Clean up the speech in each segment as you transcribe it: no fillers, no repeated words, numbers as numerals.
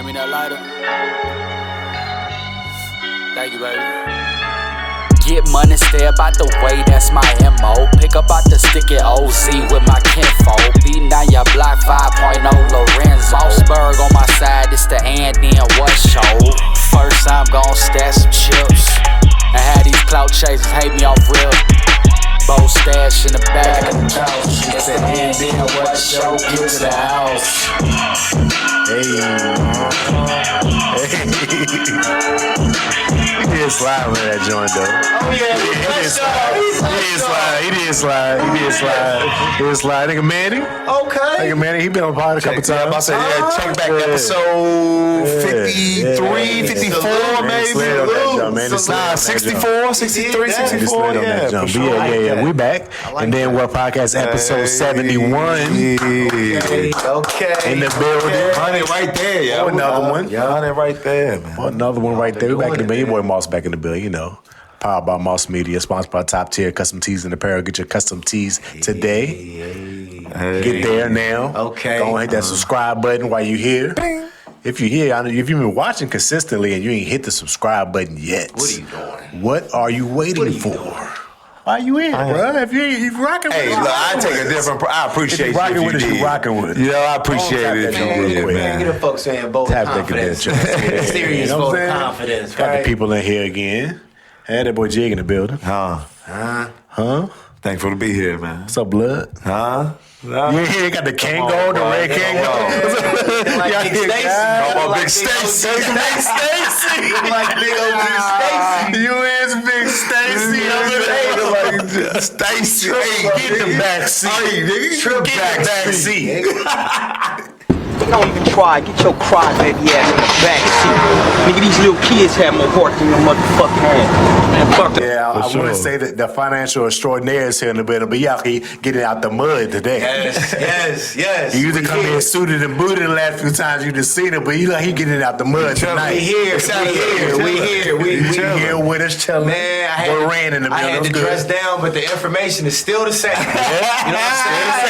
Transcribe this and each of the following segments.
me that lighter. Thank you, baby. Get money, stay about the way, that's my MO. Pick up out the sticky OZ with my kinfolk. Beating down your block 5.0 Lorenzo. Mossberg on my side, it's the and then what show. First I'm gon' stash some chips. I had these clout chasers hate me off real. Bow stash in the back of the couch. It's the and then what show, get to the house. He did slide with that joint though. Oh yeah, He did slide. Nigga Manny. Okay. Nigga Manny, he been on the pod a couple times. I said, check back episode 53, 54 maybe. Nah, 64, 63, 64. Yeah, but yeah, we back. And then what podcast episode 71. Okay. In the building. 100 right there, yo. Another one. Yeah, 100 right there, man. Another one right there. We back in the building. Your boy Moss back in the building, you know. Powered by Moss Media, sponsored by Top Tier Custom Tees and Apparel. Get your custom tees today. Get there now. Okay. Go and hit that subscribe button while you're here. If you're here, if you've been watching consistently and you ain't hit the subscribe button yet, What are you doing? What are you waiting for? Why you in, bro? If you rocking with Hey, us, look, I take a different. I appreciate if you rocking with us, did. you rocking with us. Yeah, I appreciate it. Tap that joint real quick. Man, get a folks saying bold Tap that confidence. convention. Serious You know what bold I'm saying? confidence, Got right? the people in here again. Had that boy Jig in the building. Huh? Thankful to be here, man. What's up, blood? Huh? You got the Kango, the red Kango. Like Big Stacy. Oh, Like Big Stacy. Big Stacy. Like big old Big Stacy. You is Big Stacy over there. Like Stacy. Get the back seat. Hey, nigga, Get the back seat. Don't even try. Get your crybaby ass in the back seat. Nigga, these little kids have more heart than your motherfucking ass. Man, fuck that. Yeah, I sure. wouldn't say that the financial extraordinaire is here in the building, but y'all getting out the mud today. Yes. He usually come in suited and booted the last few times you just seen him, but he getting out the mud tonight. We here. We here with us chilling. Man, I had to dress down, but the information is still the same. You know what I'm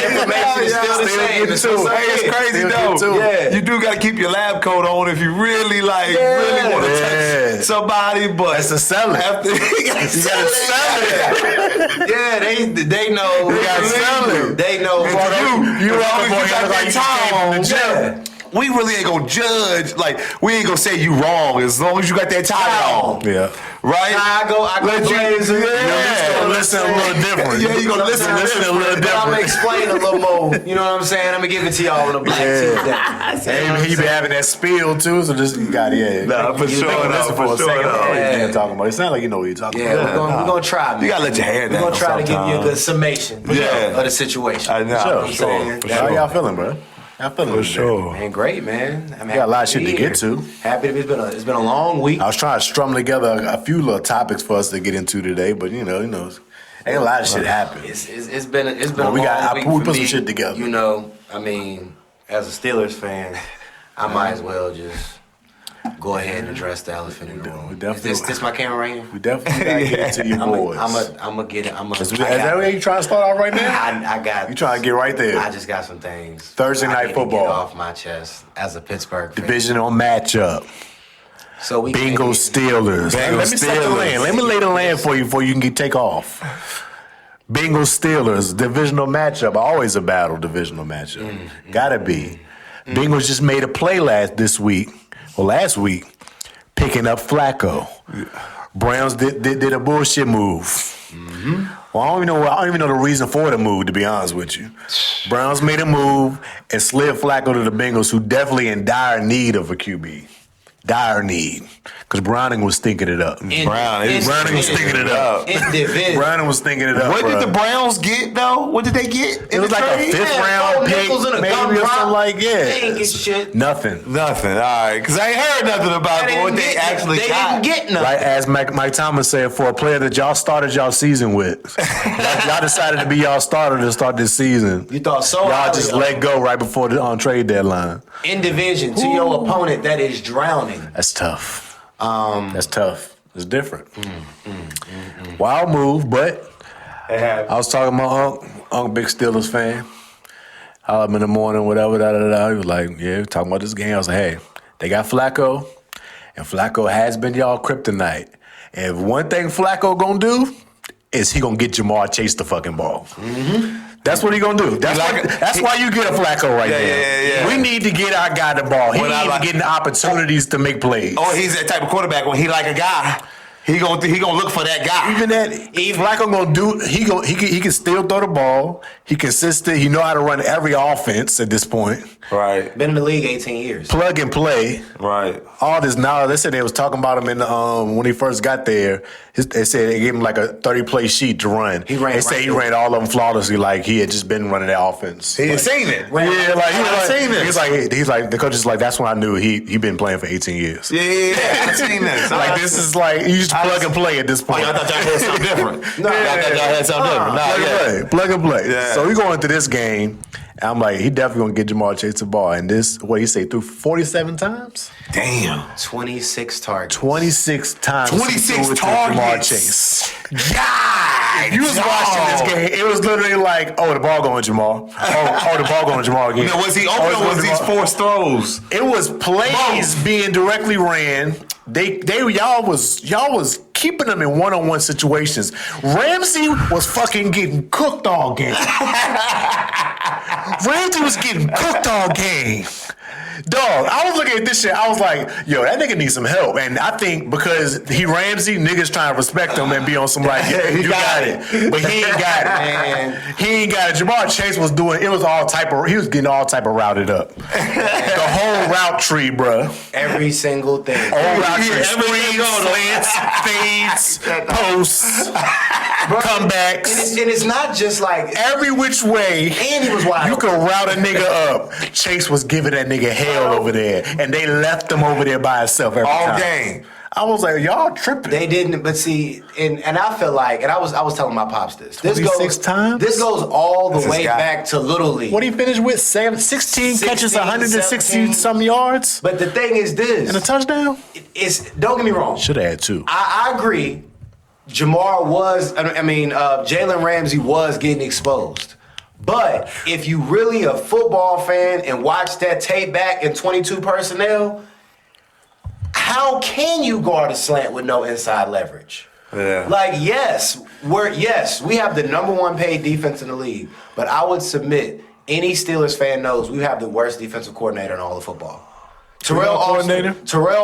saying? The information is still the same. It's crazy though. Yeah. You do got to keep your lab coat on if you really really want to touch somebody. But that's a selling. You got to sell it. Yeah, they know. You got to sell it. They know. You got that tie on. Yeah. We really ain't gonna judge. Like, we ain't gonna say you wrong as long as you got that tie on. Yeah. Right? I go blaze. Yeah. Listen a little different. Yeah, you gonna listen a little But different. I'm gonna explain a little more. You know what I'm saying? I'm gonna give it to y'all in a black And he been having that spill too, so just you got Nah, for sure. Listen for a second. Yeah. Talking about. It's not like you know what you're talking Yeah, about. we're gonna try, man. You gotta let your hair down. We're gonna try to give you a sometimes. good summation of the situation. I know. Sure. For sure. How y'all feeling, bro? Y'all feeling For sure. Man, great, man. I'm We got a lot of shit to here. get to. Happy to be. It's been a long week. I was trying to strum together a few little topics for us to get into today, but you know, ain't a lot of shit happened. It's been a Well, we long got- week we for put some me. shit together. You know, I mean, as a Steelers fan, I might as well just go ahead and address the elephant in the room. definitely- Is this my camera right here? We definitely gotta get into your boys. I'm gonna get it. Is that where you trying to start out right now? I got. You trying to get right there? I just got some things. Thursday I night need to football. Get off my chest as a Pittsburgh fan. Divisional matchup. So we Bengals Steelers. Let me set the land. Let me lay the land for you before you can take off. Bengals Steelers divisional matchup. Always a battle divisional matchup. Gotta be. Bengals just made a play last week, picking up Flacco. Browns did a bullshit move. Well, I don't even know the reason for the move, to be honest with you. Browns made a move and slid Flacco to the Bengals, who definitely in dire need of a QB. Dire need. Because Browning was thinking it up. Browning was thinking it up. Browning was thinking it up. What did the Browns get though? What did they get? It was like a fifth round pick, maybe or something like They ain't get shit. Nothing. Nothing. All right, because I ain't heard nothing about what they actually They got. didn't get nothing. Like as Mike Thomas said, for a player that y'all started y'all season with, y'all decided to be y'all starter to start this season. You thought so? Y'all just let go right before the trade deadline. In division to your opponent that is drowning. That's tough. That's tough. It's different. Wild move, but I was talking to my uncle, big Steelers fan. I up in the morning, whatever, He was like, yeah, talking about this game. I was like, hey, They got Flacco, and Flacco has been y'all kryptonite. And if one thing Flacco gonna do is he gonna get Jamar Chase the fucking ball. Mm-hmm. That's what he gonna do. That's why you get a Flacco right there. We need to get our guy the ball. He needs to get the opportunities to make plays. Oh, he's that type of quarterback when he like a guy. He gonna look for that guy. Even Flacco gonna do. He can still throw the ball. He consistent. He know how to run every offense at this point. Right. Been in the league 18 years. Plug and play. Right. All this now. They said they was talking about him in the, when he first got there. They said they gave him like a 30-play sheet to run. He ran all of them flawlessly, like he had just been running that offense. He had seen it. Yeah, like he was seen it. He's like the coach is like, that's when I knew he been playing for 18 years. Yeah, I seen this. Like this is like you just plug and play at this point. I thought y'all had something different. I thought y'all had something different. Plug and play. Yeah. So we go into this game. And I'm like, he definitely gonna get Jamar Chase the ball. And this, what he say, through 47 times? Damn. 26 targets. 26 times. 26 targets. Jamar Chase. God, you was watching this game. It was literally like, oh, the ball going Jamar. Oh, the ball going Jamar again. Now, was he open or was these forced throws? It was plays being directly ran. Y'all was keeping them in one-on-one situations. Ramsey was fucking getting cooked all game. Ramsey was getting cooked all game. Dog, I was looking at this shit. I was like, yo, that nigga needs some help. And I think because he Ramsey, niggas trying to respect him and be on some like, you got it. But he ain't got it. Man. He ain't got it. Jamar Chase was doing, he was getting all type of routed up. The whole route tree, bruh. Every single thing. Whole route tree. Screens, slants, fades, posts, comebacks. And it's not just like every which way. And he was wild. You could route a nigga up. Chase was giving that nigga hell over there, and they left him over there by himself every time. All game. I was like, y'all tripping. They didn't, but see, and I feel like, and I was telling my pops this. This 26 times? This goes all the way back to Little League. What he finished with? 16 catches, 160 some yards. But the thing is this. And a touchdown? Don't get me wrong. Should have had two. I agree. Jalen Ramsey was getting exposed. But if you really a football fan and watch that tape back in 22 personnel, how can you guard a slant with no inside leverage? Yeah. Like, yes, we have the number one paid defense in the league, but I would submit any Steelers fan knows we have the worst defensive coordinator in all of football. Terrell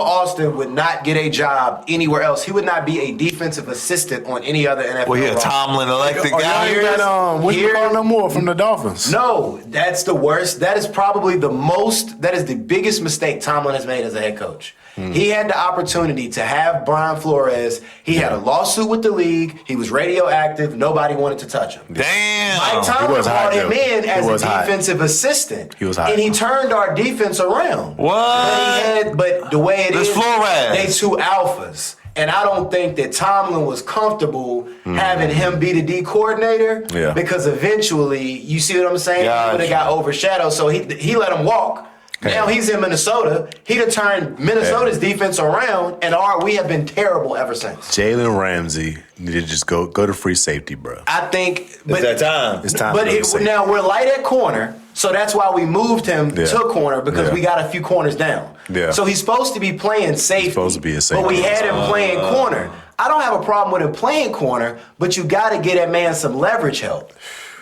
Austin would not get a job anywhere else. He would not be a defensive assistant on any other NFL. Well, a Tomlin elected guy. No more from the Dolphins. No, that's the worst. That is probably that is the biggest mistake Tomlin has made as a head coach. He had the opportunity to have Brian Flores. He had a lawsuit with the league. He was radioactive. Nobody wanted to touch him. Damn. Mike Tomlin brought him in as a defensive assistant. He was hot. And he turned our defense around. What? But the way it is, Flores. they two alphas. And I don't think that Tomlin was comfortable having him be the D coordinator because eventually, you see what I'm saying? He would have got overshadowed. So he let him walk. Now he's in Minnesota. He done turned Minnesota's defense around, and we have been terrible ever since. Jalen Ramsey need to just go to free safety, bro. I think. But, it's that time. It's time. But now we're light at corner, so that's why we moved him to corner because we got a few corners down. Yeah. So he's supposed to be playing safety. He's supposed to be a safety. But we had him playing corner. I don't have a problem with him playing corner, but you got to get that man some leverage help.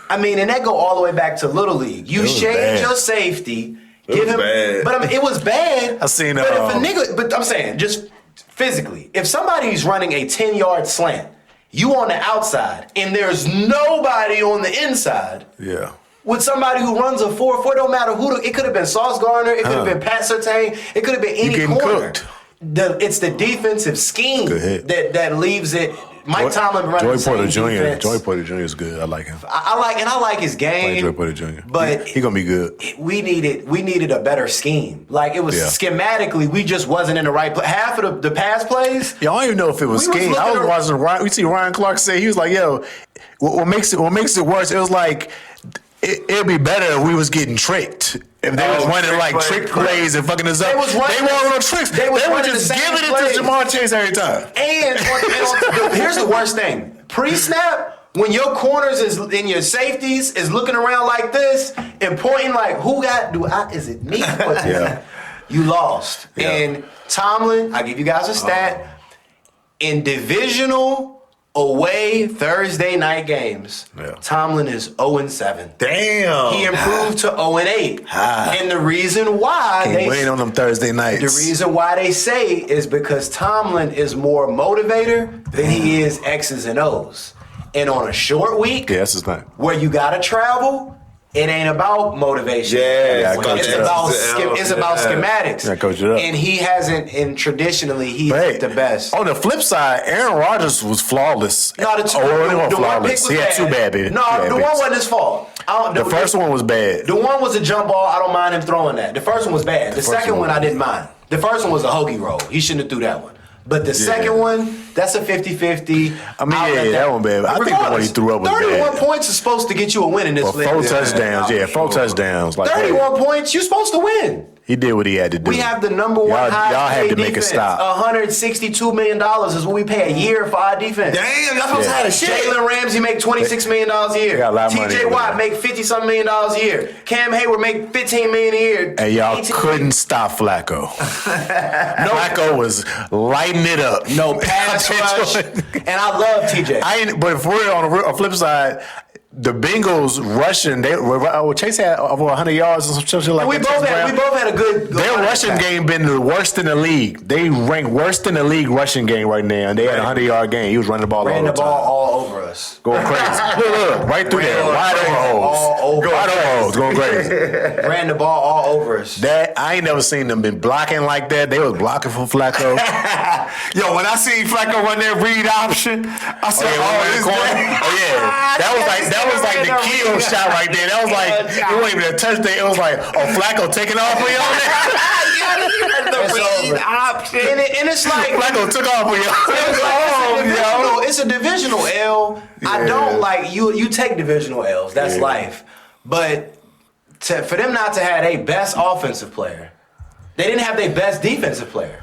I mean, and that go all the way back to Little League. You shade your safety. Bad. But I mean, it was bad. I seen But if a nigga, but I'm saying, just physically, if somebody's running a 10-yard slant, you on the outside, and there's nobody on the inside. Yeah. With somebody who runs a 4-4, don't matter who. It could have been Sauce Gardner. It could have been Pat Surtain. It could have been any corner. Cooked. It's the defensive scheme that leaves it. Mike Tomlin running the same defense. Joey Porter Jr. is good. I like him. I like his game. Joey Porter Jr. But he gonna be good. We needed a better scheme. Like it was schematically, we just wasn't in the right place. Half of the pass plays. Yeah, I don't even know if it was scheme. I was watching Ryan. We see Ryan Clark say he was like, "Yo, what makes it worse? It was like it'd be better if we was getting tricked." If they was running like trick plays and fucking us up, they weren't no tricks. They were just giving it to Jamar Chase every time. And here's the worst thing: pre-snap, when your corners and your safeties is looking around like this and pointing like, is it me? You lost. Yeah. And Tomlin, I give you guys a stat. In divisional away Thursday night games, Tomlin is 0-7. Damn. He improved to 0-8. And the reason why Can't wait on them Thursday nights. The reason why they say is because Tomlin is more motivator than he is X's and O's. And on a short week, that's his name. Where you gotta travel, it ain't about motivation. It's about schematics. Yeah, coach it up. And he hasn't, and traditionally, he's the best. On the flip side, Aaron Rodgers was flawless. No, the one pick was he had bad. two bad picks. No, the one wasn't his fault. The first one was bad. The one was a jump ball. I don't mind him throwing that. The first one was bad. The second one I didn't mind. The first one was a hoagie roll. He shouldn't have threw that one. But the second one, that's a 50-50. I mean, that one bad. I think the one he threw up was 31 bad. points is supposed to get you a win in this league. 4 touchdowns, 4 touchdowns. Like 31 points, you're supposed to win. He did what he had to do. We have the number one y'all had to make defense. a stop. $162 million is what we pay a year for our defense. Damn, y'all supposed to have a shit. Jalen Ramsey make $26 million a year. Got a lot of money. TJ Watt make $50-something million a year. Cam Hayward make $15 million a year. And y'all couldn't stop Flacco. Flacco was lighting it up. No pass rush. And I love TJ. But if we're on the flip side, the Bengals rushing, Chase had over 100 yards and some shit like we that. We both had a good Their rushing game been the worst in the league. They ranked worst in the league rushing game right now. And they had a 100-yard game. He was running the ball all the time. all over us. Going crazy. Look, right through there. Wide over holes. Going crazy. Ran the ball all over us. I ain't never seen them been blocking like that. They was blocking for Flacco. Yo, when I seen Flacco run that read option, I said, That was like the kill shot right there. That was like, it wasn't even a touchdown. It was like, Flacco taking off for y'all there. The read option. And it's like, Flacco took off for y'all. It's a divisional L. I don't like, you take divisional L's. That's life. But for them not to have their best offensive player, they didn't have their best defensive player.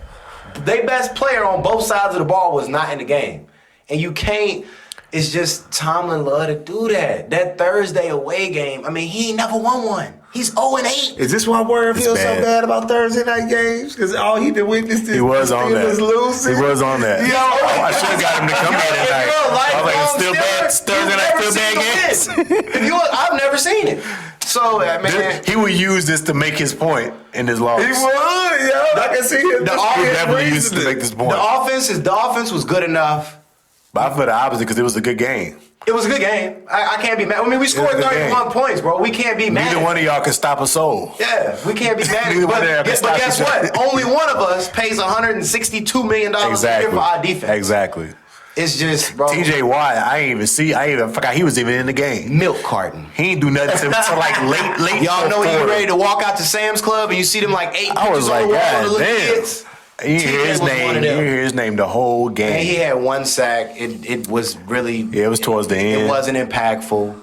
Their best player on both sides of the ball was not in the game. And you can't, it's just Tomlin love to do that. That Thursday away game, I mean, he ain't never won one. He's 0-8. Is this why Warren feels so bad about Thursday night games? Because all he did witness is he was on that. Losing. He was on that. Yo, I should have got him to come here tonight. I was like, it's still bad. Thursday night still bad games. I've never seen it. So, man. He would use this to make his point in his loss. He would, yo. I can see him. He definitely used it to make this point. The offense was good enough. But I feel the opposite because it was a good game. It was a good game. I can't be mad. I mean, we scored 31 points, bro. We can't be mad. Neither one of y'all can stop a soul. Yeah, we can't be mad. But guess what? Only one of us pays $162 million a year for our defense. Exactly. It's just, bro. TJ Watt, I forgot he was even in the game. Milk carton. He ain't do nothing until like late. Y'all know when you ready to walk out to Sam's Club and you see them like 8 I was pictures like, on the wall of the damn. kids. You hear his name. You hear his name the whole game. And he had one sack. It was really. Yeah, it was towards the end. It wasn't impactful.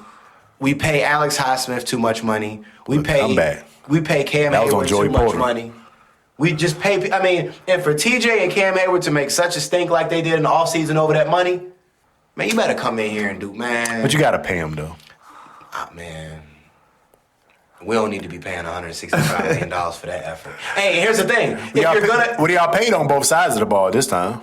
We pay Alex Highsmith too much money. We pay Cam Hayward too much money. We just pay. I mean, and for TJ and Cam Hayward to make such a stink like they did in the offseason over that money, man, you better come in here and do, man. But you got to pay him though. Man. We don't need to be paying $165 million for that effort. Hey, here's the thing. What y'all paid on both sides of the ball this time?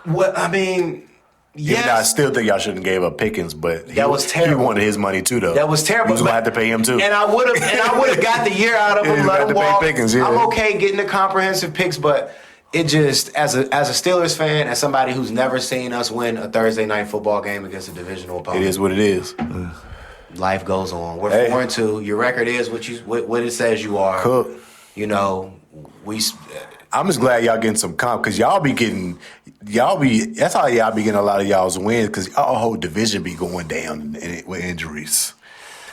Well, I mean, yes. Even though I still think y'all shouldn't gave up Pickens, but that was terrible. He wanted his money too, though. That was terrible. He was gonna have to pay him too. And I would have got the year out of him. Let him walk. Pickens, yeah. I'm okay getting the comprehensive picks, but it just as a Steelers fan, as somebody who's never seen us win a Thursday night football game against a divisional opponent, it is what it is. Life goes on. We're 4-2. Your record is what it says you are. Cook. You know, I'm just glad y'all getting some comp because that's how y'all be getting a lot of y'all's wins because y'all whole division be going down with injuries.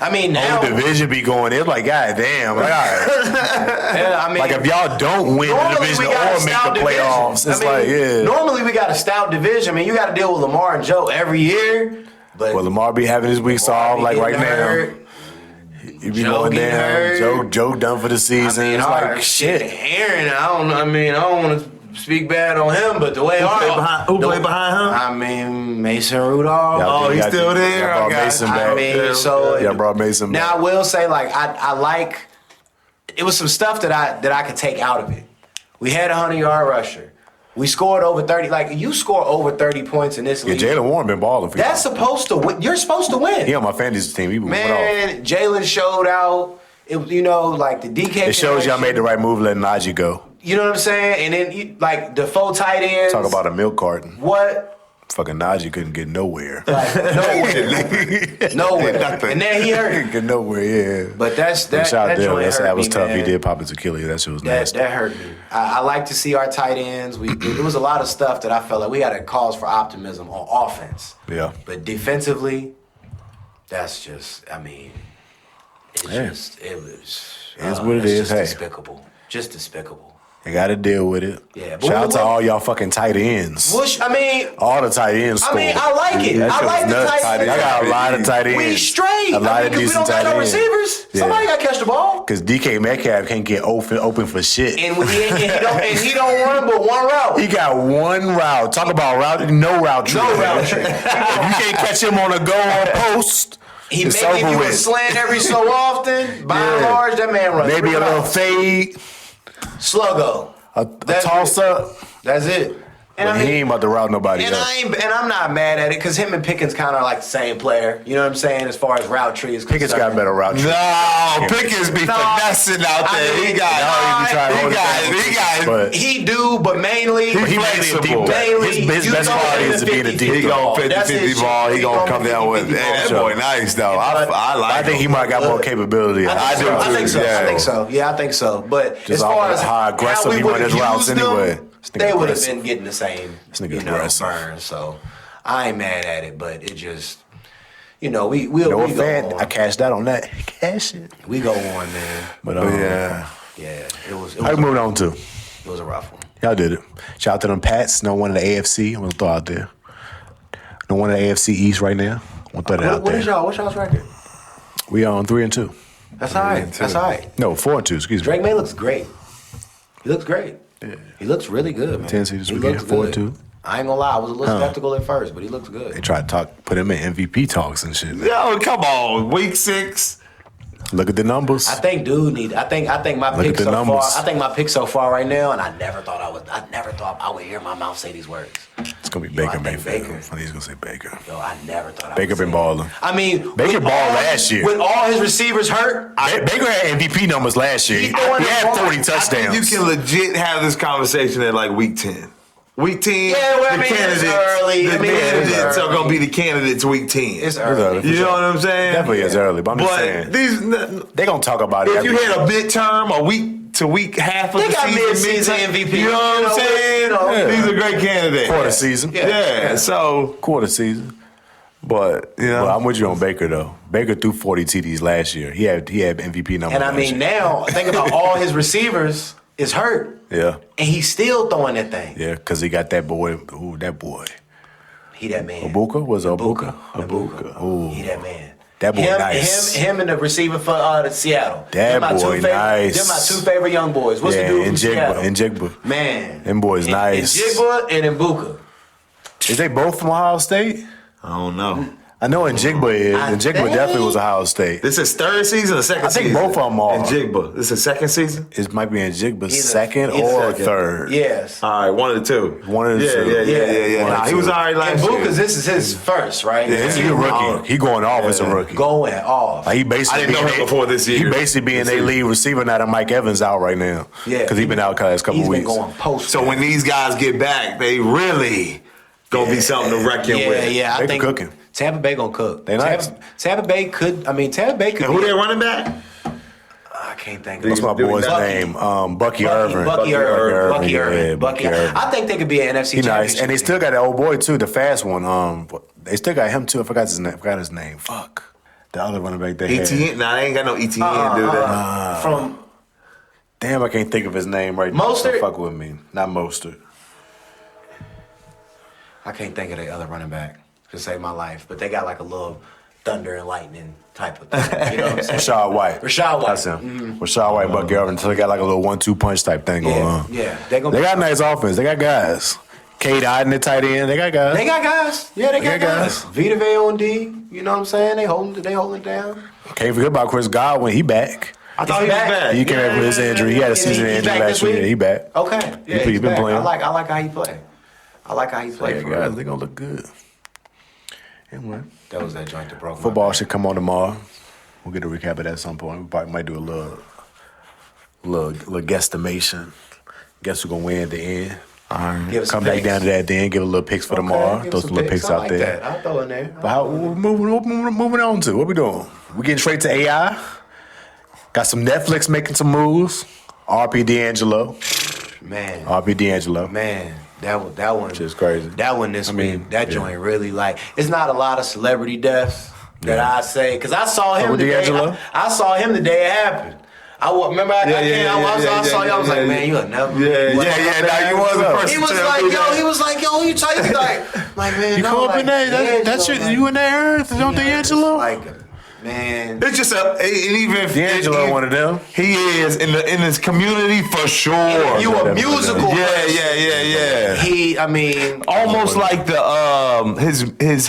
I mean, now whole division be going. It's like, god damn, like, all right. Yeah, I mean, like if y'all don't win the division or make the playoffs, it's Normally we got a stout division. I mean, you got to deal with Lamar and Joe every year. But Lamar be having his weeks off like right now. He be going down. Joe done for the season. It's like shit. Aaron, I don't want to speak bad on him, but the way who played behind him? I mean, Mason Rudolph. He's still there. Y'all brought Mason back. I mean, so y'all brought Mason back. Now I will say, like, I like it was some stuff that I could take out of it. We had a 100-yard rusher. We scored over 30. Like, you score over 30 points in this league. Yeah, Jalen Warren been balling for you. That's supposed to win. You're supposed to win. He on my fantasy team. He went off. Man, Jalen showed out. It was, like the DK. It shows y'all made the right move letting Najee go. You know what I'm saying? And then, like, the 4 tight ends. Talk about a milk carton. What? Fucking Najee couldn't get nowhere. Like, nowhere. And then he hurt. Couldn't get nowhere, yeah. But that was tough. Man. He did pop his Achilles. That shit was nasty. That hurt me. I like to see our tight ends. It was a lot of stuff that I felt like we had a cause for optimism on offense. Yeah. But defensively, that's just, it was. It's what it is. Just despicable. Just despicable. You got to deal with it. Yeah, shout out to all y'all fucking tight ends. All the tight ends. I like it. I like the tight ends. I got a lot of tight ends. We straight. A lot of decent tight ends. We don't got no receivers. Yeah. Somebody got to catch the ball. Because DK Metcalf can't get open for shit. And he don't run but one route. He got one route. Talk about route. No route tree. No route tree. If you can't catch him on a go on post, he may give you a slant every so often. By and large, that man runs. Maybe a little fade. Sluggo. A toss up. That's it. And he ain't about to route nobody else. I'm not mad at it because him and Pickens kind of like the same player. You know what I'm saying? As far as route tree is concerned. Pickens got better route tree. No, Pickens be finessing out there. He do, but mainly he flexible. His best quality is to be in a deep. He gonna 50-50 ball. He gonna come down with. Hey, that boy nice though. I think he might got more capability. I think so. Yeah, I think so. But as far as how aggressive he run his routes anyway. They would have been getting the same, burn. So I ain't mad at it, but it just, we'll go on. I cashed out on that. Cash it. We go on, man. But yeah, it was. How you moving on to? It was a rough one. Y'all did it. Shout out to them Pats. No one in the AFC. I'm gonna throw out there. No one in the AFC East right now. I'm gonna throw that out there. What's y'all's record? We are on 3-2. That's all right. That's all right. No, 4-2. Excuse me. Drake May looks great. He looks great. Yeah. He looks really good, man. 10 seeds this weekend, 4-2. I ain't gonna lie, I was a little skeptical at first, but he looks good. They tried to put him in MVP talks and shit. Yo, come on, week 6. Look at the numbers. I think my pick so far. I think my pick so far right now, and I never thought I would hear my mouth say these words. It's gonna be Baker Mayfield. He's gonna say Baker. Yo, I never thought Baker been balling. I mean, Baker balled last year. With all his receivers hurt. Baker had MVP numbers last year. He had 40 touchdowns. I think you can legit have this conversation at like week 10. Week 10, it's early. The candidates are going to be the candidates week 10. It's early. You know what I'm saying? Definitely is early, but I'm just saying. They're going to talk about it. If you had a midterm, a week to week half of the season. They got mid-season MVP. You know what I'm saying? These are great candidates. Quarter season. Yeah, so. Quarter season. But, But I'm with you on Baker, though. Baker threw 40 TDs last year. He had MVP numbers. And now, think about all his receivers is hurt. Yeah. And he's still throwing that thing. Yeah, because he got that boy. Ooh, that boy. He that man. Abuka? Was it Abuka? Ooh. He that man. That boy nice. Him and the receiver for the Seattle. That boy nice. They're my 2 favorite young boys. What's the dude from Seattle? Njigba. Man. Them boys nice. Njigba and Mbuka. Is they both from Ohio State? I don't know. I know Njigba is. Njigba definitely was Ohio State. This is third season or second season? I think both of them are. Njigba. This is second season? It might be Njigba's second or third. Yes. All right, one of the two. One of the two. Yeah. Nah, he was all right last year. Mbuka's, this is his first, right? Yeah, he's a rookie. He going off as a rookie. Going off. Like I didn't know him before this year. He basically being their lead receiver now that Mike Evans out right now. Yeah. Because he's been out the last couple weeks. He's been going post. So when these guys get back, they really gonna be something to reckon with. Yeah, I think cooking. Tampa Bay gonna cook. They nice. Tampa Bay could. And who they running back? I can't think. What's my boy's name? Bucky Irvin. Bucky Irvin. Yeah, I think they could be an NFC championship. Nice, and they still got that old boy too, the fast one. They still got him too. I forgot his name. Fuck. The other running back they had. ETN? Nah, they ain't got no ETN, dude. From. Damn, I can't think of his name right now. Mostert? Fuck with me. Not Mostert. I can't think of the other running back to save my life, but they got like a little thunder and lightning type of thing. You know what I'm saying? Rashad White. That's him. Mm-hmm. Rashad White, Bucky Irvin. So they got like a little 1-2 punch type thing going on. Yeah. They got nice offense. They got guys. Cade Iden, the tight end. They got guys. Yeah, they got guys. Vita Vea on D. You know what I'm saying? They holding it down. Can't forget about Chris Godwin. He back. I thought he was back. He came back with his injury. He had a season injury last year. He back. Okay. Yeah, he's been playing. I like how he played. Guys, they're gonna look good. Anyway, that was that joint that broke. Football should come on tomorrow. We'll get a recap of that at some point. We probably might do a little guesstimation. Guess who's gonna win at the end. Come back down to that then. Give a little picks for tomorrow. Throw some little picks out there. I'll throw in there. But how moving on to? What we doing? We getting straight to AI. Got some Netflix making some moves. RP D Angelo. Man. RP D Angelo. Man. That one just crazy. That one this week. That joint really it's not a lot of celebrity deaths that I say because I saw him the day. I saw him the day it happened. I remember I saw you. I was like, man, you'll never. Now you was the first. He was like, yo, you tell you like man, you come up in there. That's you in there, earth, don't D'Angelo? Like, man, it's just and even D'Angelo one of them. He is in his community for sure. You a musical? Yeah. He, I mean, almost like the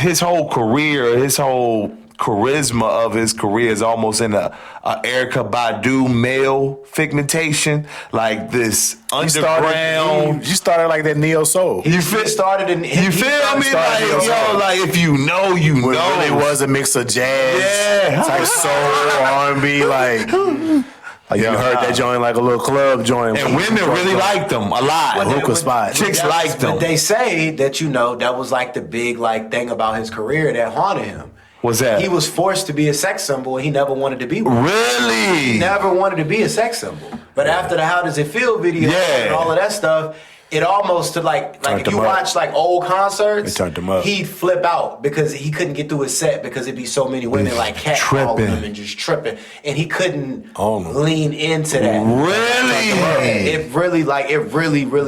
his whole career, his whole charisma of his career is almost in a Erykah Badu male figmentation, like this underground. You started like that neo soul. You feel me? Like if you know, you know. It really was a mix of jazz, like soul, R&B, like you heard that joint like a little club joint. And women really liked them a lot. Hookah spot. Chicks liked them. But they say that that was like the big thing about his career that haunted him. What's that? He was forced to be a sex symbol. He never wanted to be one. Really? He never wanted to be a sex symbol. But after the How Does It Feel video and all of that stuff, it almost if you watch old concerts, he'd flip out because he couldn't get through his set because it'd be so many women catcalling him and just tripping, and he couldn't lean into that. Really? It really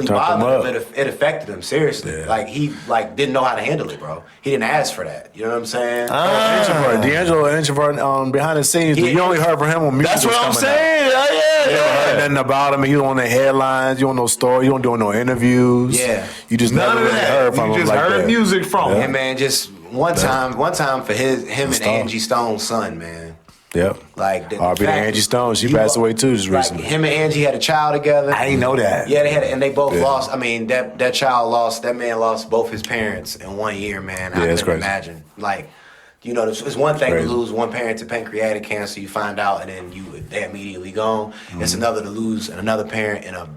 bothered him. It affected him seriously. He didn't know how to handle it, bro. He didn't ask for that. You know what I'm saying? D'Angelo, an introvert behind the scenes. You only heard from him when music. That's what I'm saying. You never heard nothing about him. He was on the headlines. You don't know story. You don't do no interviews. Yeah. You just never really heard from him. You just heard music from him. Yeah, man. Just one time for him and Angie Stone's son, man. Yep. RB Angie Stone. She passed away too just recently. Him and Angie had a child together. I didn't know that. Yeah, they had, and they both lost. I mean, that man lost both his parents in 1 year, man. I couldn't imagine. It's one thing to lose one parent to pancreatic cancer, you find out, and then they immediately gone. Mm-hmm. It's another to lose another parent in a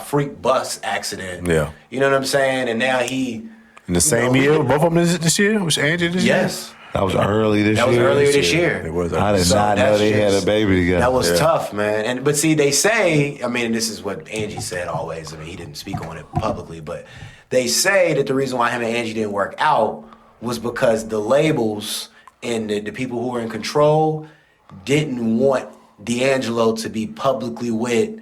freak bus accident. Yeah. You know what I'm saying? And now he... In the same year? Both of them this year? Was Angie this year? Yes. That was early this year. That was earlier this year. It was. I did not know they had a baby together. That was tough, man. But see, they say, I mean, and this is what Angie said always. I mean, he didn't speak on it publicly, but they say that the reason why him and Angie didn't work out was because the labels and the people who were in control didn't want D'Angelo to be publicly with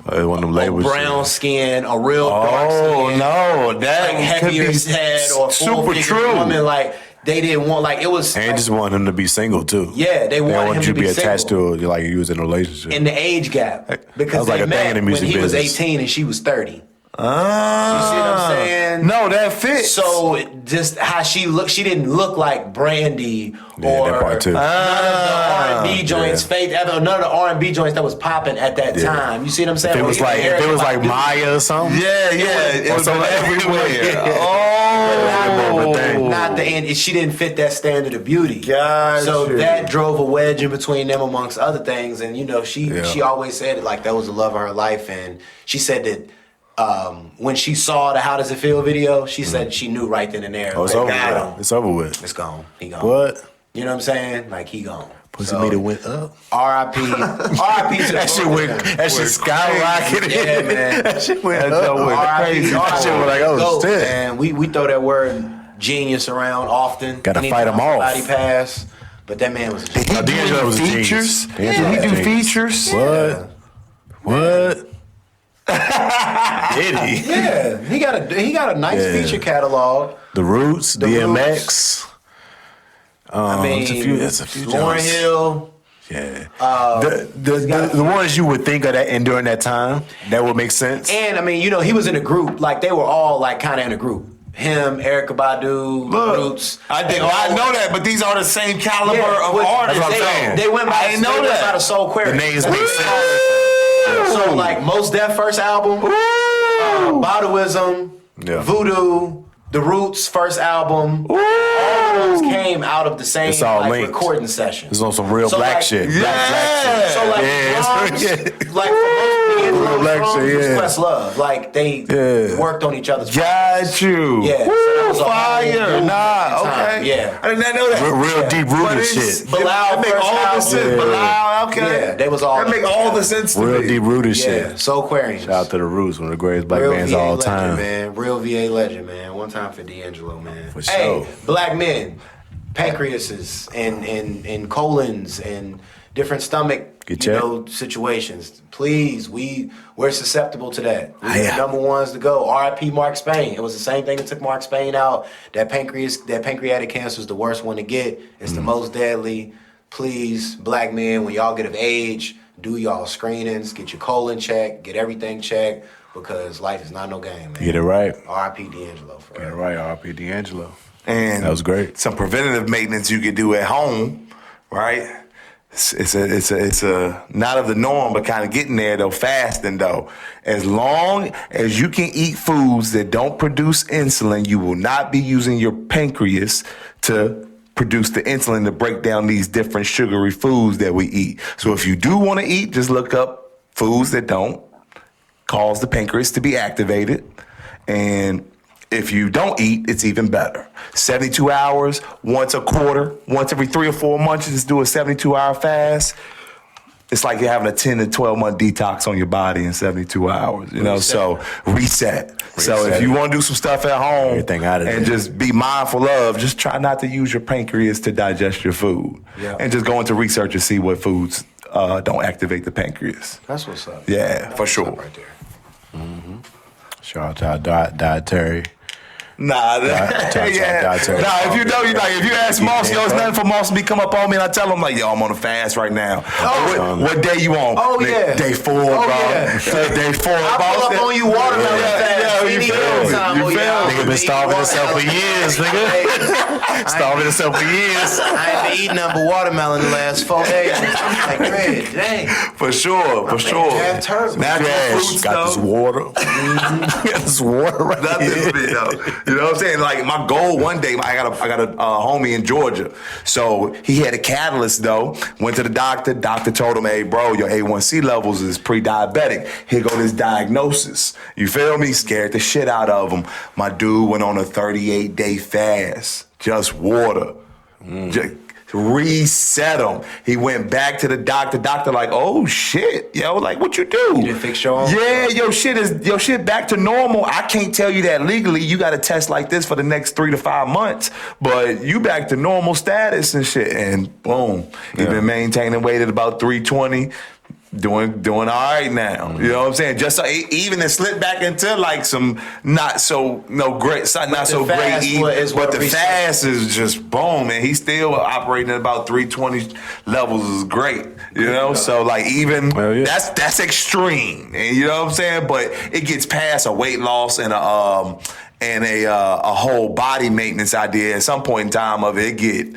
one of them labels, brown skin, a real dark skin. Oh no, that heavier head or super true. Woman, they didn't want it was. And just wanted him to be single too. Yeah, they wanted him to be attached single. to he was in a relationship. And the age gap because they met when he was 18 and she was 30. You see what I'm saying? No, that fits. So just how she looked, she didn't look like Brandy or that part too. None of the R&B joints. None of the R&B joints that was popping at that time. You see what I'm saying? If it was like Maya or something. It was everywhere. Not the end. She didn't fit that standard of beauty. So that drove a wedge in between them, amongst other things. And she always said it that was the love of her life. And she said that. When she saw the How Does It Feel video, she said she knew right then and there. It's over with. It's over with. It's gone. He gone. What? You know what I'm saying? He gone. Pussy meter went up. R.I.P. R.I.P. to that shit went. That shit skyrocketed. Yeah, man. That shit went up. R.I.P. That shit was like, oh shit. Man, we throw that word genius around often. Gotta fight him off. Somebody pass, but that man was. D'Angelo was a genius. Did he do features? What? Did he? Yeah, he got a nice feature catalog. The Roots, DMX. It's a few Lauryn Hill. Yeah. The ones you would think of that and during that time that would make sense. And he was in a group. They were all kind of in a group. him, Erykah Badu, Roots. I know that, but these are the same caliber of artists. That's what I'm saying. They went by the Soul Query. The names make sense. So like Mos Def first album, Baduism, Voodoo, The Roots first album. All of those came out of the same recording session. It's on some real black shit. Yeah. So like for most Questlove, like they worked on each other's projects. Got you. Yeah. Woo, so fire. Nah, okay. Yeah. I did not know that. Real deep rooted shit. Bilal make all the sense. Bilal, okay. Yeah, they was all that make all the sense to me. Real deep rooted shit. Yeah. Soul Aquarians. Shout out to the Roots, one of the greatest black bands of all time. Man. Real VA legend, man. One time for D Angelo, man. For sure. Hey, black men, pancreases and colons and different stomach situations. Please, we're susceptible to that. We're the number ones to go. R.I.P. Mark Spain. It was the same thing that took Mark Spain out. That pancreatic cancer is the worst one to get. It's the most deadly. Please, black men, when y'all get of age, do y'all screenings, get your colon checked, get everything checked, because life is not no game, man. Get it right. R.I.P. D'Angelo. Get it right. R.I.P. D'Angelo. And that was great. Some preventative maintenance you could do at home, right? It's a not of the norm, but kind of getting there though, fasting though. As long as you can eat foods that don't produce insulin, you will not be using your pancreas to produce the insulin to break down these different sugary foods that we eat. So if you do want to eat, just look up foods that don't cause the pancreas to be activated. And if you don't eat, it's even better. 72 hours, once a quarter, once every 3 or 4 months, you just do a 72-hour fast. It's like you're having a 10 to 12-month detox on your body in 72 hours, you know? So reset. So if you want to do some stuff at home and just be mindful of, just try not to use your pancreas to digest your food. Yeah. And just go into research and see what foods don't activate the pancreas. That's what's up. Yeah, for sure. Right there. Mm-hmm. Shout out to our dietary. Nah, if you know, if you ask Moss, it's nothing for Moss to come up on me, and I tell him like, yo, I'm on a fast right now. What day you on? Oh yeah, day 4, bro. Yeah. Day 4. I pull up on you watermelon fast. You feel me? Nigga been starving himself for years, nigga. Starving himself for years. I ain't been eating nothing but watermelon the last 4 days. Like, man, dang. For sure. Natural fruits, got this water. Got this water right here. You know what I'm saying? Like my goal one day, I got a homie in Georgia. So he had a catalyst though. Went to the doctor. Doctor told him, hey bro, your A1C levels is pre-diabetic. Here go this diagnosis. You feel me? Scared the shit out of him. My dude went on a 38-day fast. Just water. Just reset him. He went back to the doctor. Doctor like, oh shit, yo, like what you do? You didn't fix your own? Yeah, your shit back to normal. I can't tell you that legally. You got to test like this for the next 3 to 5 months, but you back to normal status and shit. And boom, he's been maintaining weight at about 320. Doing all right now. You know what I'm saying? Just so, even it slipped back into like some not so great eat, but the fast is just boom, and he's still operating at about 320 levels is great. You know, so like even that's extreme, and you know what I'm saying? But it gets past a weight loss and a whole body maintenance idea. At some point in time of it get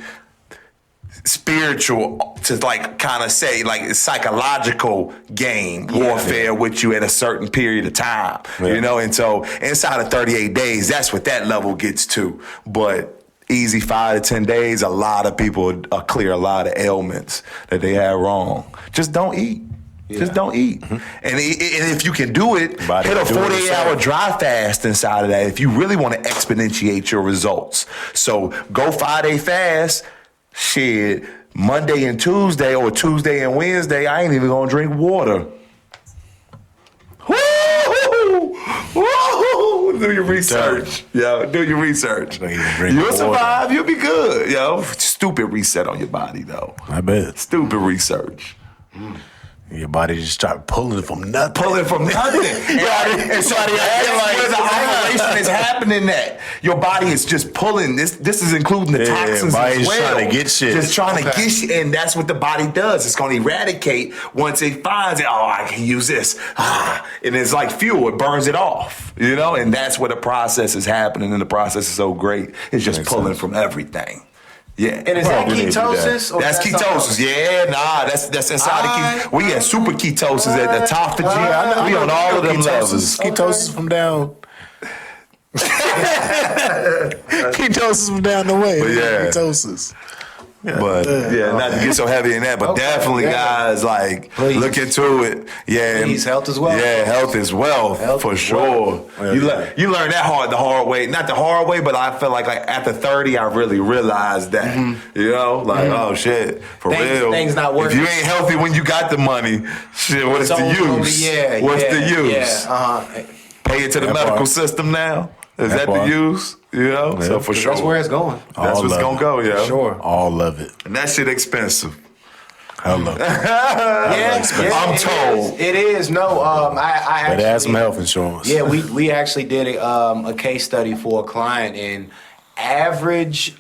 spiritual to like kind of say like psychological game warfare with you at a certain period of time, you know? And so inside of 38 days, that's what that level gets to. But easy 5 to 10 days, a lot of people clear a lot of ailments that they had wrong. Just don't eat. Yeah. Just don't eat. Mm-hmm. And if you can do it, hit a 48-hour dry fast inside of that if you really want to exponentiate your results. So go 5-day fast. Shit, Monday and Tuesday or Tuesday and Wednesday, I ain't even gonna drink water. Woo! Do your research. Yo, do your research. You'll survive, you'll be good. Yo, stupid reset on your body though. I bet. Stupid research. Your body just start pulling from nothing. And so that's where the operation is happening at. Your body is just pulling. This is including the toxins as well. Trying to get shit. Just trying to get shit. And that's what the body does. It's going to eradicate once it finds it. Oh, I can use this. And it's like fuel. It burns it off. And that's where the process is happening. And the process is so great. It's just pulling from everything. Yeah. And is that ketosis? That's ketosis. That's inside the ketosis. We at super ketosis at the top of G. We on all of them levels. Ketosis from down. Ketosis from down the way. Ketosis. But not to get so heavy in that, but definitely, guys, look into it. Yeah, please, health as well. Yeah, health is wealth for sure. You learn that the hard way. Not the hard way, but I feel like after 30, I really realized that. Oh shit, for real. Things not working. If you ain't healthy when you got the money, shit, what is the use? What's the use? Pay it to the medical system now. Is that the use? So for sure. That's where it's going. That's what's going to go, yeah. Sure. All of it. And that shit expensive. I love it. I'm told. It is. No, I actually. But add some health insurance. Yeah, we actually did a case study for a client, and average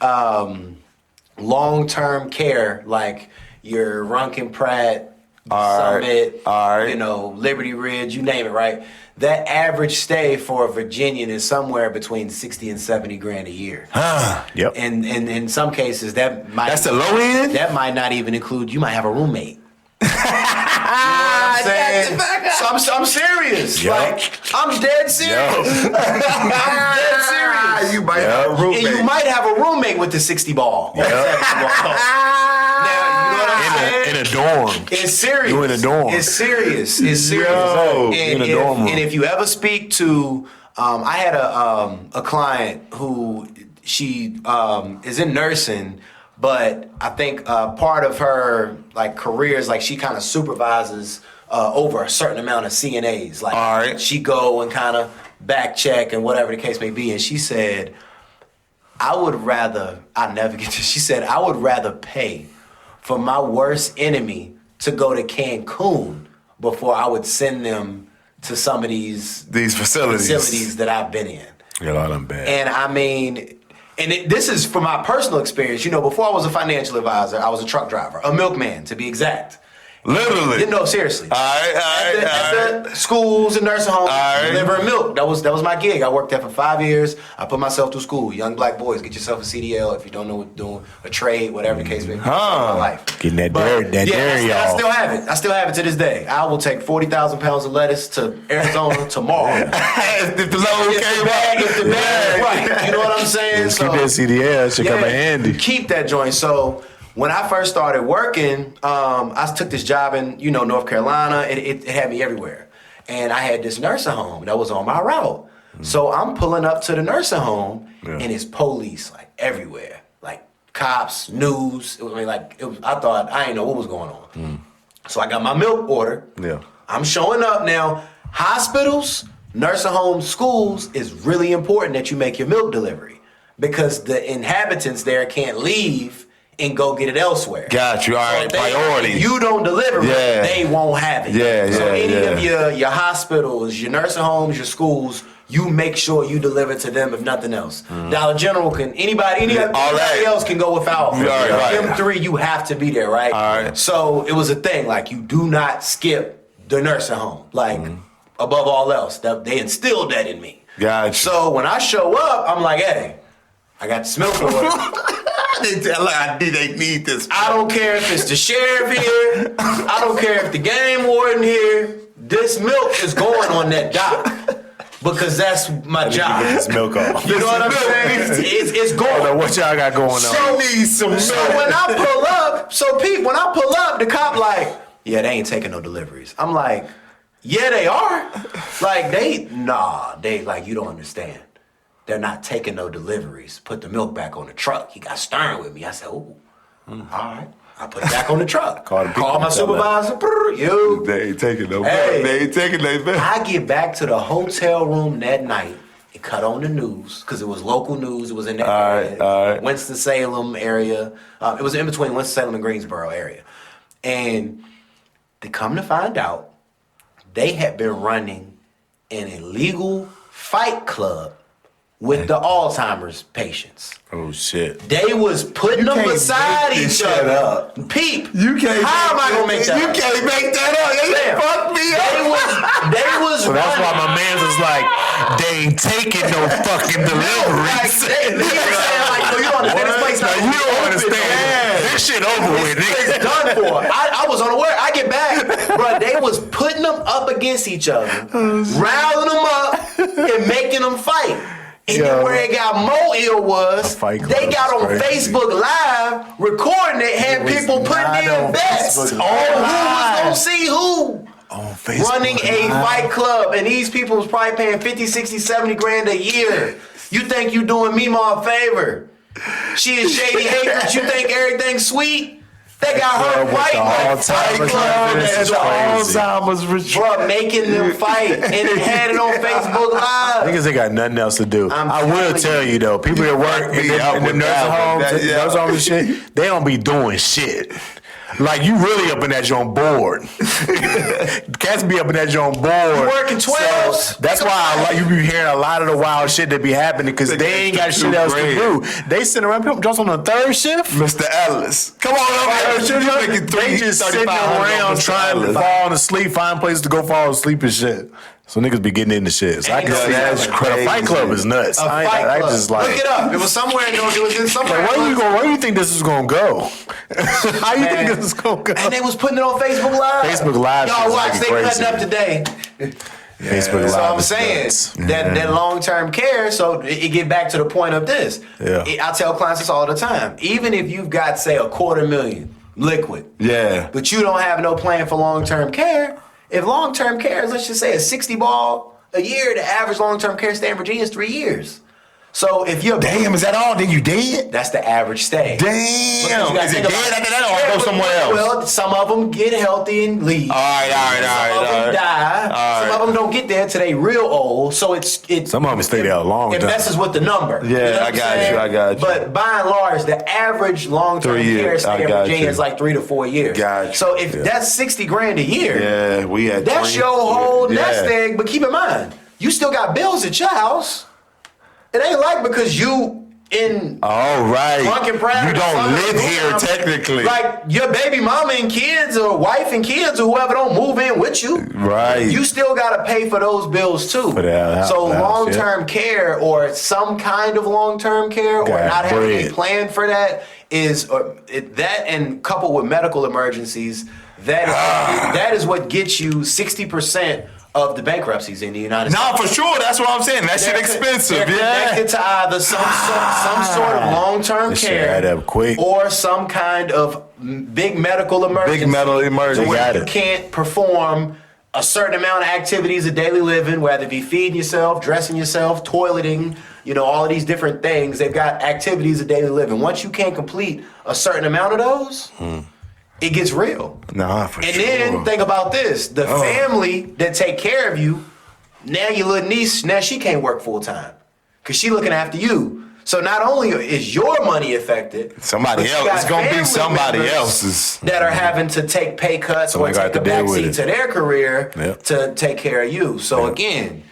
long-term care, like your Runkin Pratt, Summit, Liberty Ridge, you name it, right? That average stay for a Virginian is somewhere between 60 and 70 grand a year. Yep. And in some cases, that's the low end? That might not even include, you might have a roommate. You know what I'm saying? So I'm serious. Yep. I'm dead serious. I'm dead serious. You might have a roommate. And you might have a roommate with the 60 ball. Yep. Now, you know what I'm saying? In a dorm. It's serious. You in a dorm. It's serious. It's serious. In a dorm room. And if you ever speak to, I had a client who she is in nursing, but I think part of her career is she kind of supervises over a certain amount of CNAs. She go and kind of back check and whatever the case may be. And she said, I would rather pay for my worst enemy to go to Cancun before I would send them to some of these facilities that I've been in. Yeah, a lot of them bad. And I mean, this is from my personal experience. Before I was a financial advisor, I was a truck driver, a milkman to be exact. Literally. No, seriously. All right. At the schools and nursing homes, delivering milk. That was my gig. I worked there for 5 years. I put myself through school. Young black boys, get yourself a CDL if you don't know what doing, a trade, whatever the case may be. My life. Getting that dairy, y'all. I still have it. I still have it to this day. I will take 40,000 pounds of lettuce to Arizona tomorrow. If the load came up. If the bag, right. You know what I'm saying? Just keep that CDL. It should come in handy. Keep that joint. So when I first started working, I took this job in, North Carolina. It had me everywhere. And I had this nursing home that was on my route. So I'm pulling up to the nursing home, and it's police everywhere. Cops, news. I thought, I didn't know what was going on. So I got my milk order. Yeah. I'm showing up now. Hospitals, nursing homes, schools, is really important that you make your milk delivery because the inhabitants there can't leave and go get it elsewhere. Got you. All right, priority. If you don't deliver it, they won't have it. So any of your hospitals, your nursing homes, your schools, you make sure you deliver to them if nothing else. Dollar General anybody else can go without. Them three, you have to be there, right? All right. So it was a thing, you do not skip the nursing home, above all else. They instilled that in me. Gotcha. So when I show up, I'm like, hey, I got the milk order. They need this. I don't care if it's the sheriff here. I don't care if the game warden here. This milk is going on that dock because that's my job. Get this milk off. You know what I'm saying? It's going. I don't know what y'all got going on. So need some milk. So when I pull up, when I pull up, the cop they ain't taking no deliveries. I'm like, yeah, they are. You don't understand. They're not taking no deliveries. Put the milk back on the truck. He got stern with me. I said, all right. I put it back on the truck. Call my supervisor. They ain't taking no milk. They ain't taking no milk. I get back to the hotel room that night and cut on the news because it was local news. It was in that area. Winston-Salem area. It was in between Winston-Salem and Greensboro area. And to come to find out, they had been running an illegal fight club with the Alzheimer's patients. Oh shit! They was putting them beside each other. Peep. You can't. How am I gonna make that? You can't make that up. You fucked me up. They was. So that's why my man's was like, they ain't taking no fucking deliveries. You don't understand this place. You don't understand. This shit over with. It's done for. I was unaware. I get back, bro. They was putting them up against each other, riling them up, and making them fight. And then where it got more ill was, they got on Facebook Live, recording it, had people putting in bets on who was going to see who. On Facebook running a fight club. And these people was probably paying 50, 60, 70 grand a year. You think you doing Mima a favor. She is Shady Acres. You think everything's sweet? They got her fighting like fight club and the Alzheimer's retreat, making them fight, and they had it on Facebook Live. Niggas ain't got nothing else to do. I will tell you though, people that work in the nursing homes and shit, they don't be doing shit. Like, you really up in that joint board. Cats be up in that joint board. You working 12s. So that's why you be hearing a lot of the wild shit that be happening because they ain't got shit else to do. They sit around, people just on the third shift. Mr. Ellis. Come on, they just sitting around trying to fall asleep, find places to go fall asleep and shit. So niggas be getting into shit. So I can see that. But a fight club is nuts. I just like, look it up. It was somewhere. It was in somewhere. Like, where do you think this is gonna go? How you think this is gonna go? And they was putting it on Facebook Live. Facebook Live. Y'all watch. They cutting up today. Facebook Live. So I'm saying that long-term care. So it get back to the point of this. I tell clients this all the time. Even if you've got, say, $250,000 liquid, but you don't have no plan for long-term care. If long-term care is, let's just say, a 60 ball a year, the average long-term care stay in Virginia is 3 years. So if you're is that all? Then you dead? That's the average stay. Damn. Is it dead after that or go somewhere else? Well, some of them get healthy and leave. All right. Some of them die. Some of them don't get there until they real old. So it's some of them stay there a long time. It messes with the number. Yeah, you know I got you. But by and large, the average long-term care stay in Virginia is like 3 to 4 years. Gotcha. So if that's $60,000 a year, we had that's your whole nest egg. But keep in mind, you still got bills at your house. It ain't like because you in drunken practice. You don't live here technically. Like your baby mama and kids or wife and kids or whoever don't move in with you. Right. You still got to pay for those bills too. So long-term care or some kind of long-term care or not having a plan for that is that, and coupled with medical emergencies, that is what gets you 60% of the bankruptcies in the United States. No, for sure. That's what I'm saying. That shit expensive. They're connected to either some sort of long-term care or some kind of big medical emergency. Where you can't perform a certain amount of activities of daily living, whether it be feeding yourself, dressing yourself, toileting, all of these different things. They've got activities of daily living. Once you can't complete a certain amount of those, it gets real. For sure. And then think about this. The family that take care of you, now your little niece, now she can't work full time because she looking after you. So not only is your money affected, somebody else, it's going to be somebody else's that are having to take pay cuts or take a backseat to their career to take care of you. So again,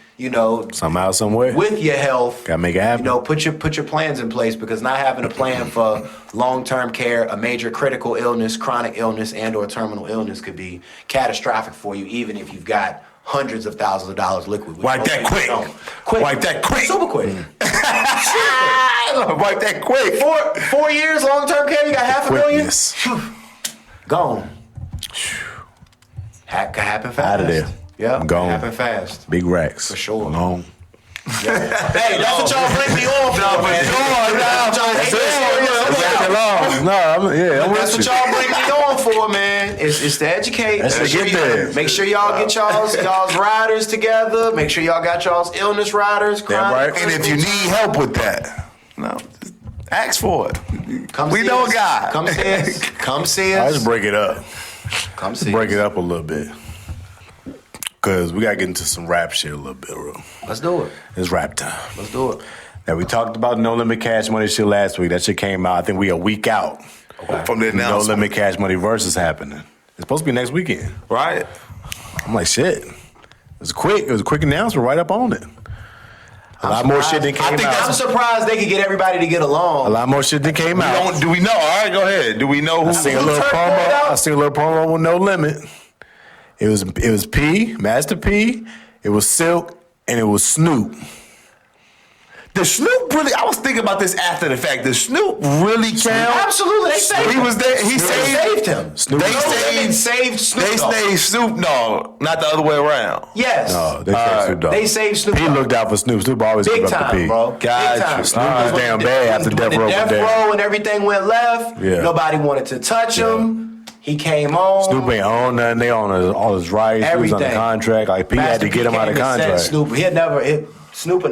somehow, somewhere, with your health, gotta make it happen. Put your plans in place, because not having a plan for long-term care, a major critical illness, chronic illness, and/or terminal illness could be catastrophic for you, even if you've got hundreds of thousands of dollars liquid. Wipe that quick. Wipe that quick. Super quick. Wipe that quick. 4 years long-term care, you got $500,000. Gone. Can happen fast. Out of there. Yeah, I'm gone. Happen fast. Big racks. For sure. Long. Yeah. Hey, that's what y'all bring me on for, man. That's what y'all bring me on for, man. It's to educate. Make sure y'all get y'all's riders together. Make sure y'all got y'all's illness riders. And if you need help with that, ask for it. We know a guy. Come see us. Come see us. I just break it up. Come see us. Break it up a little bit. Because we got to get into some rap shit a little bit, bro. Let's do it. It's rap time. Let's do it. Now, we talked about No Limit Cash Money shit last week. That shit came out. I think we a week out from the announcement. No Limit Cash Money versus happening. It's supposed to be next weekend. Right. I'm like, shit. It was quick. It was a quick announcement right up on it. A lot more shit that came out. I'm surprised they could get everybody to get along. A lot more shit that came out. Do we know? All right, go ahead. Do we know who? I seen a little promo with No Limit. It was P, Master P, it was Silk, and it was Snoop. The Snoop really, I was thinking about this after the fact. The Snoop really count? Absolutely, they saved him. He was there. He saved him. Snoop saved Snoop. They saved Snoop Dogg, not the other way around. Yes. No, they saved Snoop Dogg. They saved Snoop Dogg. He looked out for Snoop. Snoop always big looked up to P. time, bro. Gotcha. Snoop was damn bad after Death Row went Death down. Row and everything went left. Yeah. Nobody wanted to touch him. He came on. Snoop ain't own nothing. They own all his rights. Everything. He was on the contract. Like P had to get him out of contract. Snoop would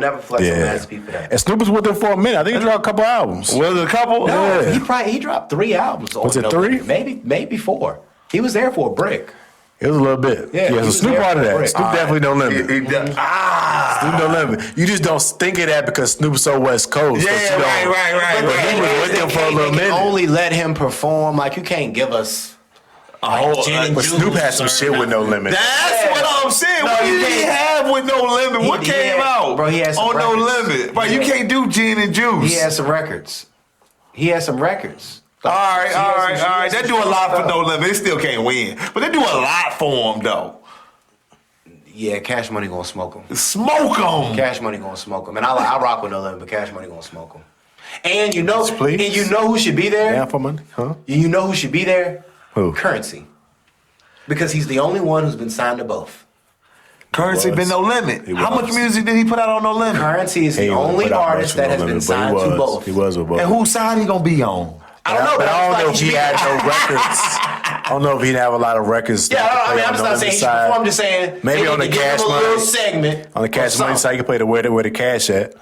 never flex on Master P for that. And Snoop was with him for a minute. I think he dropped a couple albums. Was it a couple? No, Yeah. he dropped 3 albums. Was it 3? Maybe 4. He was there for a brick. It was a little bit. Yeah, he so was Snoop there part of for that. break. Snoop definitely don't limit. Snoop Snoop don't limit. You just don't think of that because Snoop's so West Coast. Yeah, right. But he was with them for a little They minute. only let him perform. Like, you can't give us But Snoop had some shit with No Limit. That's what I'm saying. No, What you did he can't. have with No Limit? What came out? Bro, he had some on No records. Limit. Bro, you can't do gin and juice. He had some records. All right. They do a lot for No Limit. They still can't win. But they do a lot for him, though. Yeah, Cash Money gonna smoke him. Smoke him. Cash Money gonna smoke him. And I rock with No Limit, but Cash Money gonna smoke him. And you know who should be there? Yeah, for money? Huh? You know who should be there? Who? Currency. Because he's the only one who's been signed to both. Currency been No Limit. How much music did he put out on No Limit? Currency is the only artist that has been signed to both. He was with both. And whose side he gonna be on? I don't know, But I don't know if he he had no records. I don't know if he'd have a lot of records. Yeah, I'm just not saying he should perform. I'm just saying maybe on the Cash Money segment. On the Cash Money side, you can play the where the cash at.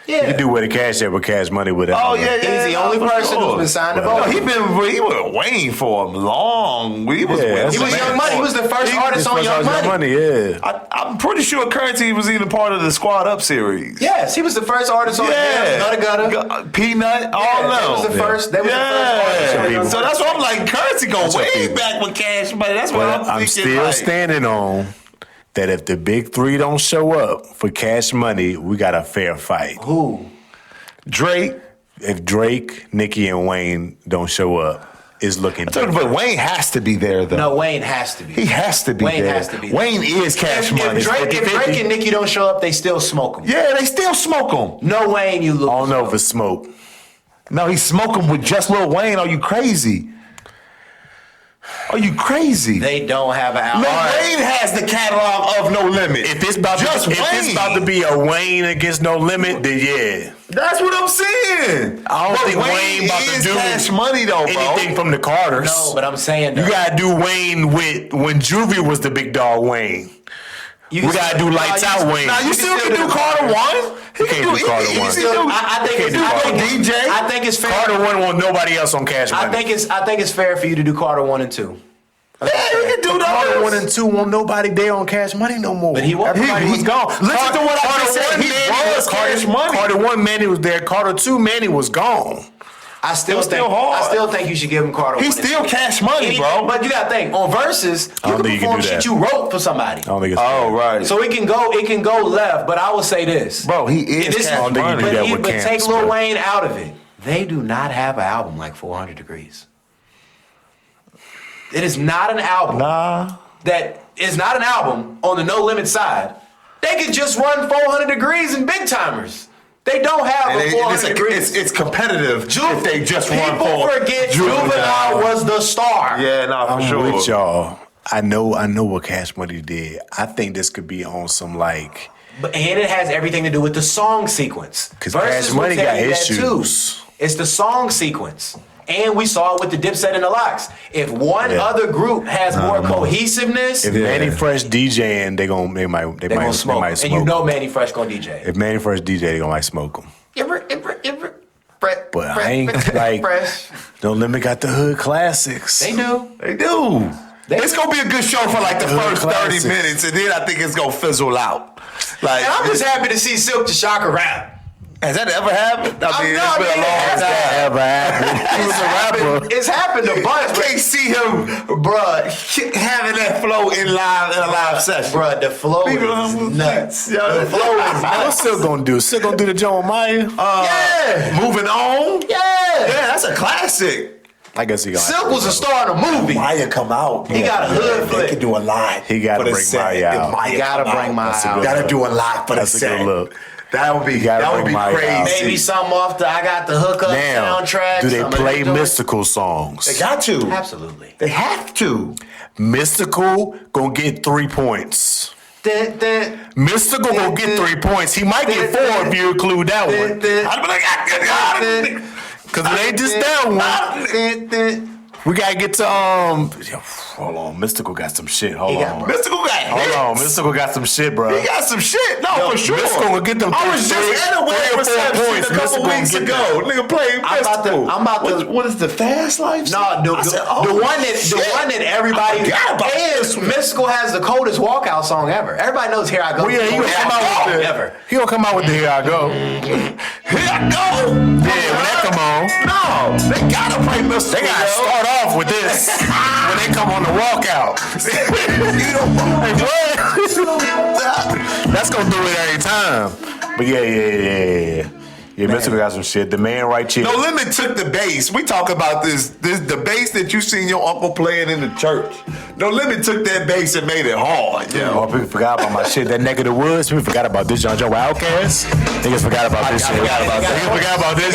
Yeah. You can do where the cash at with Cash Money with it. Oh yeah. He's the only person who's been signed to both. He was waiting for him long. He was Young Money. He was the first artist on Young Money. Yeah. I'm pretty sure Currency was even part of the Squad Up series. Yes, he was the first artist on Gutter. Peanut, all that was the first. That was the first artist. So that's why I'm like, Currency go way back with Cash Money. That's what I'm thinking. I'm still standing on that if the big 3 don't show up for Cash Money, we got a fair fight. Who? Drake. If Drake, Nicki, and Wayne don't show up, it's looking different. But Wayne has to be there, though. No, Wayne has to be. He has to be there. Wayne has to be there. Wayne is Cash Money. If Drake and Nicki don't show up, they still smoke him. Yeah, they still smoke him. No Wayne, you lose. I don't know if it's smoke. No, he's smoking with just Lil Wayne. Are you crazy? Are you crazy? They don't have an album. Lil Wayne has the catalog of No Limit. If it's about to be a Wayne against No Limit, then yeah. That's what I'm saying. I don't think Wayne about to do Cash Money though, bro. anything from the Carters. No, but I'm saying you gotta do Wayne with when Juvie was the big dog Wayne. We gotta do Lights Out Wayne. Now you still can do Carter 1. He can't do Carter 1. I think it's fair. Carter 1 won't nobody else on Cash Money. I think it's fair for you to do Carter 1 and 2. Yeah, you can do those. Carter 1 and 2 won't nobody there on Cash Money no more. But he was gone. Listen to what I just said. He was Cash Money. Carter 1 Manny was there. Carter 2 Manny was gone. I still think you should give him Carter 1. He's still Cash Money, bro. But you gotta think on verses, you can perform shit you wrote for somebody. I don't think it's fair. Right. So it can go left. But I will say this, bro. He is Cash Money. But take Lil Wayne out of it. They do not have an album like 400 Degrees. It is not an album. That is not an album on the No Limit side. They could just run 400 Degrees and Big Timers. They don't have a 400 Degrees. It's competitive if they just run People forget Juvenile was the star. Yeah, no, for sure. I'm with y'all. I know what Cash Money did. I think this could be on some like... And it has everything to do with the song sequence. Because Cash Money got issues. It's the song sequence. And we saw it with the Dipset and the Locks. If one other group has more cohesiveness, if Manny Fresh DJing, they might smoke. And you know Manny Fresh gonna DJ. If Manny Fresh DJ, they gonna smoke him. But I ain't like No Limit got the hood classics. They do. It's gonna be a good show for like the first 30 minutes, and then I think it's gonna fizzle out. Like, and I'm just happy to see Silk the Shocker rap. Has that ever happened? I mean, it's been a long time. Ever happened? He was a rapper. It's happened a bunch. I can't see him, bruh, having that flow in a live session. Bruh, the flow is nuts. The flow is nuts. What's Silk gonna do? Silk gonna do the Joe Maya? Yeah. Moving on? Yeah. Yeah, that's a classic. I guess he got. Silk was a star in a movie. Maya come out. He got a hood They flick. could do a lot. He gotta bring Maya out. He gotta bring Maya out. Gotta do a lot for the That's a set. good look. That would be bring Maya crazy. out. Maybe something off the I Got the Hook Up Now, soundtrack. do they some of play them joints. mystical songs? They got to. Absolutely. They have to. Mystical gonna get 3 points. Mystical gonna get 3 points. He might get 4 if you include that one. I'd be like, Cause it ain't just that one. We gotta get to hold on. Mystical got some shit. Hold on. Mystical got Hold on. Mystical got some shit, bro. He got some shit. No, for sure. Mystical will get them. I was just at a wedding reception a couple weeks ago. Nigga playing Mystical. I'm about to. What is the Fast Life? No, the one that everybody is. Mystical has the coldest walkout song ever. Everybody knows "Here I Go." Well, yeah, he gonna come out with the. ever. He gonna come out with the "Here I Go." Here I go. Yeah, when that come on. No, they gotta play Mystical. They gotta start off with this when they come on the walkout. That's gonna do it every time. But yeah. Yeah, Mystical got some shit. The man right here. No Limit took the bass. We talk about this the bass that you seen your uncle playing in the church. No Limit took that bass and made it hard. Yeah. Oh, people forgot about my shit. That Neck of the Woods. People forgot about this John Joe Outcast. Niggas forgot about this shit. Niggas forgot about this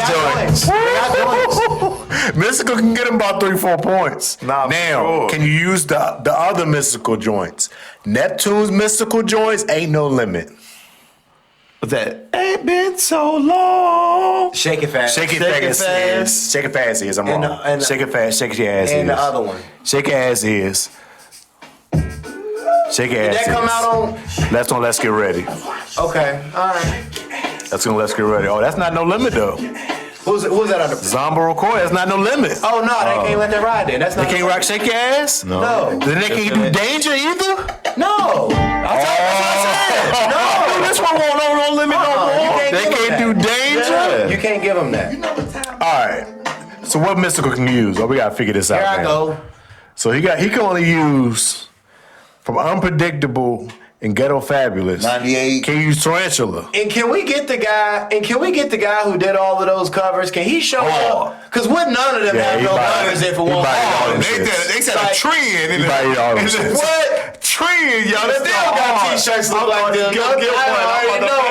joint. Mystical can get him about 3-4 points. Nah, now, sure. can you use the other Mystical joints? Neptune's Mystical joints ain't no limit. What's that? Ain't been so long. Shake it fast. Shake it fast is. Shake it fast is. I'm wrong. Shake it fast. Shake your ass is. And the other one. Shake your ass is. Shake your ass is. Did that come out on? That's on Let's Get Ready. Okay. All right. That's on Let's Get Ready. Oh, that's not no limit though. Who's that under? Zombo Record. That's not no limit. Oh no, they can't let that ride then. That's They not. can't rock Shake Your Ass. No. Then they can't do Danger either. No. No, this one won't no limit no more. They can't do Danger. You can't give them that. All right. So what Mystical can you use? Oh, we gotta figure this out. Here I now. go. So he can only use from Unpredictable and Ghetto Fabulous. 98. Can you use Tarantula? And can we get the guy? And can we get the guy who did all of those covers? Can he show up? Because would none of them have no covers if it wasn't hard? They said a trend in What? trend, y'all. They still got t-shirts look like them. I already know.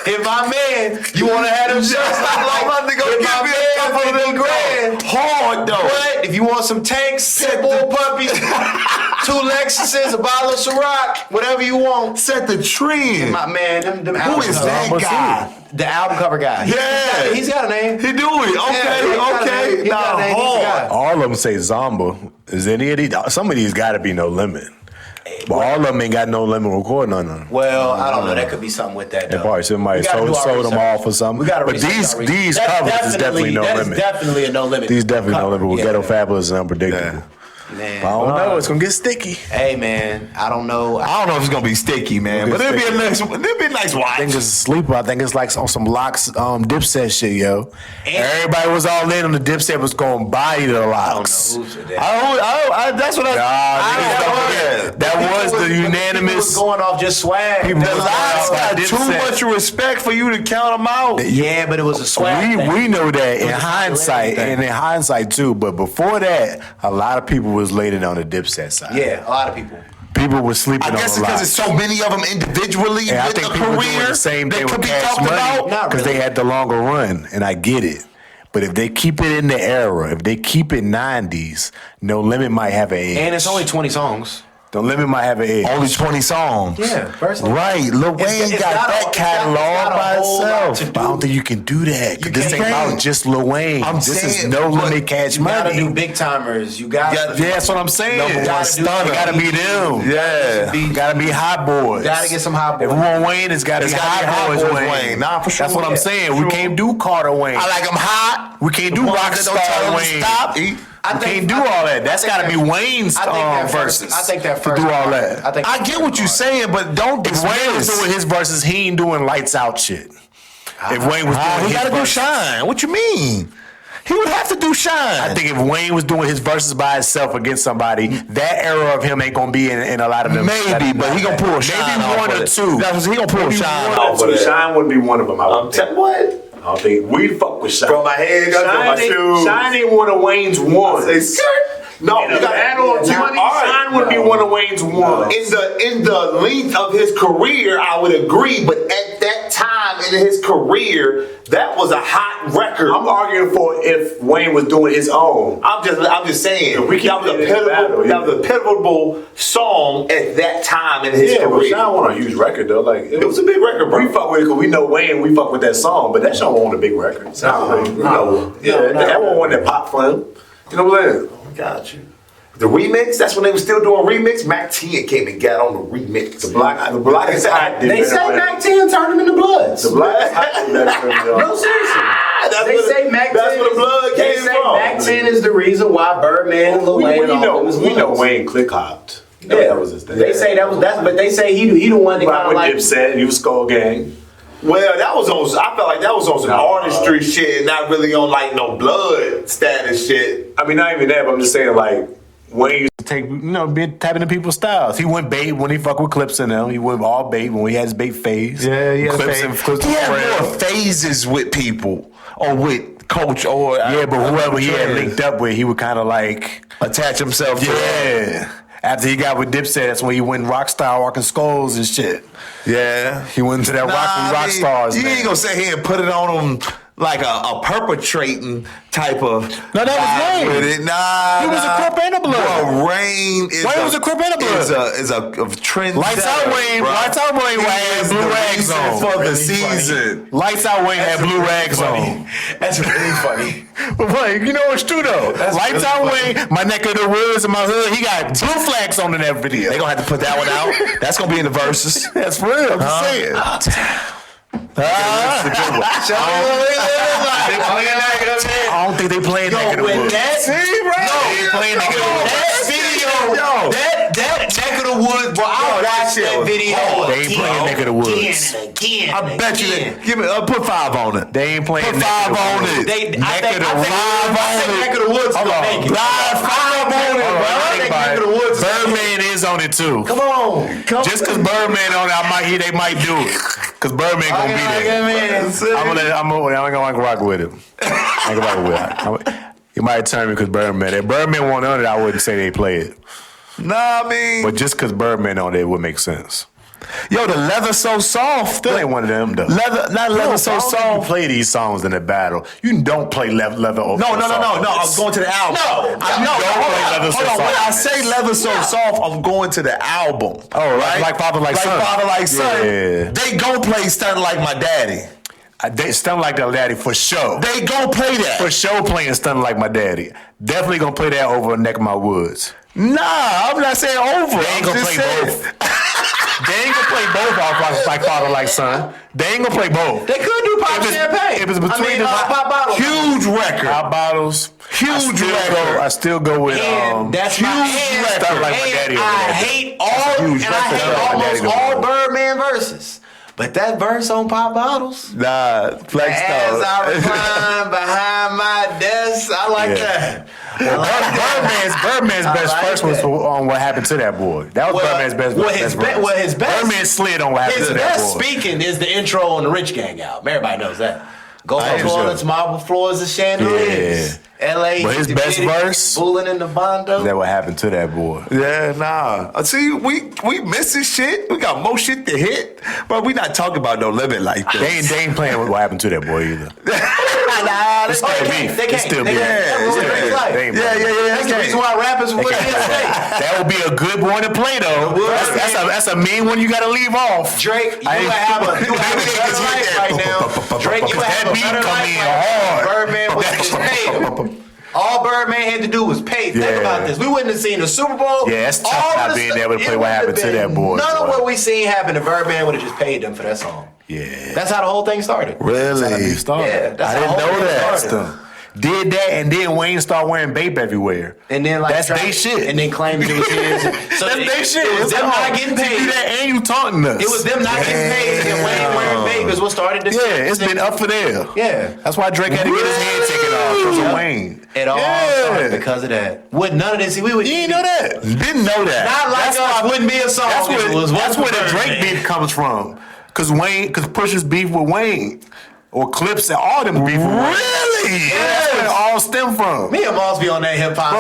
If my man, you want to have them shirts like I'm about to go if get my me a man, couple of them $50 hard though. But if you want some tanks, pit bull puppies, 2 Lexuses, a bottle of Ciroc, whatever you want. Set the trend. My man, them Who is that guy? The album cover guy. Yeah. He's got a name. He do it. Okay. He's got a name. Hard. All of them say Zomba. Is any of these? Some of these got to be No Limit. But all of them ain't got No Limit recording on them. Well, I don't know. That could be something with that. They probably somebody We gotta do our sold them research. off or something. We got to But these covers is definitely No That Limit. is definitely a No Limit. These definitely No cover. Limit with Yeah. Ghetto Fabulous and Unpredictable. Man. I don't know. It's gonna get sticky. Hey, man. I don't know. I don't know if it's gonna be sticky, man, but it'll be a nice watch. I think it's a sleeper. I think it's like on some Locks Dipset shit, yo. Everybody was all in on the Dipset was gonna buy the Locks. That's what That was the unanimous. Was going off just swag. People The was Locks going off got too Dipset. much respect for you to count them out. Yeah, but it was a swag. thing. We know that in was a hindsight, thing. and in hindsight too. But before that, a lot of people was laid it on the Dipset side. Yeah, a lot of people. People were sleeping I on guess the because Locks. it's so many of them individually And I with think a people doing career the same thing that could with be Cash talked about. Not because really. they had the longer run, and I get it. But if they keep it in the era, if they keep it 90s, No Limit might have an edge. And it's only 20 songs. No Limit might have an edge. Only 20 songs. Yeah, personally. Right, Lil Wayne it's got got that a- catalog it's got a by whole lot itself. to But I don't do. think you can do that. 'Cause this ain't can't. about just Lil Wayne. I'm This is saying, No but Limit Cash You gotta do Money. big timers. You gotta. Yeah, that's what I'm saying. Number one Gotta stunner. It gotta be them. Yeah. Gotta be Hot Boys. Gotta get some Hot If Boys. we want Wayne, it's gotta be Hot Boys Wayne. Nah, for sure. That's what I'm saying. We can't do Carter Wayne. I like them hot. We can't do The ones that don't tell Rockstar them to Wayne. stop. We can't do all that. That's got to be Wayne's verses. I think that to first. do all that. I get what you're saying, but don't If Wayne was doing his verses, he ain't doing lights out shit. If Wayne was doing he his gotta do verses. Shine. What you mean? He would have to do Shine. I think if Wayne was doing his verses by himself against somebody, that era of him ain't gonna be in a lot of them. Maybe, but he gonna pull Shine off. Maybe one or two. He gonna pull Shine off. Shine wouldn't be one of them. I'm telling you what. I don't think we fuck with Shine. From my head, Shine, to my shoes. Shine ain't one of Wayne's ones. No, you got to add on 20. Shine would be one of Wayne's ones. In the length of his career, I would agree. But at that time in his career, that was a hot record. I'm arguing for if Wayne was doing his own. I'm just saying that was a pivotal song at that time in his career. But Shine won a huge record though. Like it was a big record, bro. We fuck with it because we know Wayne. We fuck with that song, but that song won a big record. That one won that pop for him. You know what I'm saying? Got you. The remix, that's when they were still doing remix. Mac 10 came and got on the remix. The block is hot. They say Mac 10 turned him into Bloods. The block is hot. No, seriously. They say Mac 10. That's where the blood came from. Mac 10 is the reason why Birdman and Lil Wayne and all them was we know Wayne click hopped. Yeah, that was his thing. They say but they say he the one that kind of like Dipset. He was Skull Gang. Well, I felt like that was on some artistry shit and not really on like no blood status shit. I mean, not even that, but I'm just saying like Wayne used to take, be tapping into people's styles. He went bait when he fucked with Clips and them. He went all bait when he had his bait phase. Yeah, he had Clips phase. and Clips. He had more phases with people or with Coach or but whoever he had linked up with, he would kind of like attach himself to. Yeah. After he got with Dipset, that's when he went rock star, walking skulls and shit. Yeah, he went into that rock stars. You ain't gonna sit here and put it on him like a perpetrating type of. No, that was Wayne. With it. Nah, he was a Crip and a Blood. Well, Wayne was a Crip and a Blood. Is a trend. Lights Out Wayne. Bro. Lights Out Wayne had blue rags on for the season. Lights Out Wayne had blue rags on. That's really funny. But wait, it's true though. Lights Out Wayne, my neck of the woods and my hood. He got blue flags on in that video. They gonna have to put that one out. That's gonna be in the verses. That's for real. I'm just saying. I don't think they playing Neck of the Woods. They playing Neck of the Woods. That video, that Neck of the Woods, bro. I watched that video. They ain't playing Neck of the Woods. Again. I bet you they give me put 5 on it. They ain't playing put 5 on it. I think Neck of the Woods gonna make it. 5 on it, bro. Neck of the Woods. Birdman is on it too. Come on. Just because Birdman on it, they might do it. Because Birdman gonna be there. I'm gonna rock with him. I ain't gonna rock with him. You might turn me because Birdman. If Birdman won on it, I wouldn't say they play it. Nah, I mean. But just because Birdman on it would make sense. Yo, the Leather So Soft. Still ain't one of them though. Leather So Soft. You play these songs in the battle. You don't play Leather. No. I was going to the album. Hold on. When I say Leather So Soft, I'm going to the album. Oh, right. Like Father Like Son. Father Like Son. Yeah. They gon' play Stunt Like My Daddy. They Stunt Like Their Daddy for sure. They gon' play that. For sure playing Stunt Like My Daddy. Definitely gonna play that over Neck of My Woods. Nah, I'm not saying over. They ain't gonna play both. They ain't gonna play both off like Father Like Son. They ain't gonna play both. They could do Pop Champagne. If it's between Pop Bottles. Huge record. Pop Bottles. Huge record. I still go with that's huge my Stunt Like My Daddy. I hate almost all Birdman verses. But that verse on Pop Bottles, nah, Flex as I recline behind my desk, I like that. Birdman's best verse was on What Happened to That Boy. That was Birdman's best verse. His best Birdman slid on What Happened to That Boy. His best speaking is the intro on the Rich Gang album. Everybody knows that. Go for toilets, marble floors, and chandeliers. L.A. But his best verse, fooling in the Bondo. That What Happened to That Boy. Yeah, nah. See, we missing shit. We got more shit to hit, but we not talking about no limit like this. They ain't playing with What Happened to That Boy either. Nah, It's still beef. They can't. It's still beef. Yeah. That's the reason why rappers would That would be a good one to play though. That's a mean one you gotta leave off. Drake, you would have a better life right now. Drake, you would have a better life right now. Birdman was paid. All Birdman had to do was pay. Think about this. We wouldn't have seen the Super Bowl. Yeah, it's tough not being able to play What Happened to That Boy. None of what we seen happen to Birdman would have just paid them for that song. Yeah. That's how the whole thing started. Really? That's how the beef started. Yeah, that's I how didn't the whole know thing that. started. did that, and then Wayne started wearing Bape everywhere. And then like that's they shit. And then claimed it was his. So that's they shit. It was them not getting paid. You do that and you taunting us. It was them not getting paid, and Wayne wearing Bape is what started this. Yeah, it's been up for there. Yeah. That's why Drake had to get his head taken off because of Wayne. It all started because of that. With none of this, we would. You didn't know that. Didn't know that. Not like us. Wouldn't be a song. That's where the Drake beef comes from. Because Push's beef with Wayne. Or Clips and all them beef with Wayne. Really? Yeah, that's where it all stem from. Me and Moss be on that hip hop.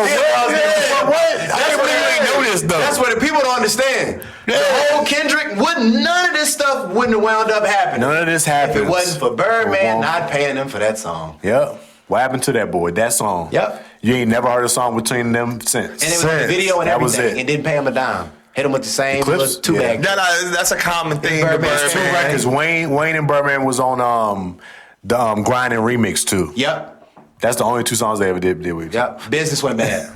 That's what the people don't understand. Yeah. The whole Kendrick, none of this stuff wouldn't have wound up happening. None of this happened. If it wasn't for Birdman not paying them for that song. Yep. What happened to that boy? That song. Yep. You ain't never heard a song between them since. And it was the video and everything. And didn't pay him a dime. Hit him with the same two bag. No, that's a common thing. Birdman's two records. Wayne and Birdman was on the Grinding remix too. Yep. That's the only two songs they ever did with. Yep. Business went bad.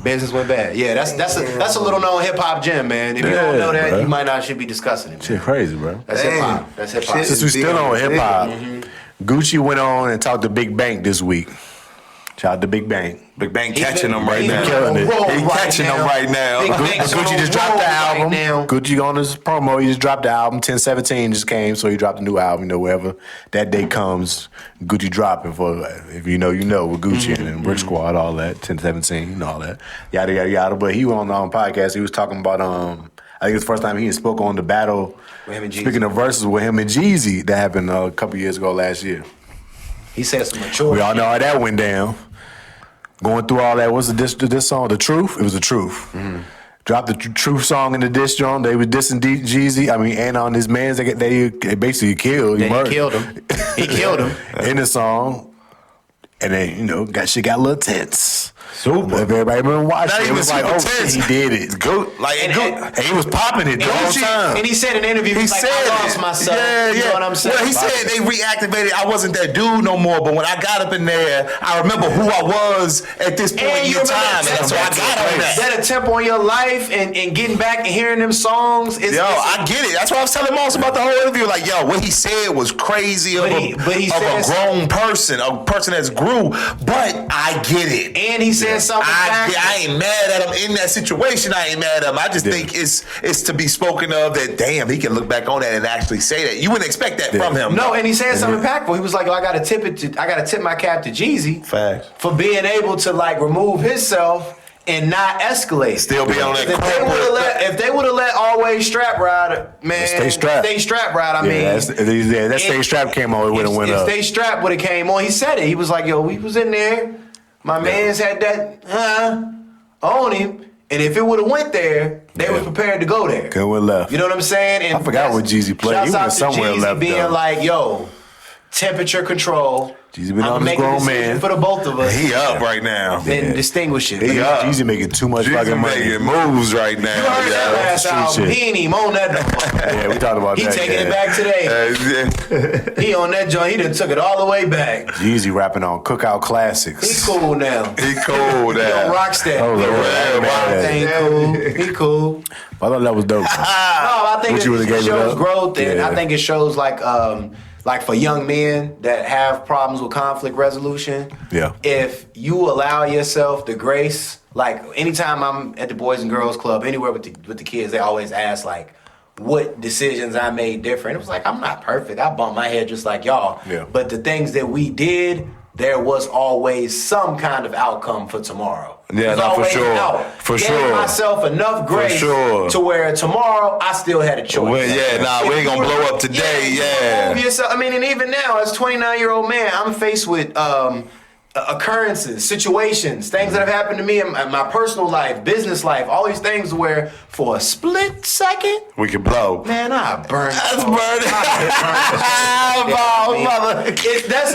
Business went bad. Yeah, that's a little known hip hop gem, man. If you don't know that, you might not should be discussing it. Man. Shit, crazy, bro. That's hip hop. That's hip hop. Since we still on hip hop, Gucci went on and talked to Big Bank this week. Shout out to Big Bank. Big Bank catching them right now. Killing it. He catching them right now. Gucci just dropped the album. Gucci on his promo, he just dropped the album. 10/17 just came, so he dropped a new album. Wherever that day comes, Gucci dropping for, if you know, with Gucci and Brick Squad, all that. 10/17, all that. Yada, yada, yada. But he went on the podcast, he was talking about, I think it's the first time he spoke on the battle. With him and Jeezy. Speaking of verses with him and Jeezy, that happened a couple years ago last year. He said some mature. We all know how that went down. Going through all that, what's this song? The Truth? It was The Truth. Mm-hmm. Dropped the Truth song in the diss joint. They were dissing Jeezy. I mean, and on his mans, they basically killed. He killed him. He killed him. In the song. And then, shit got a little tense. Super. Everybody remember watching. It was like, tense. He did it. Good. And he was popping it the whole time. And he said in an interview, I lost myself. Yeah, you know what I'm saying? Well, he said they reactivated. I wasn't that dude no more, but when I got up in there, I remember who I was at this point in time. And so I got on that. That attempt on your life and getting back and hearing them songs. I get it. That's what I was telling Moss about the whole interview. Like, what he said was crazy of a grown person, a person that's grew, but I get it. And he said something. I ain't mad at him in that situation. I ain't mad at him. I just think it's to be spoken of that, damn, he can look back on that and actually say that. You wouldn't expect that from him. No, and he said something impactful. He was like, I gotta tip my cap to Jeezy for being able to remove himself and not escalate. Still be on that. If they would have let Always Strap Ride, man, Stay Strapped. Stay Strap Ride. That Stay Strap came on. It would have went up. If Stay Strap would have came on, he said it. He was like, we was in there. My man's had that on him, and if it would have went there, they was prepared to go there. Couldn't went left. You know what I'm saying? And I forgot what Jeezy played. He went somewhere Jeezy left. Being like, temperature control. Jeezy been on this grown man for the both of us. He up right now. Then distinguish it. He up. Jeezy making too much fucking money. Making moves right now. You heard that last album. He ain't even on that no more. Yeah, we talked about that. He taking it back today. He on that joint. He done took it all the way back. Jeezy rapping on Cookout Classics. He cool now. He cool now. He on Rockstar. He cool. I thought that was dope. I think it shows growth, and I think it shows like for young men that have problems with conflict resolution, if you allow yourself the grace, like anytime I'm at the Boys and Girls Club, anywhere with the kids, they always ask what decisions I made different. It was like, I'm not perfect. I bumped my head just like y'all. Yeah. But the things that we did, there was always some kind of outcome for tomorrow. Yeah, no, for sure. For sure. Gave myself enough grace to where tomorrow I still had a choice. Well, we ain't gonna blow up today. Move yourself. I mean, and even now, as a 29-year-old man, I'm faced with occurrences, situations, things that have happened to me in my personal life, business life, all these things where for a split second we can blow. Man, I burned. That's burning. That's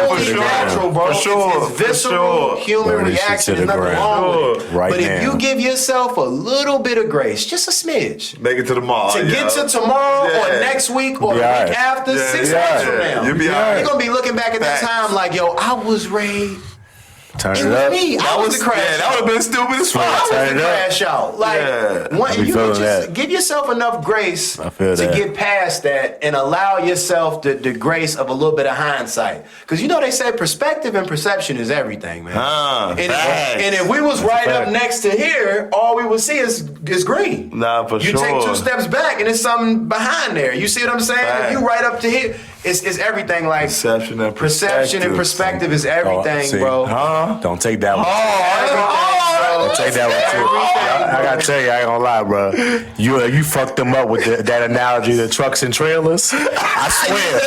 totally natural, bro. For sure. It's visceral human reaction. There's nothing wrong with it. But if you give yourself a little bit of grace, just a smidge, make it to tomorrow. To get to tomorrow or next week or the week after, 6 months from now, you'll be all right. You're gonna be looking back at that time like, I was raised. Turn it it was up. me. I was the crash. Yeah, that would have been stupid as fuck. I was Turn the it up. crash out. Like, I be you feeling just that. give yourself enough grace to that. get past that and allow yourself the grace of a little bit of hindsight. Because you know they say perspective and perception is everything, man. And if we was right up next to here, all we would see is green. Nah, for you sure. take 2 steps back and there's something behind there. You see what I'm saying? If you right up to here, it's everything. Like perception and perspective is everything, bro. Don't take that one. Don't take that one too. I gotta tell you, I ain't gonna lie, bro. You fucked them up with that analogy, the trucks and trailers. I swear.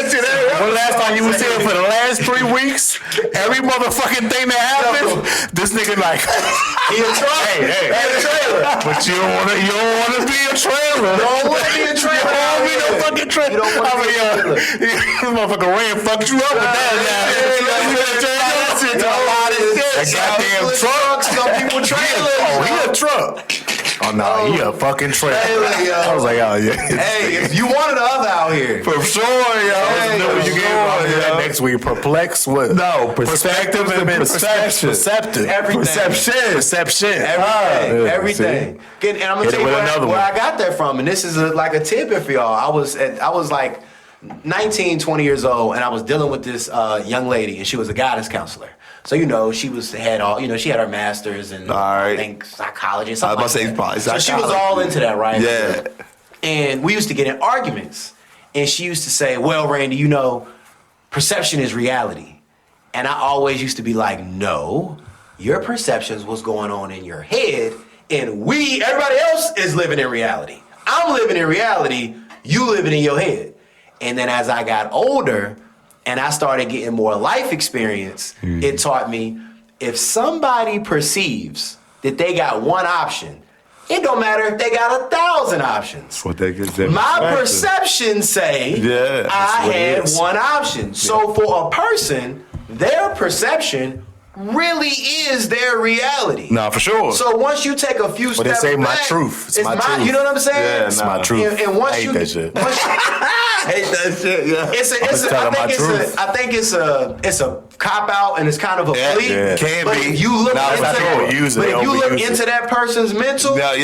When last time you was here for the last 3 weeks, every motherfucking thing that happened, this nigga like, he a truck. Hey, a trailer. But you don't wanna be a trailer. Don't want to be a trailer. You don't want to be no fucking trailer. You don't want to be a trailer. This motherfucker Ray fucked you up with that. That goddamn truck. Some people trailers. Oh, he a truck. Oh no, he a fucking trailer. I was like, oh yeah. Hey, you one or the other out here. For sure, yo. You gave next week. Perplex what? No, perspective and perception. Perceptive. Everything. Perception. Everything. And I'm gonna tell you where I got that from. And this is like a tidbit for y'all. I was like 19, 20 years old, and I was dealing with this young lady, and she was a guidance counselor. So she had her master's in I think psychology. Something I was about to say probably psychology. So she was all into that, right? Yeah. And we used to get in arguments, and she used to say, "Well, Randy, perception is reality," and I always used to be like, "No, your perception's what's going on in your head, and everybody else is living in reality. I'm living in reality. You living in your head." And then as I got older, and I started getting more life experience, it taught me if somebody perceives that they got one option, it don't matter if they got 1,000 options. What they My perception say I had one option. So for a person, their perception really is their reality. Nah, for sure. So once you take a few steps back, they say my truth. It's my truth. You know what I'm saying? Yeah, it's my truth. And once I hate that shit. I hate that shit. Yeah. I think it's a cop out and it's kind of a plea. Yeah. Can but be. if you look into into that person's mental, yeah.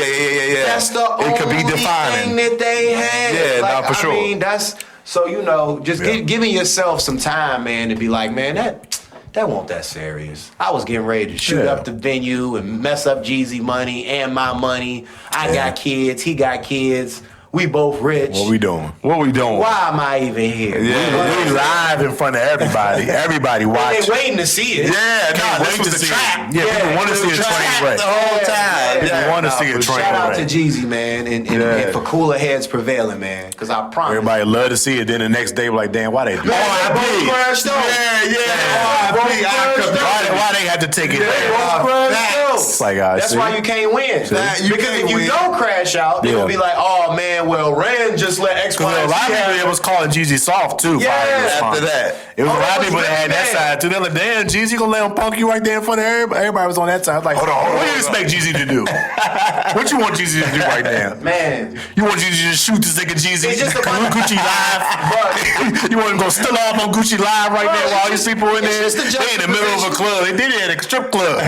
that's the it could be only defining thing that they had. Yeah, for sure. I mean, that's so just giving yourself some time, man, to be like, man, that wasn't that serious. I was getting ready to shoot up the venue and mess up Jeezy money and my money. I got kids. He got kids. We both rich. What we doing? Why am I even here? Yeah, we live in front of everybody. Everybody watching. They waiting to see it. Yeah, this was the trap. Yeah, people want to see a train wreck the whole time. People want to see a train wreck. Shout out to Jeezy, man, and for cooler heads prevailing, man. Because I promise. Everybody love to see it. Then the next day, we're like, damn, why they do that? Why they had to take it back? That's why you can't win. Because if you don't crash out, they're going to be like, oh, man, well, Rand just let X, Y, a lot of people it was calling Jeezy soft, too. After that. It was a lot of people that had that side, too. They're like, damn, Jeezy going to let him punk you right there in front of everybody. Everybody was on that side. Like, hold on. What do you expect Jeezy to do? What you want Jeezy to do right now? Man. You want Jeezy to just shoot this nigga Jeezy? It's just about Gucci Live? You want him to go still off on Gucci Live right there while these people in there? They in the middle of a club. They did it at a strip club.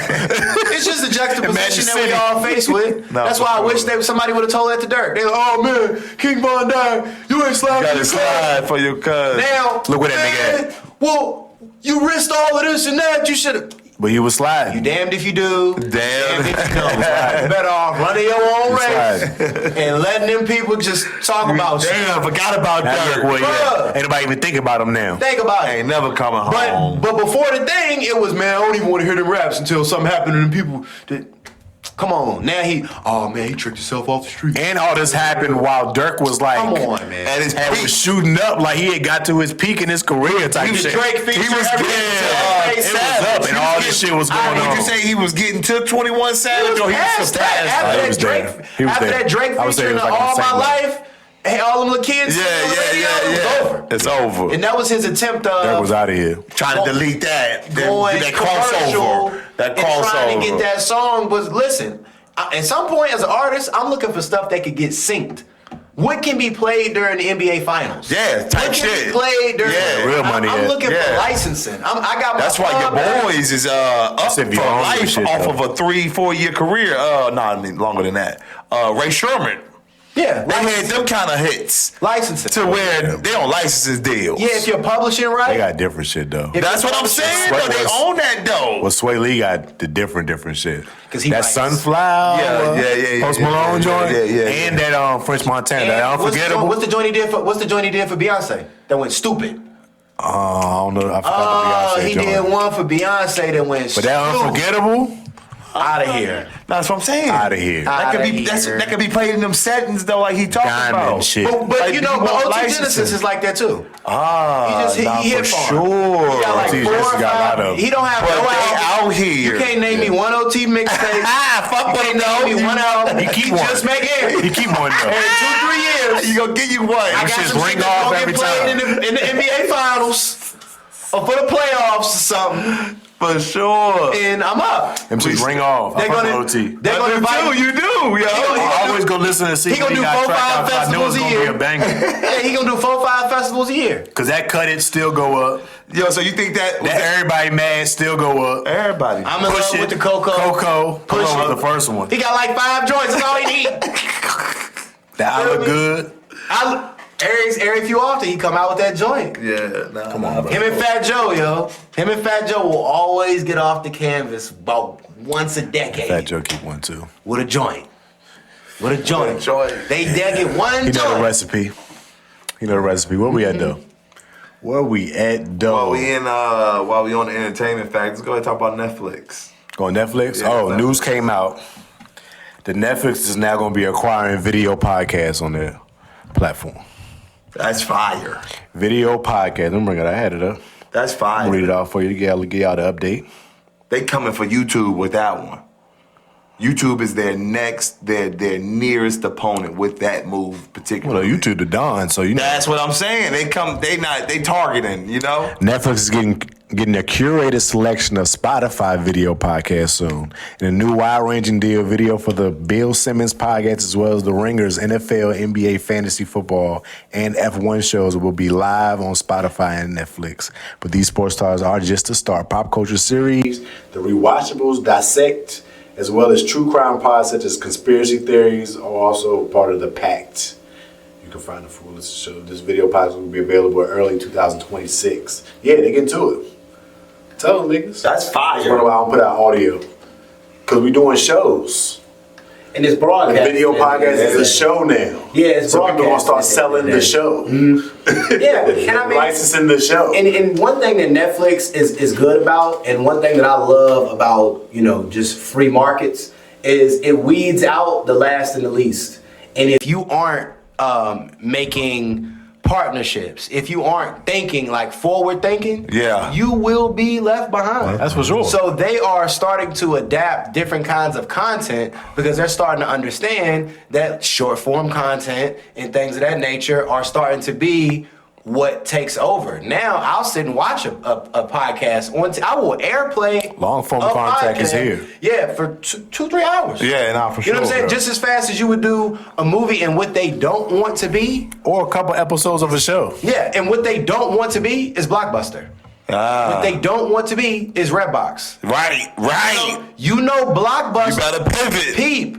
It's just a juxtaposition that we all face with. That's why I wish somebody would have told that to Dirk. They like, oh man, King Von Dyke, you ain't sliding. You gotta slide for your cousin. Now, look where that nigga at. Well, you risked all of this and that. You should have. But he was sliding. You damned if you do. Damn if you don't. You better off running your own race and letting them people just talk about you. Damn, I forgot about Dirk. Ain't nobody even think about him now. Think about it. Ain't never coming home. But before the thing, it was, man, I don't even want to hear them raps until something happened to them people. Come on. Now he tricked himself off the street. And all this happened while Dirk was like, come on, man. At his peak. Was shooting up like he had got to his peak in his career type shit. Drake feature. He was it was up and all this shit was going on. Would you say he was getting to 21 Savage or he was surpassed? After that Drake feature All My Life, hey, all them little kids. Yeah. It's over. And that was his attempt. That was out of here. Trying to delete that. That crossover. Trying to get that song was listen. At some point, as an artist, I'm looking for stuff that could get synced. What can be played during the NBA Finals? Yeah, type what shit. Can be played during real money. I'm looking for licensing. I got my That's why your boys is up for life shit, off though. of a 3-4 year career. No, I mean longer than that. Ray Sherman. Yeah, They had them kind of hits licensing to where they don't license deals. Yeah, if you're publishing right. They got different shit though. That's what I'm saying. Though. They own that though. Well, Sway Lee got the different shit. Because he that writes. Sunflower, Yeah. Post Malone joint, Yeah. and that French Montana, And that Unforgettable. What's the joint he did for Beyonce? That went stupid. I don't know. I forgot the Beyonce He joint. did one for Beyonce that went But stupid. that Unforgettable, Out of here. That's what I'm saying. out of here. That could be Outta that could be played in them settings though, like he talking Diamond about. shit. But Like, you know, you but want OT licensing. Genesis is like that too. Ah, He hit for farm. sure. He got like OT 4 or Genesis got a lot 5. of- He don't have But no they album. out here. You can't name me one OT mixtape. Fuck You with can't him though. name me one album. He keep He one. just make it. He keep one though. Every 2-3 years. He gonna give you one. I got shit's some ring shit that's off gonna every get played time. in the NBA Finals or for the playoffs or something, For sure. and I'm up. Them shits ring off. They're I fuck with gonna, OT. they're gonna invite. You do, yo. I always go listen and see he gonna when do he got 4-5 track out, 'cause I know festivals it's a gonna be year. a banger. Yeah, he gonna do 4-5 festivals a year. Cause that cut it still go up. Yo, so you think that That everybody mad still go up. everybody? I'm in Push love it. with the Coco. Coco. Push Coco it. was the first one. He got like 5 joints. That's all he need. That I look good. Every few often he come out with that joint. Yeah, nah. Come on, bro. Him and Fat Joe, yo. Him and Fat Joe will always get off the canvas about once a decade Fat Joe keep one too. with a joint. With a joint. joint. They get one He know the joint. recipe. He know the recipe. Where we at though? Where we at though? While we on the entertainment fact, let's go ahead and talk about Netflix. Go on Netflix? Yeah, Oh, Netflix. news came out. The Netflix is now going to be acquiring video podcasts on their platform. That's fire. Video podcast. Let me bring it. I had it up. That's I'm fire. gonna read it out for you to get y'all the update. They coming for YouTube with that one. YouTube is their nearest opponent with that move, Well, particularly. YouTube the Don, so you know. That's what I'm saying. They targeting, you know? Netflix is getting a curated selection of Spotify video podcasts soon. And a new wide-ranging deal video for the Bill Simmons podcast as well as the Ringers NFL, NBA, fantasy football, and F1 shows will be live on Spotify and Netflix. But these sports stars are just a start. Pop culture series, the rewatchables, dissect, as well as true crime pods such as conspiracy theories are also part of the pact. You can find the full list of shows. This video podcast will be available early 2026. Yeah, they get to it. Tell them niggas. That's fire. That's why I don't put out audio. Because we doing shows. And it's broadcast. The video podcast is a show now. Yeah, it's so people gonna start broadcast. selling the show. Yeah, and I mean, licensing the show. And one thing that Netflix is good about, and one thing that I love about, just free markets, is it weeds out the last and the least. And if you aren't making partnerships, if you aren't thinking like forward thinking, Yeah. you will be left behind. That's for sure. So they are starting to adapt different kinds of content because they're starting to understand that short form content and things of that nature are starting to be what takes over. Now I'll sit and watch a podcast I will airplay Long form a content is podcast, here. Yeah, for 2-3 hours. Yeah, nah, for You know what I'm sure, saying? bro. Just as fast as you would do a movie and what they don't want to be. Or a couple episodes of a show. Yeah, and what they don't want to be is Blockbuster. What they don't want to be is Redbox. Right. You know Blockbuster. You better pivot. Peep.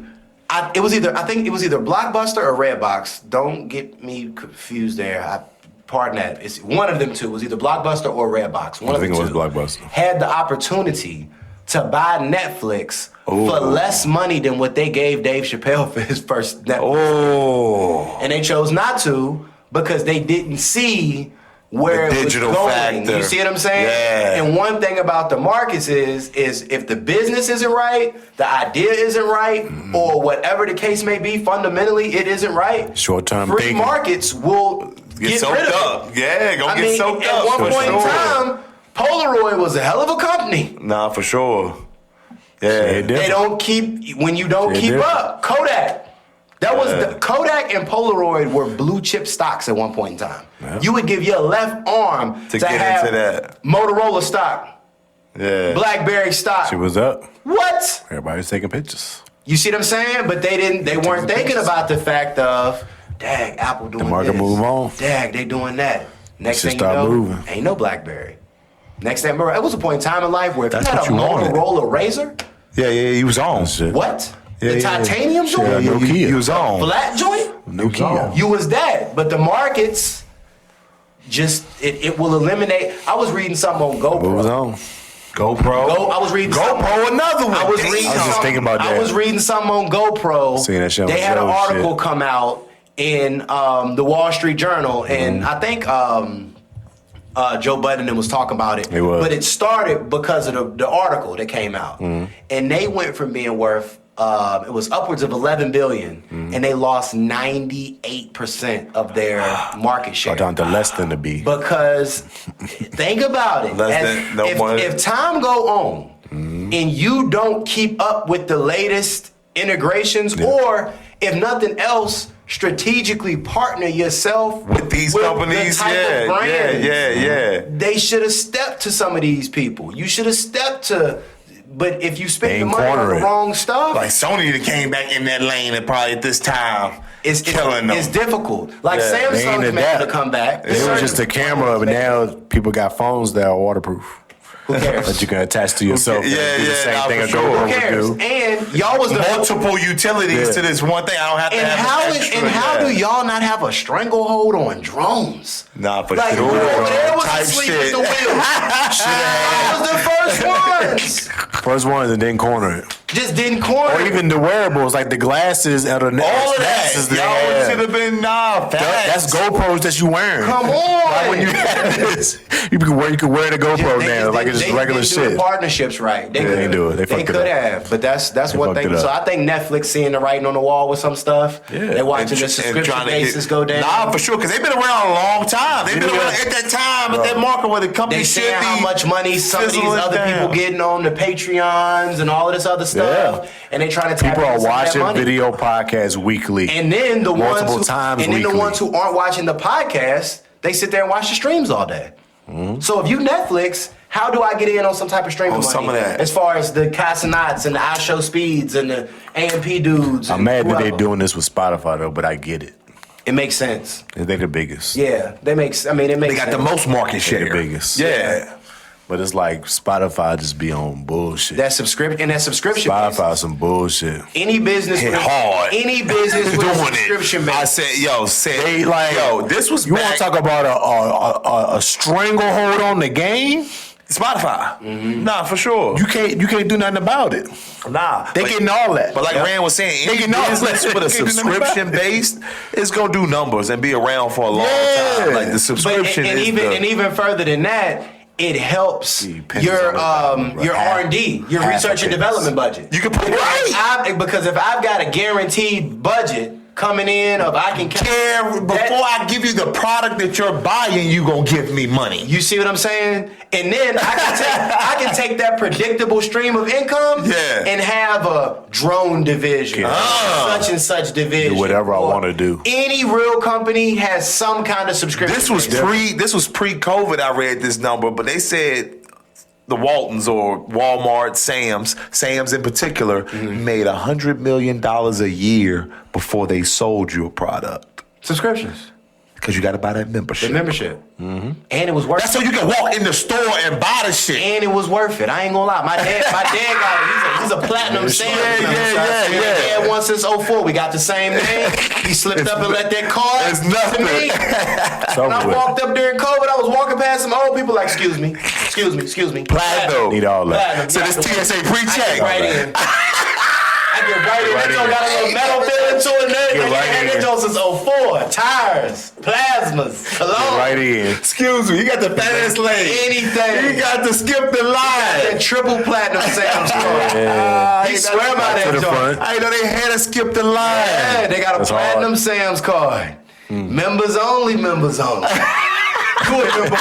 I think it was either Blockbuster or Redbox. Don't get me confused there. Pardon that. It's one of them two. It was either Blockbuster or Redbox. One I of the think it was two. Blockbuster. Had the opportunity to buy Netflix for less money than what they gave Dave Chappelle for his first Netflix. And they chose not to because they didn't see where The it was digital going. factor. You see what I'm saying? Yeah. And one thing about the markets is if the business isn't right, the idea isn't right, or whatever the case may be, fundamentally it isn't right. Short-term free thinking. markets will Get get soaked rid of up. it. Yeah, get soaked up. At one for point in sure. time, Polaroid was a hell of a company. Nah, for sure. Yeah. Shit They different. don't keep when you don't Shit keep different. up. Kodak. That was Kodak and Polaroid were blue chip stocks at one point in time. Yeah. You would give your left arm To to get have into that. Motorola stock, Yeah. BlackBerry stock. She was up. What? Everybody was taking pictures. You see what I'm saying? But they weren't thinking about the fact of Dag, Apple doing The market this. move on. Dag, they doing that. Next Should thing you start know, moving. ain't no BlackBerry. Next thing, remember, it was a point in time in life where if That's you had a what you wanted. Motorola Razor, Yeah, he was on. Shit. what? Yeah, The yeah, yeah. titanium joint? Yeah, Nokia. He was on. Flat joint? Nokia. You was that. But the markets just, it will eliminate. I was reading something on GoPro. What was on? GoPro. I was reading GoPro, another one. I was reading I was just something- thinking about I that. was reading something on GoPro. Seeing that shit on They had an show, article shit. come out in the Wall Street Journal, and I think Joe Budden was talking about it. He was. But it started because of the article that came out, and they went from being worth it was upwards of 11 billion, and they lost 98% of their market share. Down to less than the B. Because think about it. Less than no more. If time go on and you don't keep up with the latest integrations, or if nothing else, strategically partner yourself With these with companies, the type of brands, yeah. they should have stepped to some of these people. You should have stepped to. But if you spend the ain't money on the cornering. wrong stuff, Like Sony that came back in that lane and probably at this time it's killing them. It's difficult. Like Yeah, they ain't Samsung's making adapt. a comeback. It was just a camera, but now people got phones that are waterproof. Who cares? That you can attach to yourself. Yeah, and do the yeah, same nah, thing for a sure. GoPro Who would cares? do. And y'all was the multiple utilities Yeah. to this one thing. I don't have to And have how an is extra, and how yeah. do y'all not have a stranglehold on drones? Nah, for Like, sure. who over there was Type asleep shit. at the wheel? Y'all was the first ones. First one that didn't corner it. Just didn't corner. Or even the wearables, like the glasses or the All of that. glasses they Y'all had. should have been That's GoPros that you wearing. Come on. Like when you had this, you can wear the GoPro now, like it's just regular they didn't do shit. the partnerships right. They Yeah, could they do it. They fucked it could up. have, but that's one fucked thing. it up. So I think Netflix seeing the writing on the wall with some stuff. Yeah. They're watching And the tr- subscription and trying to basis get- go down. Nah, for sure, because they've been around a long time. They've been Yeah. around at that time, at that market where the company They should saying be. how much money some of these fizzling other down. people getting on the Patreons and all of this other stuff, and they trying to tap People are into some of that watching money. video podcasts weekly. And then the multiple ones who, times and then weekly. the ones who aren't watching the podcast, they sit there and watch the streams all day. So if you Netflix, how do I get in on some type of streaming On money? some of that. As far as the Casanats and the iShow Speeds and the AMP dudes. I'm and mad that whoever. they're doing this with Spotify though, but I get it. It makes sense. They're the biggest. Yeah, it makes They sense. got the most market They're share. the biggest. Yeah. But it's like Spotify just be on bullshit. That subscription and that subscription. Spotify basis. some bullshit. Any business Hit with hard. Any business with a Doing subscription it. I base. said, They like this was you back. want to talk about a stranglehold on the game? Spotify. Nah, for sure. You can't do nothing about it. Nah. They getting all that. But like Rand was saying, They any getting all business that. with a They getting nothing subscription about it. based is gonna do numbers and be around for a long Yeah. time. Like the But, subscription and is even further than that, it helps See, pennies your on the your half- R&D, your half research a and penny. development budget. You can put Because if I've got a guaranteed budget coming in of I can care before I give you the product that you're buying, you gonna give me money. You see what I'm saying? And then I can take that predictable stream of income Yeah. and have a drone division, such and such division. Do whatever I Or wanna do. Any real company has some kind of subscription. This was base. pre-COVID. I read this number, but they said the Waltons or Walmart, Sam's in particular, made $100 million a year before they sold you a product. subscriptions. Because you got to buy that The membership. membership. And it was worth That's so you can walk in the store and buy the shit. And it was worth it. I ain't gonna lie. My dad got it. He's a platinum Sam. yeah. Dad won since 04. We got the same name. He slipped up and let that card It's nothing. to me. When I walked up during COVID, I was walking past some old people like, excuse me. Platinum. Need all that. So this TSA I pre-check. get right in. I get right in. That joint got a little metal feeling to it. Get right That in. joint since 04. Tires, plasmas, cologne. Right in. Excuse me, you got the fast lane. Anything. You got to skip the That line. triple platinum Sam's card. He swear by To that the joint. front. I know they had to skip the line. Yeah, they got a That's platinum hard. Sam's card. Members only. You a member,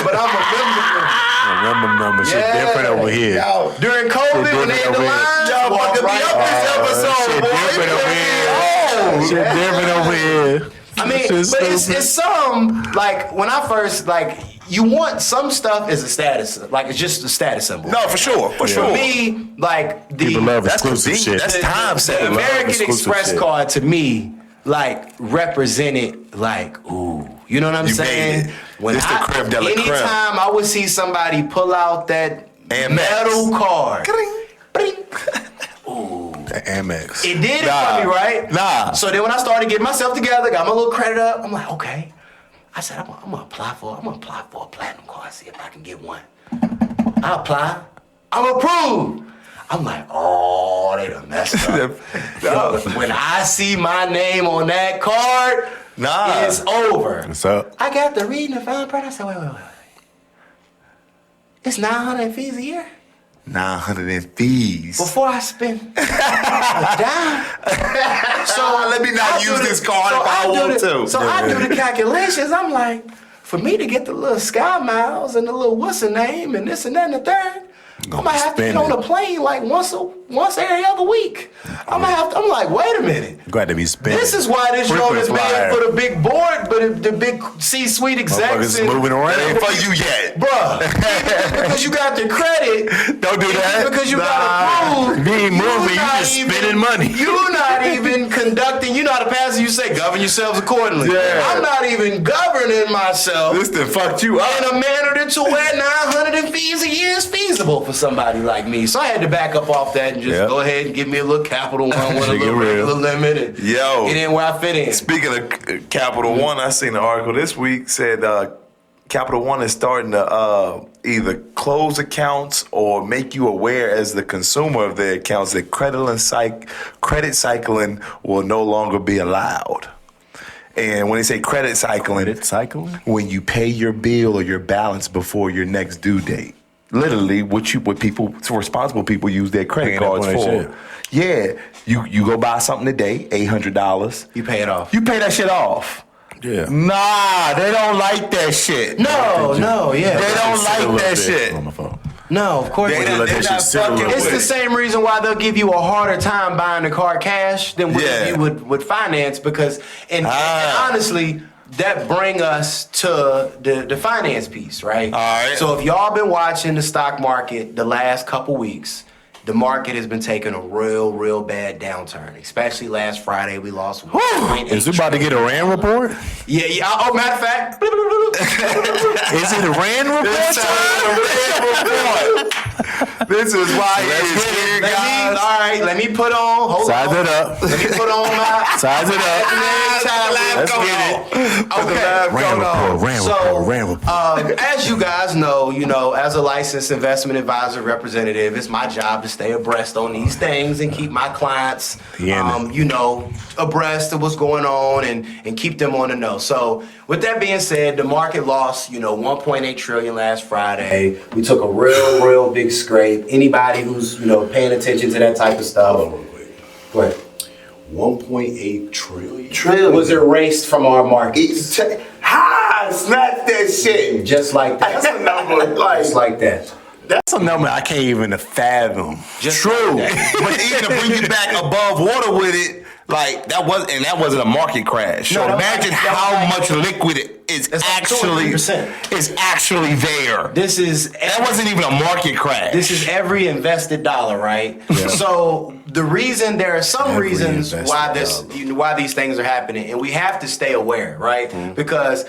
but I'm a member. Remember, shit different over here. Yo, during COVID, when they had the different over here. lines, Y'all walk fucking be right up on. this episode, Shit boy. different over here. Oh, Shit different over here. I mean, but it's some, like, when I first, like, you want some stuff as a status, like, it's just a status symbol. No, for sure. For For sure. me, like, People love That's exclusive convenient. shit. That's time the set. love American exclusive Express shit. card to me like represented like, ooh, you know what I'm saying? When This the creme de la creme. anytime I would see somebody pull out that Amex. metal card, The Amex. it did it for me, right? Nah. So then when I started getting myself together, got my little credit up, I'm like, okay. I said, I'm gonna apply for a platinum card, see if I can get one. I apply. I'm approved. I'm like, oh, they done messed up. Yo, when I see my name on that card, it's over. What's up? I got the reading the fine print. I said, wait. It's 900 fees a year? 900 in fees. Before I spend a dime. So let me not use this card if I want to. So I do the calculations. I'm like, for me to get the little Sky Miles and the little what's the name and this and that and the third, I might have to get on a plane like once every other week. I'm like, wait a minute. Glad to be spending. This is why this joint is made for the big board, but the big C-suite execs. Moving around. Ain't for you yet. Bruh, because you got the credit. Don't do that. Because you got approved. You ain't moving, you just spending money. You're not even conducting. You know how to pass it, you say, govern yourselves accordingly. Yeah. I'm not even governing myself This done fucked you up. in a manner that to where 900 in fees a year is feasible for somebody like me. So I had to back up off that and just go ahead and give me a little Capital One with a little regular limit and get in where I fit in. Speaking of Capital One, I seen an article this week said Capital One is starting to either close accounts or make you aware as the consumer of their accounts that credit cycling will no longer be allowed. And when they say credit cycling, when you pay your bill or your balance before your next due date. Literally, what responsible people use their credit cards for. Yeah, you go buy something today, $800. You pay it off. You pay that shit off. Yeah. Nah, they don't like that shit. No, They don't like that shit. On my phone. No, of course They not. not fucking with It's it. the same reason why they'll give you a harder time buying the car cash than what Yeah. you would finance because, and honestly, that bring us to the finance piece, right? All right. So if y'all been watching the stock market the last couple weeks, the market has been taking a real bad downturn. Especially last Friday, we lost 1.8 Is it about to get a RAND report? Yeah. Oh, matter of fact, Is it a RAND report time? This is why it's here, guys. all right, let me put on. Hold Size on. it up. Let me put on my. Size it up. Let's get it. Okay. RAND report. As you guys know, as a licensed investment advisor representative, it's my job to stay abreast on these things and keep my clients, abreast of what's going on and keep them on the know. So with that being said, the market lost, 1.8 trillion last Friday. We took a real big scrape. Anybody who's, paying attention to that type of stuff. Go ahead. 1.8 trillion Was erased from our markets. Snap that shit. Just like that. That's a number. Just like that. That's a number I can't even fathom. Just True. like that. But even to bring you back above water with it, that wasn't a market crash. So No, imagine how much liquid is actually 200%. is actually there. That wasn't even a market crash. This is every invested dollar, right? Yeah. So there are some reasons why why these things are happening, and we have to stay aware, right? Mm-hmm. Because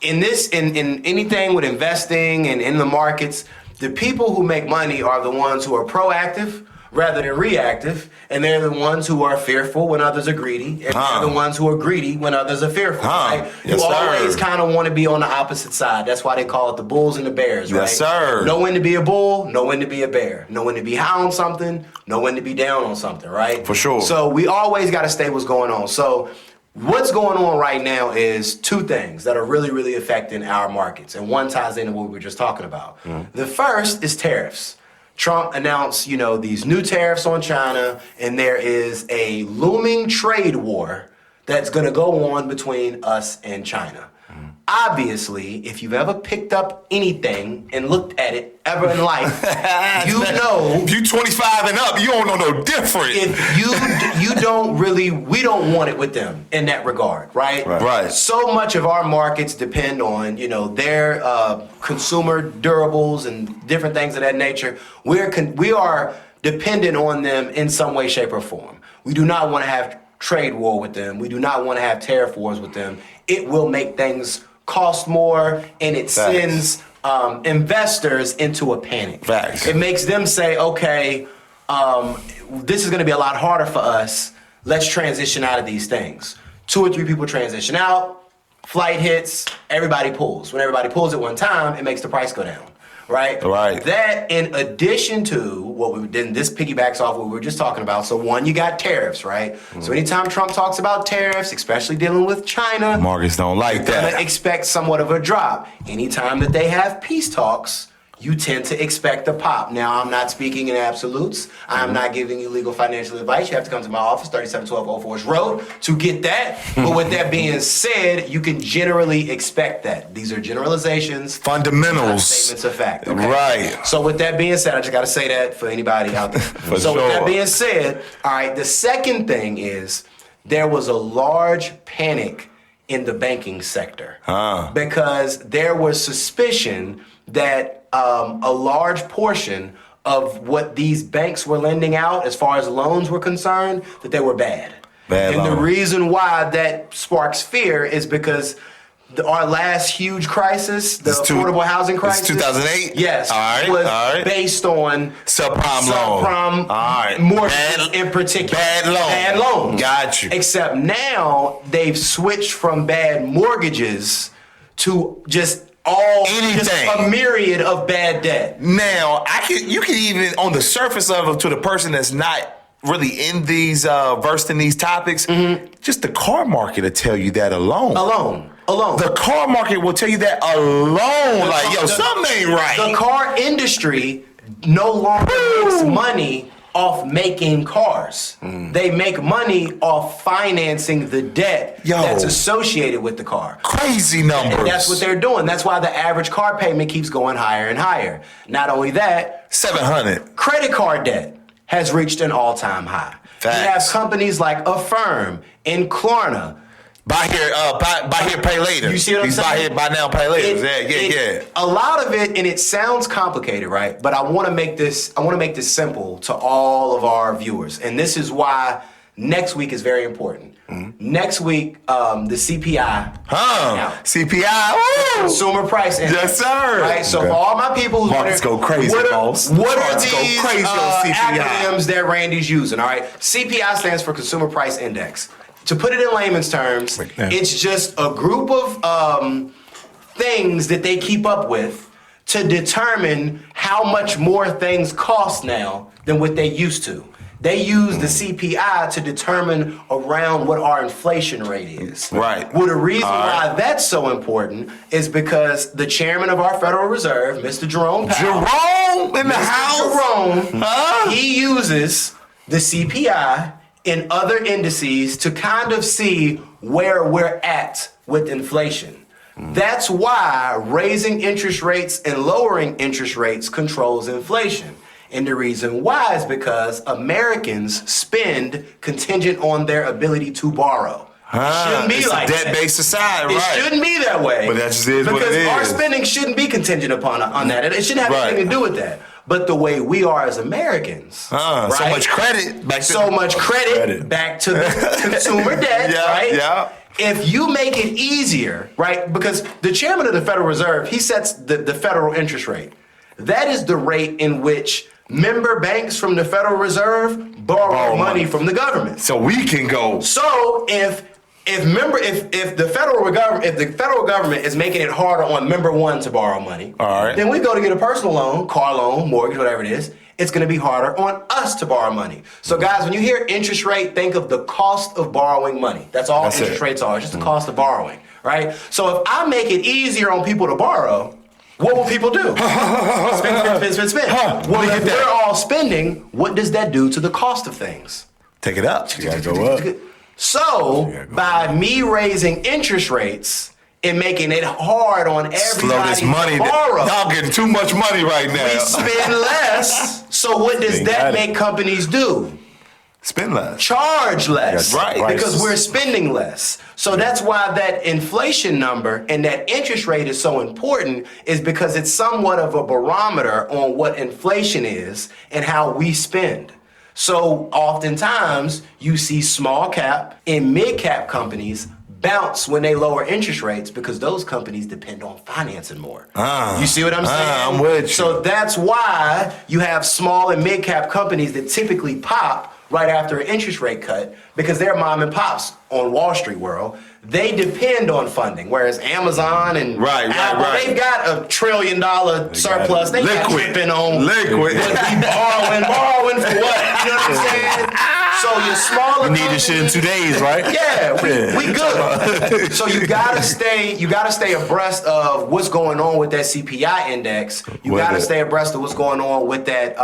in anything with investing and in the markets, the people who make money are the ones who are proactive rather than reactive, and they're the ones who are fearful when others are greedy, and they're the ones who are greedy when others are fearful. Right? Yes, you always kind of want to be on the opposite side. That's why they call it the bulls and the bears, right? Yes, sir. Know when to be a bull, know when to be a bear. Know when to be high on something, know when to be down on something, right? For sure. So we always got to stay what's going on. So what's going on right now is two things that are really affecting our markets, and one ties into what we were just talking about. The first is tariffs. Trump announced, these new tariffs on China, and there is a looming trade war that's going to go on between us and China. Obviously, if you've ever picked up anything and looked at it ever in life, you know. If you 25 and up, you don't know no different. If you don't really, we don't want it with them in that regard, right? Right. So much of our markets depend on, their consumer durables and different things of that nature. We are dependent on them in some way, shape, or form. We do not want to have trade war with them. We do not want to have tariff wars with them. It will make things cost more, and it sends investors into a panic. Facts. It makes them say, okay, this is going to be a lot harder for us. Let's transition out of these things. 2 or 3 people transition out, flight hits, everybody pulls. When everybody pulls at one time, it makes the price go down. Right? Right. That, in addition to what we did, this piggybacks off what we were just talking about. So one, you got tariffs, right? So anytime Trump talks about tariffs, especially dealing with China, markets don't like that. Gonna expect somewhat of a drop. Anytime that they have peace talks, you tend to expect a pop. Now, I'm not speaking in absolutes. I'm not giving you legal financial advice. You have to come to my office, 3712 Old Forest Road, to get that. But with that being said, you can generally expect that. These are generalizations. Fundamentals. Statements of fact. Okay? Right. So with that being said, I just got to say that for anybody out there. With that being said, all right, the second thing is there was a large panic in the banking sector. Because there was suspicion that a large portion of what these banks were lending out, as far as loans were concerned, that they were bad. And the reason why that sparks fear is because our last huge crisis, the affordable housing crisis, 2008. Yes, was based on subprime mortgages in particular. Bad loans. Got you. Except now they've switched from bad mortgages to just a myriad of bad debt. Now, you can even, on the surface of it, to the person that's not really in these, versed in these topics, just the car market will tell you that alone. Alone. The car market will tell you that alone. Something ain't right. The car industry no longer makes money off making cars. They make money off financing the debt that's associated with the car. Crazy numbers. And that's what they're doing. That's why the average car payment keeps going higher and higher. Not only that, $700. Credit card debt has reached an all-time high. Facts. You have companies like Affirm and Klarna. Buy here, pay later. You see what I'm saying? Buy here, buy now, pay later. Yeah. A lot of it, and it sounds complicated, right? But I want to make this simple to all of our viewers, and this is why next week is very important. Next week, the CPI. CPI. Woo! Consumer Price Index. Yes, sir. Right. So for all my people who markets go crazy, boss. What are these acronyms that Randy's using? All right. CPI stands for Consumer Price Index. To put it in layman's terms, it's just a group of things that they keep up with to determine how much more things cost now than what they used to. They use the CPI to determine around what our inflation rate is. Right. Well, the reason why that's so important is because the chairman of our Federal Reserve, Mr. Jerome Powell. Jerome in the house. Jerome, he uses the CPI and other indices to kind of see where we're at with inflation. That's why raising interest rates and lowering interest rates controls inflation. And the reason why is because Americans spend contingent on their ability to borrow. Shouldn't be like that. Debt-based society, right? It shouldn't be that way. But that just is what it is. Because our spending shouldn't be contingent upon that. It shouldn't have anything to do with that. But the way we are as Americans, right? So much credit back to the consumer debt, right? Yeah. If you make it easier, right? Because the chairman of the Federal Reserve, he sets the federal interest rate. That is the rate in which member banks from the Federal Reserve borrow money from the government. So we can go. So if the federal government is making it harder on member one to borrow money, then we go to get a personal loan, car loan, mortgage, whatever it is, it's going to be harder on us to borrow money. So guys, when you hear interest rate, think of the cost of borrowing money. That's all interest rates are. It's just the cost of borrowing, right? So if I make it easier on people to borrow, what will people do? Spend. Well, if we're all spending, what does that do to the cost of things? Take it up. You gotta go up. So, by me raising interest rates and making it hard on everybody to borrow, y'all getting too much money right now. We spend less. So what does that make companies do? Spend less. Charge less. Right. Because we're spending less. So that's why that inflation number and that interest rate is so important, is because it's somewhat of a barometer on what inflation is and how we spend. So oftentimes you see small cap and mid cap companies bounce when they lower interest rates because those companies depend on financing more. You see what I'm saying? I'm with you. So that's why you have small and mid cap companies that typically pop right after an interest rate cut because they're mom and pops on Wall Street world. They depend on funding, whereas Amazon and Apple, they've got $1 trillion surplus. They got tripping on liquid. borrowing for what? You know what I'm saying? So your smaller You need this shit in 2 days, right? Yeah, we good. So you gotta stay abreast of what's going on with that CPI index. You gotta stay abreast of what's going on with that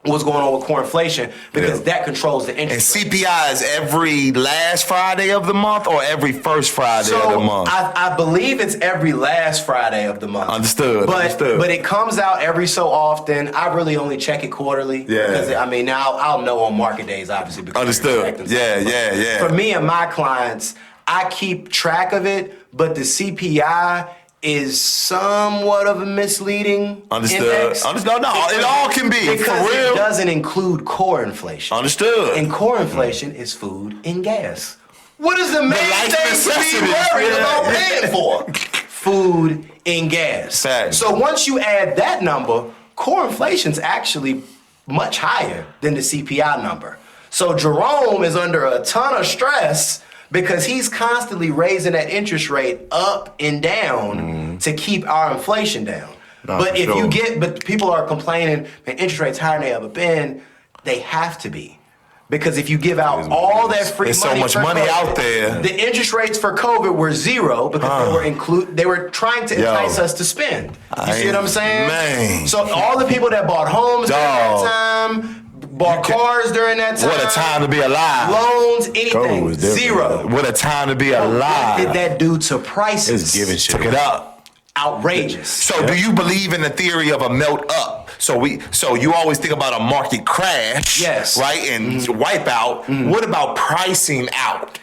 what's going on with core inflation because that controls the interest rate. And CPI is every last Friday of the month or every first Friday of the month? I believe it's every last Friday of the month. Understood. But it comes out every so often. I really only check it quarterly. Yeah. Because now I'll know on market days, obviously. Because Understood. Yeah. For me and my clients, I keep track of it, but the CPI is somewhat of a misleading index. No, it all can be. Because for real. It doesn't include core inflation. Understood. And core inflation is food and gas. What is the main thing to be worried about paying for? Food and gas. Fact. So once you add that number, core inflation's actually much higher than the CPI number. So Jerome is under a ton of stress because he's constantly raising that interest rate up and down to keep our inflation down. But people are complaining, man, interest rates higher than they ever been. They have to be. Because if you give out all that free There's money, so much money out there. The interest rates for COVID were zero because they were trying to entice us to spend. You see what I'm saying? Man. So all the people that bought homes during that time, bought cars during that time. What a time to be alive. Loans, anything, zero. What a time to be alive. What did that do to prices? It's giving shit. Took it up. Outrageous. So do you believe in the theory of a melt up? So you always think about a market crash, yes, right, and wipe out. What about pricing out?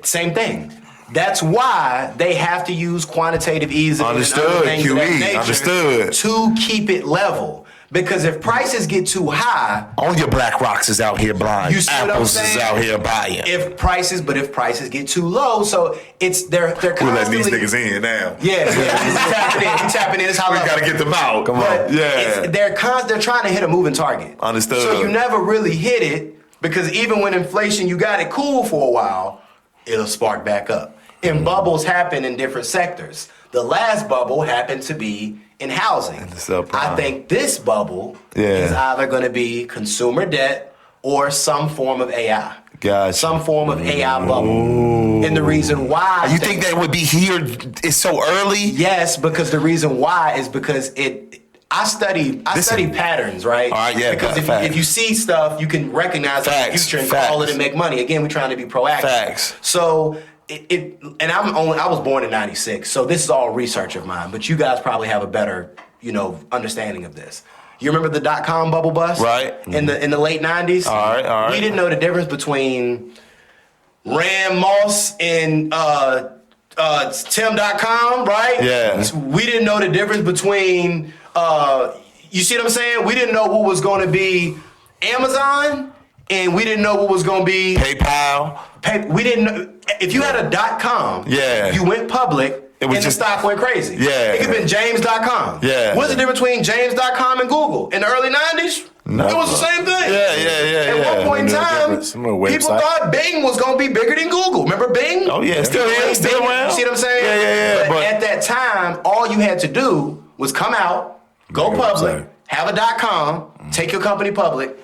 Same thing. That's why they have to use quantitative easing and other things of that nature to keep it level. Because if prices get too high, all your Black Rocks is out here buying. You see Apples what I'm saying? is out here buying. If prices get too low, so they're constantly. We're letting these niggas in now. Yeah. We tapping in. It's how we gotta get them out. Come on. Yeah. They're trying to hit a moving target. Understood. So you never really hit it because even when inflation, you got it cool for a while, it'll spark back up. And bubbles happen in different sectors. The last bubble happened to be in housing. I think this bubble is either going to be consumer debt or some form of AI. Gotcha. Some form of AI bubble. And the reason why... You think that would be here, it's so early? Yes, because the reason why is because I study patterns, right? All right, yeah. Because if you see stuff, you can recognize the future and call it and make money. Again, we're trying to be proactive. Facts. So... I was born in '96, so this is all research of mine. But you guys probably have a better, understanding of this. You remember the .com bubble bust, right? In the late '90s. All right. We didn't know the difference between Rand Moss and Tim.com, right? Yeah. We didn't know the difference between. You see what I'm saying? We didn't know who was going to be Amazon, and we didn't know what was going to be PayPal. We didn't know. If you had a .com, you went public, and the stock went crazy. Yeah. It could have been James.com. Yeah. What's the difference between James.com and Google? In the early 90s, it was the same thing. Yeah. At one point in time, people thought Bing was going to be bigger than Google. Remember Bing? Oh, yeah. Still here. Still around. You see what I'm saying? Yeah. But at that time, all you had to do was come out, go public, have a .com, take your company public.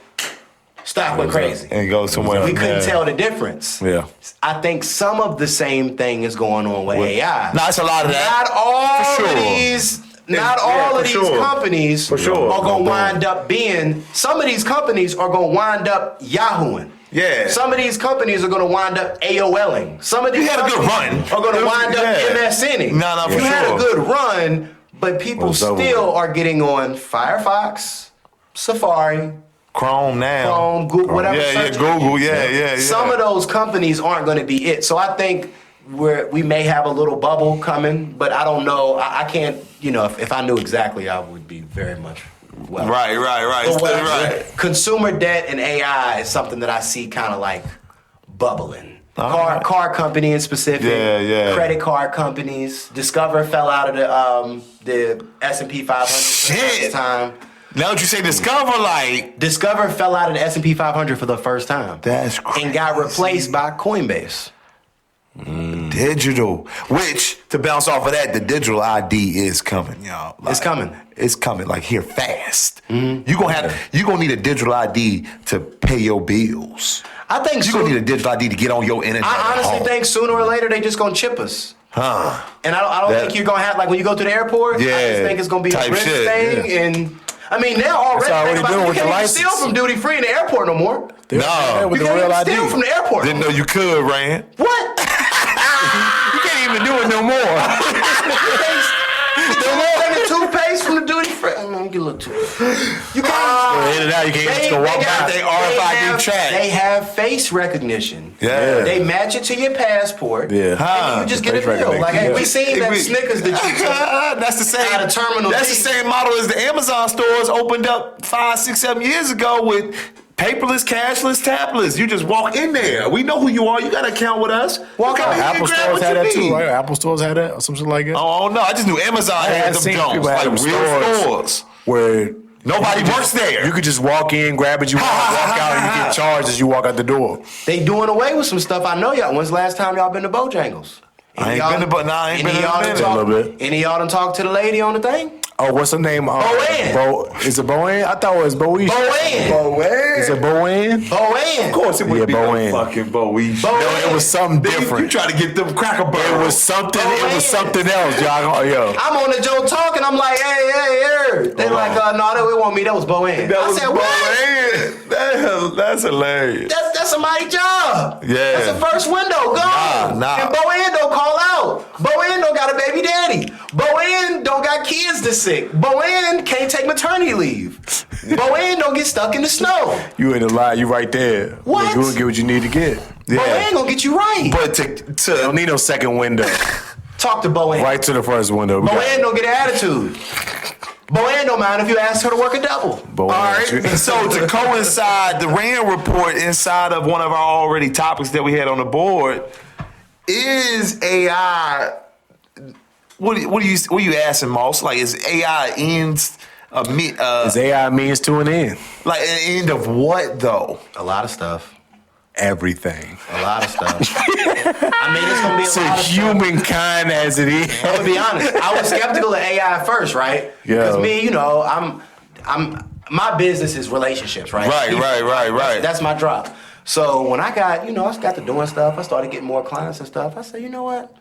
Stock went crazy. And go somewhere. We couldn't tell the difference. Yeah. I think some of the same thing is going on with AI. No, it's a lot of that. Not all of these companies are going to wind up being, some of these companies are going to wind up Yahooing. Yeah. Some of these companies are going to wind up AOLing. Some of these companies are going to wind up MSNing. No, for you sure. had a good run, but people still are getting on Firefox, Safari, Chrome now. Google, whatever. Google, yeah. Some of those companies aren't going to be it. So I think we may have a little bubble coming, but I don't know. I can't, if I knew exactly, I would be very much well. Right. But what- Right. Consumer debt and AI is something that I see kind of like bubbling. Car company in specific, credit card companies. Discover fell out of the S&P 500 for the first time. Now that you say Discover, like Discover fell out of the S&P 500 for the first time. That's crazy. And got replaced by Coinbase. Digital, which to bounce off of that, the digital ID is coming, y'all. Like, It's coming. It's coming, like here fast. You gonna need a digital ID to pay your bills. I think You're gonna need a digital ID to get on your internet. I honestly home. think sooner or later they just gonna chip us. Huh? And I don't think you're gonna have, like when you go to the airport, I just think it's gonna be a type wrist shit, thing. yeah. And I mean, now already, already think about doing it, with you the can't even steal license. from duty free in the airport no more. No, with You the can't real even ID. steal from the airport. didn't know you could, Rand. What? You can't even do it no more. Taking toothpaste from the duty free. I'm gonna get a little toothpaste. You can't. In and out, you can't just go walk got- by. They RFID track. They have face recognition. Yeah. They match it to your passport. Yeah. And you just get a Face bill. recognition, Like, hey, yeah. we seen that Snickers that you took. That's the same. Out of Terminal That's D. the same model as the Amazon stores opened up 5, 6, 7 years ago with paperless, cashless, tabless. You just walk in there. We know who you are. You got an account with us. Walk out here and Apple grab stores what had you that need. too, right? Apple stores had that or something like that. Oh no, I just knew Amazon I had had them seen Jones, people had like them real stores. stores. Where Nobody works there. you could just walk in, grab what you want, walk out, and you get charged as you walk out the door. They doing away with some stuff. I know y'all. When's the last time y'all been to Bojangles? I ain't been to, but nah, I ain't been in a minute. A little bit. Any of y'all done talk to the lady on the thing? Oh, what's her name? Boann. Is it Boann? I thought it was Boesh. Boann. Is it Boann? Boann. Of course, it would Yeah, be Boann. no fucking Bowie. Boann. It was something You different. try to get them Cracker Barrel. It was something. It Boann. was something else, y'all. Yo. I'm on the Joe talking. I'm like, hey. They like, no, they want me. That was Boann. That I was said, what? Boann. That's hilarious. That's somebody's job. Yeah. That's the first window. Go. Nah. And Boann don't call out. Boann don't got a baby daddy. Boann don't got kids that's sick. Boann can't take maternity leave. Boann don't get stuck in the snow. You in the line. You right there. What? You gonna get what you need to get. Boann gonna get you right. But Don't need no second window. Talk to Boann. Right to the first window. We Boann got- don't get an attitude. Boann don't mind if you ask her to work a double. Boann, all right. And so to coincide the Rand report inside of one of our already topics that we had on the board, is AI? What are you asking, Moss? Like, is AI ends? Is AI means to an end? Like an end of what though? A lot of stuff. Everything. A lot of stuff. I mean, it's gonna be a To lot of stuff. humankind as it is. I'm gonna be honest. I was skeptical of AI at first, right? Yeah. Because me, I'm my business is relationships, right? Right. That's my drop. So when I got to doing stuff, I started getting more clients and stuff. I said, you know what?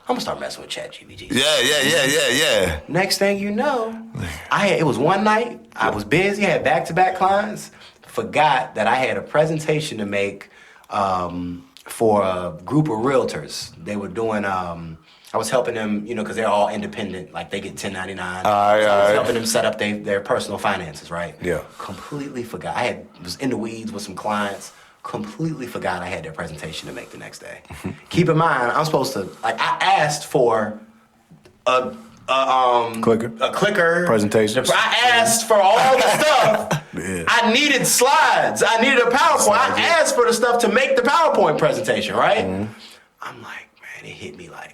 I'm gonna start messing with ChatGPT. Yeah. Next thing you know, it was one night. I was busy. I had back-to-back clients. Forgot that I had a presentation to make for a group of realtors. They were doing. I was helping them, because they're all independent. Like they get 1099. So I was helping them set up their personal finances, right? Yeah. Completely forgot. Was in the weeds with some clients. Completely forgot I had their presentation to make the next day. Keep in mind, I'm supposed to I asked for a clicker Presentation. I asked for all the stuff. Yeah. I needed slides. I needed a PowerPoint. I asked for the stuff to make the PowerPoint presentation, right? I'm like, man, it hit me like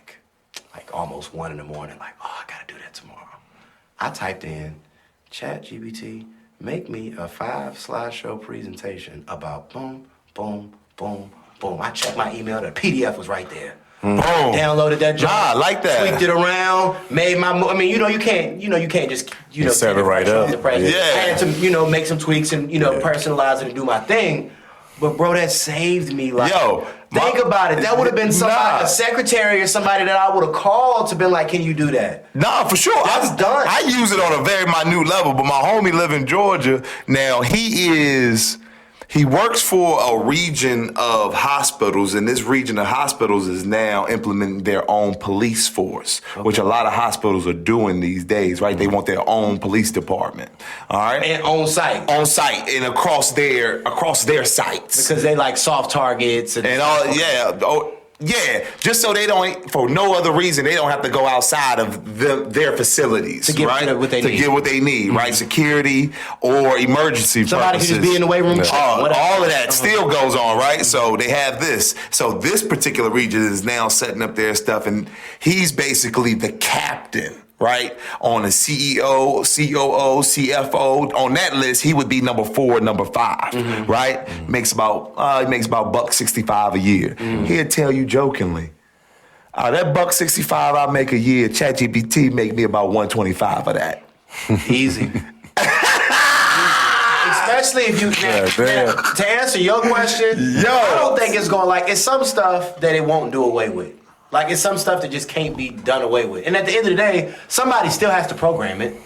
almost 1 a.m. Like, I gotta do that tomorrow. I typed in ChatGPT, make me a 5 slideshow presentation about boom, boom, boom, boom. I checked my email. The PDF was right there. Boom. Downloaded that job. I like that. Tweaked it around. Made my. you can't just set it right up. Yeah. Yeah. I had to make some tweaks and personalize it and do my thing. But bro, that saved me. Like, think about it. That would have been somebody, a secretary or somebody that I would have called to been like, can you do that? Nah, for sure. That's done. I use it on a very minute level, but my homie live in Georgia. Now he works for a region of hospitals, and this region of hospitals is now implementing their own police force, which a lot of hospitals are doing these days, right? They want their own police department, all right? And on site. On site and across their sites. Because they like soft targets and And all, yeah. Oh, Yeah, just so they don't, for no other reason, they don't have to go outside of their facilities to get what they need, right? Security or emergency Somebody purposes. could just be in the weight room. All of that still goes on, right? So they have this. So this particular region is now setting up their stuff, and he's basically the captain. Right, on the CEO, COO, CFO, on that list, he would be number 4, number 5. Right, he makes about $165 a year. He'll tell you jokingly, that $165 I make a year, ChatGPT make me about 125 of that. Easy. Especially if you to answer your question, I don't think it's going it's some stuff that it won't do away with. Like, it's some stuff that just can't be done away with. And at the end of the day, somebody still has to program it.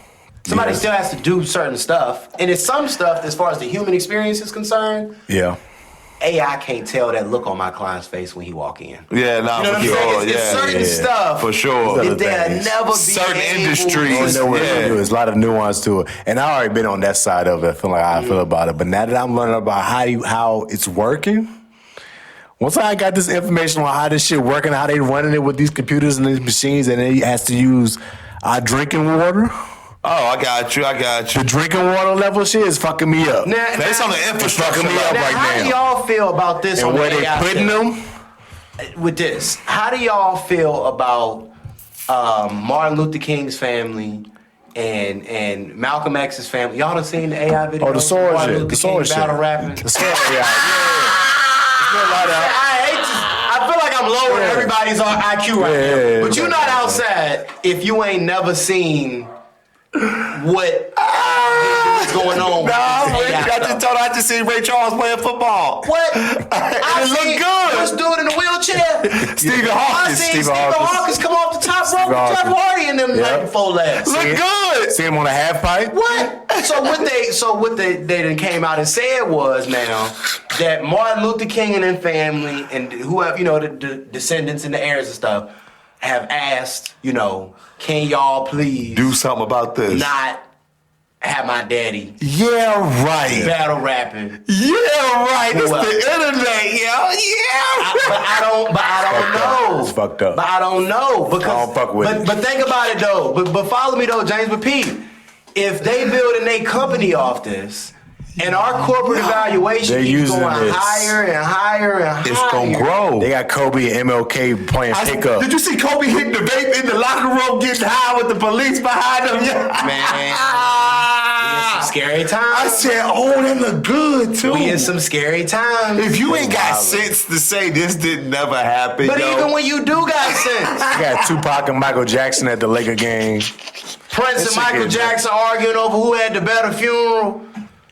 Somebody still has to do certain stuff. And it's some stuff, as far as the human experience is concerned, AI can't tell that look on my client's face when he walk in. Yeah, nah, you know what I'm saying? It's certain stuff. For sure. That they'll never be certain able industries. There's a lot of nuance to it. And I already been on that side of it. I feel like how I feel about it. But now that I'm learning about how it's working, once I got this information on how this shit working, how they running it with these computers and these machines, and it has to use our drinking water. Oh, I got you. The drinking water level shit is fucking me up. That's on the infrastructure me up right now. How do y'all feel about this? And where they putting them? With this, how do y'all feel about Martin Luther King's family and Malcolm X's family? Y'all done seen the AI video? Oh, the sword Martin shit. Luther The sword King shit. battle rapping. The sword, yeah. I feel like I'm lowering everybody's IQ right now. But you're not outside if you ain't never seen what is going on. I just seen Ray Charles playing football. What? It looked good. Let's do it in a wheelchair. Stephen Hawkins. I seen Stephen Hawkins come off the top rope with Jeff Hardy in them night before last. Look good. See him on a half pipe. What? So what they then came out and said was now that Martin Luther King and his family and whoever, the descendants and the heirs and stuff have asked, can y'all please do something about this? Not have my daddy. Yeah, right. Battle rapping. Yeah, right. It's the internet, yo. Yeah. But I don't know. It's fucked up. But I don't know because I don't fuck with it. But think about it though. But follow me though, James. But Pete, if they building their company off this, and our corporate evaluation keeps going higher and higher and higher, it's gonna grow. They got Kobe and MLK playing pickup. Did you see Kobe hitting the vape in the locker room, getting high with the police behind him? Man, some scary times. I said, that look good too. We in some scary times. If you ain't got sense to say this didn't never happen, but even when you do got sense, you got Tupac and Michael Jackson at the Laker game. Prince and Michael Jackson arguing over who had the better funeral.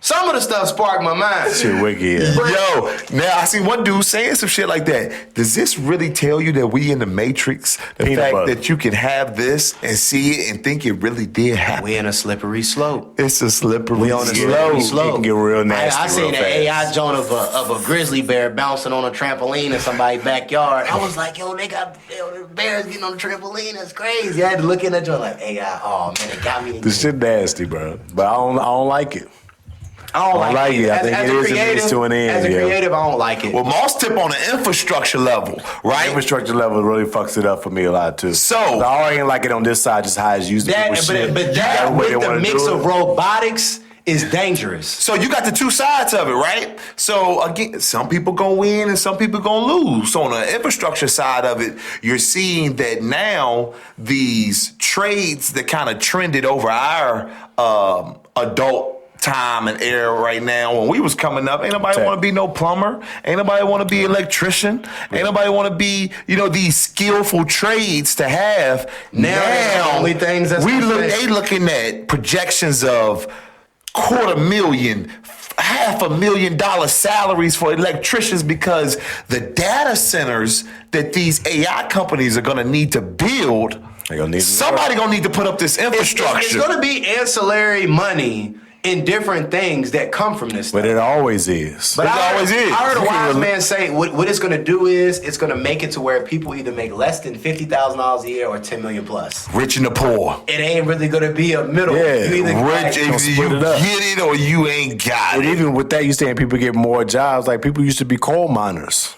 Some of the stuff sparked my mind. Shit wicked. Yo, now I see one dude saying some shit like that. Does this really tell you that we in the Matrix? The Peanut fact butter. that you can have this and see it and think it really did happen. We in a slippery slope. It's a slippery We on a slippery slope. It can get real nasty. I seen an AI joint of a grizzly bear bouncing on a trampoline in somebody's backyard. I was like, they got the bears getting on the trampoline. That's crazy. I had to look in that joint like, AI. Oh man, it got me. This shit nasty, bro. But I don't like it. I don't like it. I think it is a means to an end. As a creative, I don't like it. Well, Moss tip on the infrastructure level, right? Infrastructure level really fucks it up for me a lot too. So I already ain't like it on this side, just how it's used. But that with the mix of robotics is dangerous. So you got the two sides of it, right? So again, some people gonna win and some people gonna lose. So on the infrastructure side of it, you're seeing that now these trades that kind of trended over our adult time and era right now. When we was coming up, ain't nobody want to be no plumber. Ain't nobody want to be electrician. Ain't nobody want to be, these skillful trades to have. Now the only things that's they looking at projections of $250,000, $500,000 salaries for electricians because the data centers that these AI companies are going to need to build, somebody going to need to put up this infrastructure. It's going to be ancillary money in different things that come from this stuff. But it always is. But I heard a wise man say what it's going to do is it's going to make it to where people either make less than $50,000 a year or $10 million plus. Rich and the poor. It ain't really going to be a middle. Yeah, you either rich if you get it or you ain't got it. Even with that, you saying people get more jobs. Like people used to be coal miners.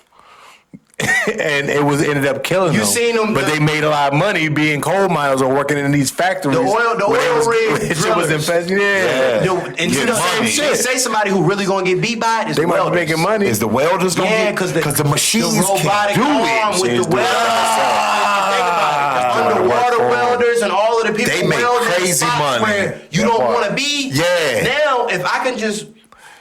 and it ended up killing them. You seen them, but they made a lot of money being coal miners or working in these factories. The oil rig was infested. And you know, say somebody who really gonna get beat by it is they welders. Might be making money. Is the welders gonna get? Because the machines the robotic can do arm it. with the welders. Underwater welders and all of the people they make welding crazy money. Where you don't want to be. Yeah. Now, if I can just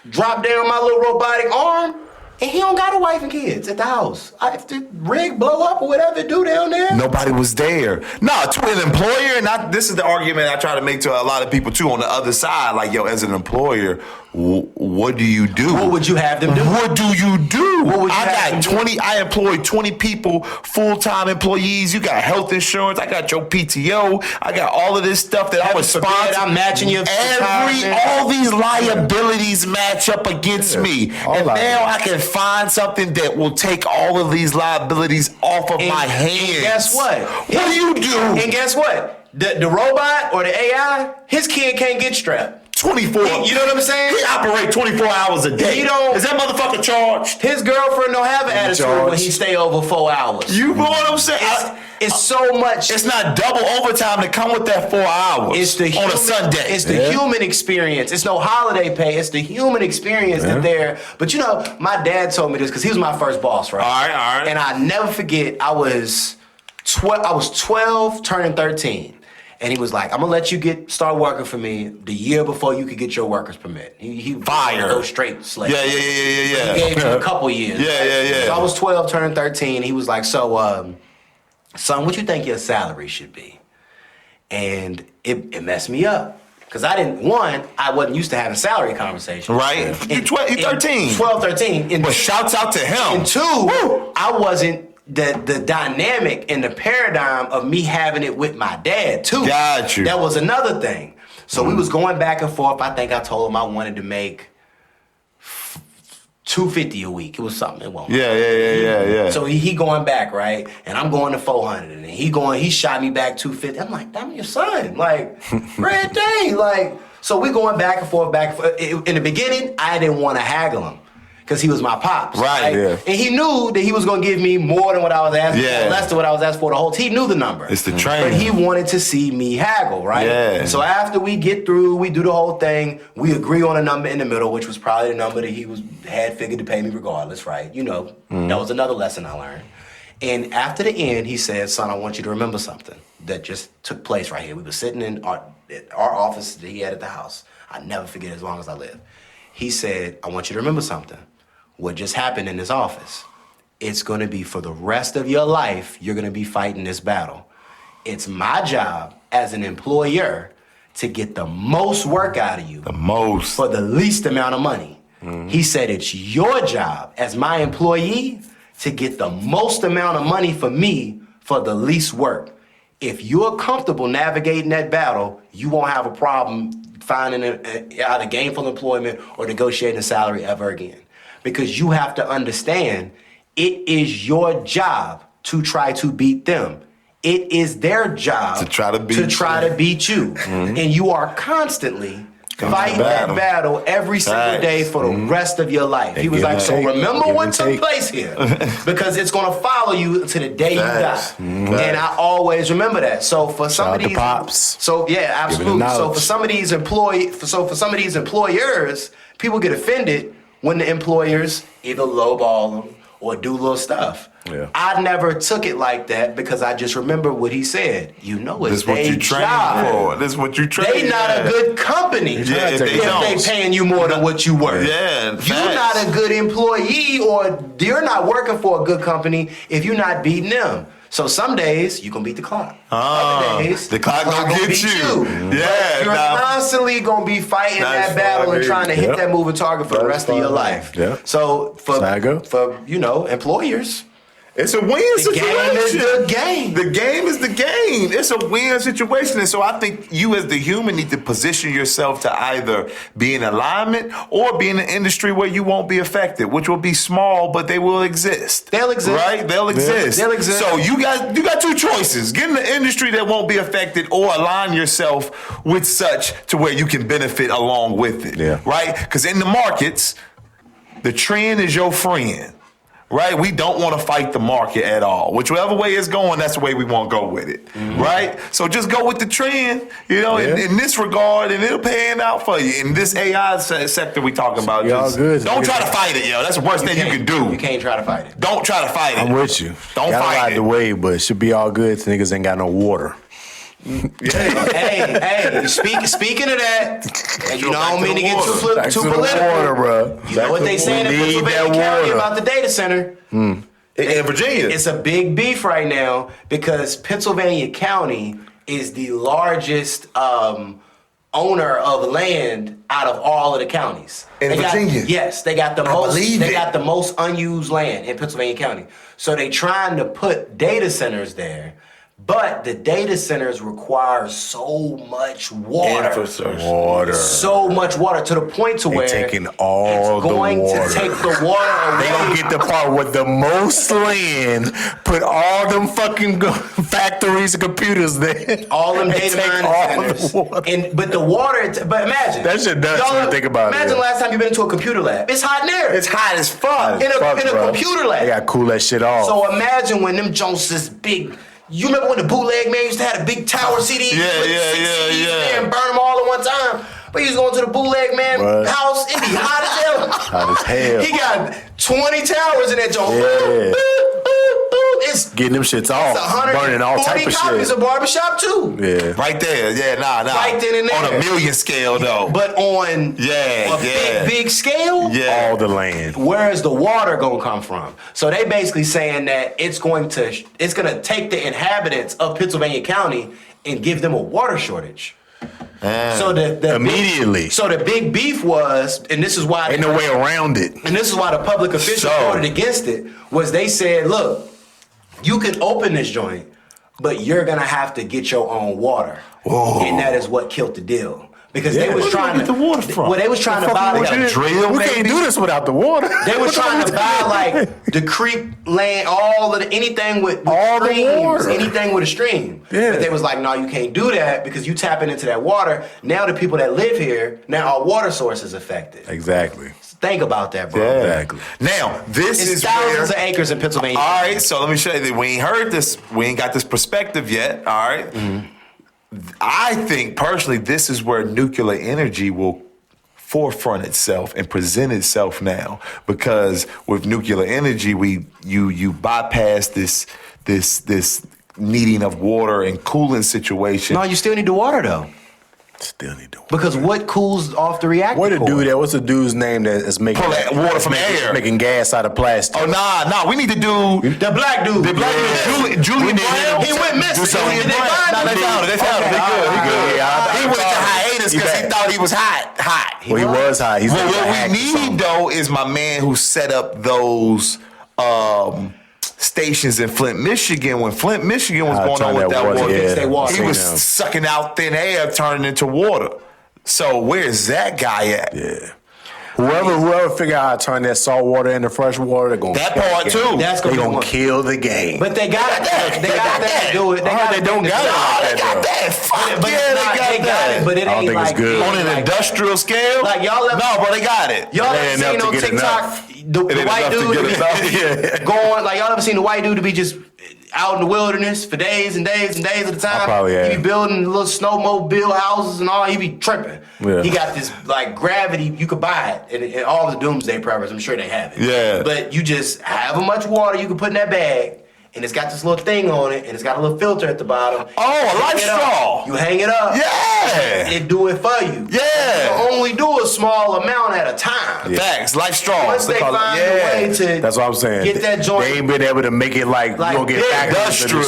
drop down my little robotic arm. And he don't got a wife and kids at the house. If the rig blow up or whatever it do down there. Nobody was there. No, to an employer, and this is the argument I try to make to a lot of people too on the other side. Like, yo, as an employer, what do you do? What would you have them do? What do you do? What would you have them do? I employ 20 people, full-time employees. You got health insurance. I got your PTO. I got all of this stuff that I'm responsible. I'm matching your all these liabilities match up against me. And now I can find something that will take all of these liabilities off of my hands. And guess what? What do you do? And guess what? The robot or the AI, his kid can't get strapped. 24. You know what I'm saying? He operate 24 hours a day. Is that motherfucker charged? His girlfriend don't have an attitude when he stay over 4 hours. You know what I'm saying? It's so much. It's not double overtime to come with that 4 hours. It's the on a Sunday. It's the human experience. It's no holiday pay. It's the human experience that there. But you know, my dad told me this because he was my first boss, right? All right. And I never forget. I was 12, turning 13. And he was like, I'm gonna let you start working for me the year before you could get your worker's permit. He Fire. Go straight slave. Yeah. He gave me a couple years. Yeah. So I was 12, turning 13. He was like, so, son, what you think your salary should be? And it messed me up. Because I wasn't used to having salary conversations. Right. You're 13. 12, 13. But shouts out to him. And two, I wasn't the dynamic and the paradigm of me having it with my dad too. Got you. That was another thing. So we was going back and forth. I think I told him I wanted to make $250 a week. It was something. It won't. Yeah. So he going back, right? And I'm going to 400, and he shot me back 250. I'm like, damn, your son, like, red day, like. So we going back and forth. In the beginning, I didn't want to haggle him. Because he was my pops. Right. Yeah. And he knew that he was going to give me more than what I was asking for, less than what I was asking for the whole time. He knew the number. It's the training. But he wanted to see me haggle, right? Yeah. So after we get through, we do the whole thing, we agree on a number in the middle, which was probably the number that he had figured to pay me regardless, right? You know, that was another lesson I learned. And after the end, he said, son, I want you to remember something that just took place right here. We were sitting in our office that he had at the house. I never forget as long as I live. He said, I want you to remember something. What just happened in this office, it's going to be for the rest of your life, you're going to be fighting this battle. It's my job as an employer to get the most work out of you. The most. For the least amount of money. Mm-hmm. He said it's your job as my employee to get the most amount of money for me for the least work. If you're comfortable navigating that battle, you won't have a problem finding either gainful employment or negotiating a salary ever again. Because you have to understand, it is your job to try to beat them. It is their job to try to beat you. Mm-hmm. And you are constantly fighting that battle every single day for the rest of your life. He was like, so remember what took place here. Because it's going to follow you to the day you die. Mm-hmm. And I always remember that. So for some of these pops. So yeah, absolutely. So for some of these employers, people get offended when the employers either lowball them or do little stuff. Yeah. I never took it like that because I just remember what he said. You know, it's their job. This is what you train for. They not a good company if they paying you more than what you worth. Yeah, you're not a good employee, or you're not working for a good company if you're not beating them. So some days you gonna beat the clock. Other days the clock gonna get you. Yeah, you're constantly gonna be fighting that battle and trying to hit that moving target for the rest of your life. Yeah. So for employers, it's a win situation. The game is the game. The game is the game. It's a win situation. And so I think you as the human need to position yourself to either be in alignment or be in an industry where you won't be affected, which will be small, but they will exist. They'll exist. Right? They'll exist. They'll exist. So you got two choices. Get in the industry that won't be affected or align yourself with such to where you can benefit along with it. Yeah. Right? Because in the markets, the trend is your friend. right? We don't want to fight the market at all. Whichever way it's going, that's the way we want to go with it, right? So just go with the trend, you know, in this regard, and it'll pan out for you. In this AI sector we talking about, just don't try to fight it, yo. That's the worst thing you can do. You can't try to fight it. Don't try to fight it. I'm with you. Don't Gotta fight ride it. the wave, but it should be all good. Niggas ain't got no water. hey, speaking of that, and you know, I don't mean to get too political. Water, bro. You know what they saying in Pennsylvania County about the data center? In Virginia. It's a big beef right now because Pennsylvania County is the largest owner of land out of all of the counties. In Virginia? Yes, they got the most. They got the most unused land in Pennsylvania County. So they trying to put data centers there. But the data centers require so much water. So much water to the point to where taking all it's going the water. to take the water away. They gonna get the part with the most land, put all them fucking factories and computers there. All them data mining centers. But the water, but imagine. That shit nuts when you think about it. Imagine last time you've been to a computer lab. It's hot in there. It's hot as fuck. In a computer lab. They gotta cool that shit off. So imagine when them Jones is big. You remember when the bootleg man used to have a big tower CD? Yeah. And burn them all at one time. But you was going to the bootleg man house, it'd be hot as hell. Hot as hell. He got 20 towers in that joint. Yeah. It's getting them shits off, burning all type of shit. copies of Barbershop too. Yeah. Right there. Yeah, nah. Right then and there. On a million scale, though. But on a big scale, all the land. Where is the water gonna come from? So they basically saying that it's gonna take the inhabitants of Pennsylvania County and give them a water shortage. So immediately. The big beef was, and this is why ain't no way around it. And this is why the public officials voted against it. Was they said, look, you can open this joint, but you're gonna have to get your own water, and that is what killed the deal. Because they was trying to get the water from. Well, they was trying to buy a drill. We can't do this without the water. They was trying to buy like the creek land, anything with all streams, the water, anything with a stream. Yeah. But they was like, no, you can't do that because you tapping into that water. Now the people that live here, now our water source is affected. Exactly. Think about that, bro. Yeah. Exactly. Now this is thousands of acres in Pennsylvania. All right, so let me show you that we ain't heard this. We ain't got this perspective yet. All right. Mm-hmm. I think personally, this is where nuclear energy will forefront itself and present itself now, because with nuclear energy, you bypass this needing of water and cooling situation. No, you still need the water though. Still need the water. Because what cools off the reactor? What's the dude's name that is making water from the air? Making gas out of plastic. Oh, nah. We need to do the black dude. The black dude. Julian Brown. He went missing. They found him. They good. He went to hiatus because he thought he was hot. He was hot. What we need, though, is my man who set up those stations in Flint, Michigan. When Flint, Michigan was going on with that water, he was sucking out thin air, turning into water. So where's that guy at? Yeah. Whoever figure out how to turn that salt water into fresh water, they're gonna that part too. That's gonna kill the game. But they got that. They got that to do it. They don't got it. They got that. Fuck yeah, they got that. But it ain't like good. On an industrial scale. Like y'all. No, bro, they got it. Y'all ever seen on TikTok the white dude going like y'all ever seen the white dude to be just out in the wilderness for days and days and days at a time? He be building little snowmobile houses and all. He be tripping. Yeah. He got this like gravity. You could buy it, and all the doomsday preppers, I'm sure they have it. Yeah. But you just however much water you can put in that bag. And it's got this little thing on it, and it's got a little filter at the bottom. Oh, a life straw. You hang it up. Yeah. It do it for you. Yeah. You only do a small amount at a time. Yeah. Facts. Life straws. Once they find a way to that's what I'm saying. Get that joint. They ain't been able to make it like you gonna get back industrial.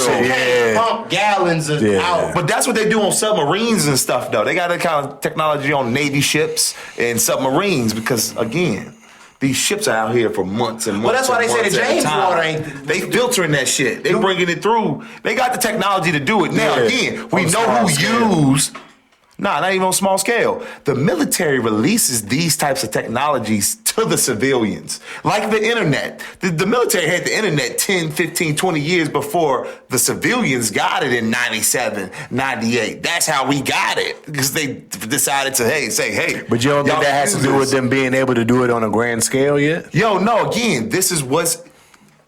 Pump gallons out. But that's what they do on submarines and stuff, though. They got that kind of technology on Navy ships and submarines because, again, these ships are out here for months and months. Well, that's why they say the James water ain't. They filtering that shit. They bringing it through. They got the technology to do it. Now, again, we know who use. Nah, not even on small scale. The military releases these types of technologies to the civilians. Like the internet. The military had the internet 10, 15, 20 years before the civilians got it in 97, 98. That's how we got it. Because they decided to, say, hey. But you don't think that has to do with them being able to do it on a grand scale yet? Yo, no, again, this is what's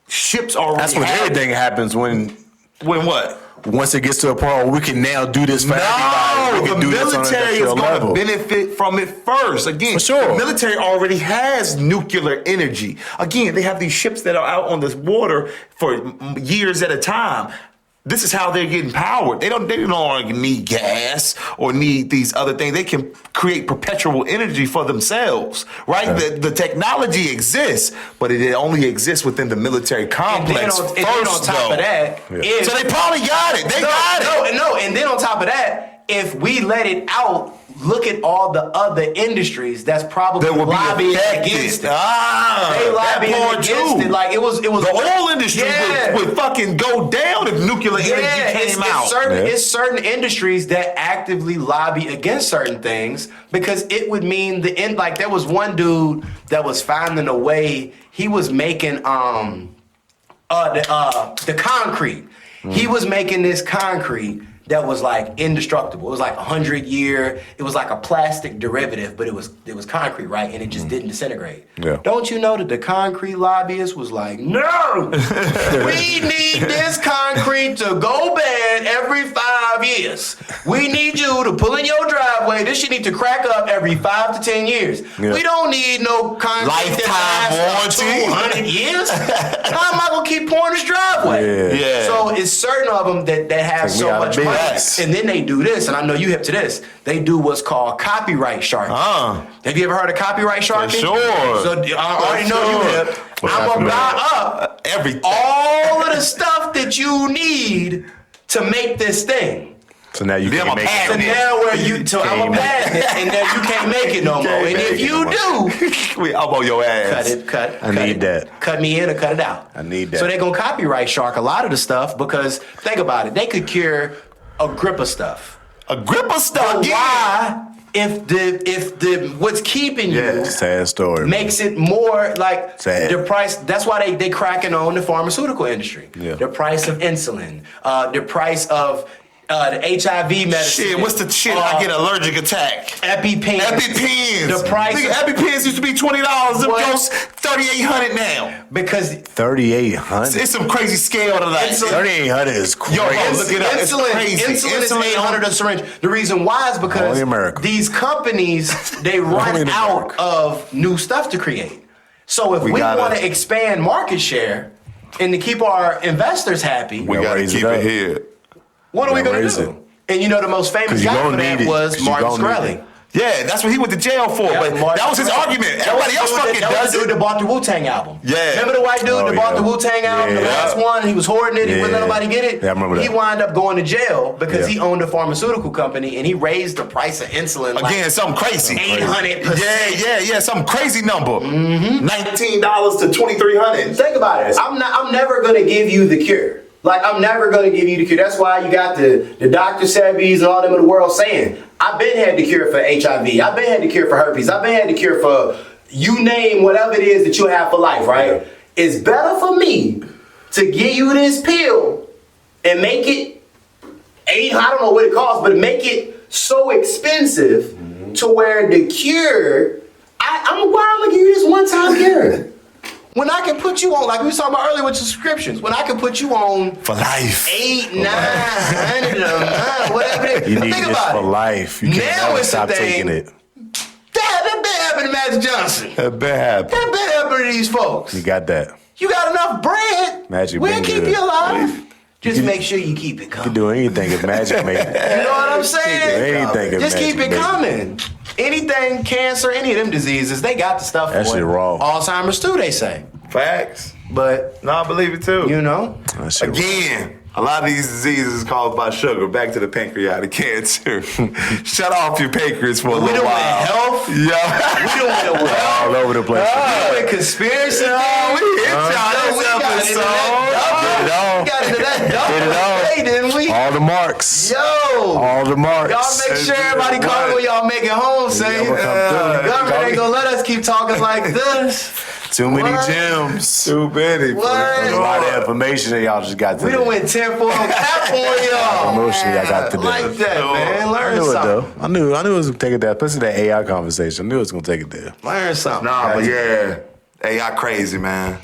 ships already. That's when everything happens when what? Once it gets to a point where we can now do this for everybody. We can the do this on military an is going level. to benefit from it first. Again, For sure. the military already has nuclear energy. Again, they have these ships that are out on this water for years at a time. This is how they're getting powered. They don't need gas or need these other things. They can create perpetual energy for themselves, right? Okay. The technology exists, but it only exists within the military complex. And then on top of that, so they probably got it. They got it. No, and then on top of that, if we let it out, look at all the other industries that's probably lobbying against it. They lobbying against it. Like it was the oil industry would fucking go down if nuclear energy came out. It's certain industries that actively lobby against certain things because it would mean the end. Like there was one dude that was finding a way. He was making the concrete. He was making this concrete that was like indestructible. It was like 100-year. It was like a plastic derivative, but it was concrete, right? And it just didn't disintegrate. Yeah. Don't you know that the concrete lobbyist was like, no, we need this concrete to go bad every 5 years. We need you to pull in your driveway. This shit need to crack up every 5 to 10 years. Yeah. We don't need no concrete lifetime warranty. 200 years. How am I gonna keep pouring this driveway? Yeah. So it's certain of them that have so much money. And then they do this, and I know you hip to this. They do what's called copyright sharking. Have you ever heard of copyright sharking? Sure. So I already know you hip. I'm gonna buy up everything, all of the stuff that you need to make this thing. So now you can't make it. So now I'm a patent, and now you can't make it no more. And if you do, we elbow your ass. I need that. Cut me in or cut it out. I need that. So they're gonna copyright shark a lot of the stuff because think about it, they could cure a grip of stuff. But why? If the what's keeping you sad story makes it more like sad. The price. That's why they cracking on the pharmaceutical industry. Yeah. The price of insulin. The price of the HIV medicine. Shit, what's the shit? I get an allergic attack. EpiPens. The price. EpiPens used to be $20. Them goes $3,800 now. Because $3,800. It's some crazy scale to that. $3,800 is crazy. Yo, look it up. Insulin is $800 a syringe. The reason why is because these companies they run out of new stuff to create. So if we want to expand market share and to keep our investors happy, we got to keep it here. What are we going to do? And you know the most famous guy for that was Martin Shkreli. Yeah, that's what he went to jail for. But that was his argument. Everybody else fucking does it. That was the dude that bought the Wu-Tang album. Yeah. Remember the white dude that bought the Wu-Tang album, the last one? He was hoarding it. He wouldn't let nobody get it. Yeah, I remember that. He wound up going to jail because he owned a pharmaceutical company and he raised the price of insulin. Again, something crazy. 800%. Yeah, some crazy number. $19 to $2,300. Think about it. I'm never going to give you the cure. Like, I'm never going to give you the cure. That's why you got the Dr. Sebbies and all them in the world saying, I've been had the cure for HIV. I've been had the cure for herpes. I've been had the cure for you name whatever it is that you have for life, right? Yeah. It's better for me to give you this pill and make it, I don't know what it costs, but make it so expensive to where the cure, I'm going to give you this one-time cure. When I can put you on, like we were talking about earlier with subscriptions, when I can put you on for life, 800, 900 a month, whatever it is. You need this for life. You can't stop taking it. That been happening to Magic Johnson. That been happening. That been happening to these folks. You got that. You got enough bread. Magic we'll keep you alive. Just you make sure you keep it coming. You can do anything if Magic made it. You know what I'm saying? Anything if just Magic keep it coming. Anything, cancer, any of them diseases, they got the stuff that for shit it. raw. Alzheimer's too, they say. Facts. But no, I believe it too. You know? Again, a lot of these diseases is caused by sugar. Back to the pancreatic cancer. Shut off your pancreas for a little while. We doing health. Yeah. We doing wealth. All over the place. We doing conspiracy. We hit y'all this episode. Got into that hey, didn't we? All the marks. Yo. All the marks. Y'all make sure everybody call when y'all make it home safe. The government ain't gonna let us keep talking like this. Too many gems. Too many. A lot of information that y'all just got today. We done went 10 for cap on y'all. Emotion y'all got today. Like that, man. Learn something. I knew it was gonna take it there, especially that AI conversation. I knew it was gonna take it there. Learn something. Nah, but yeah. AI crazy, man.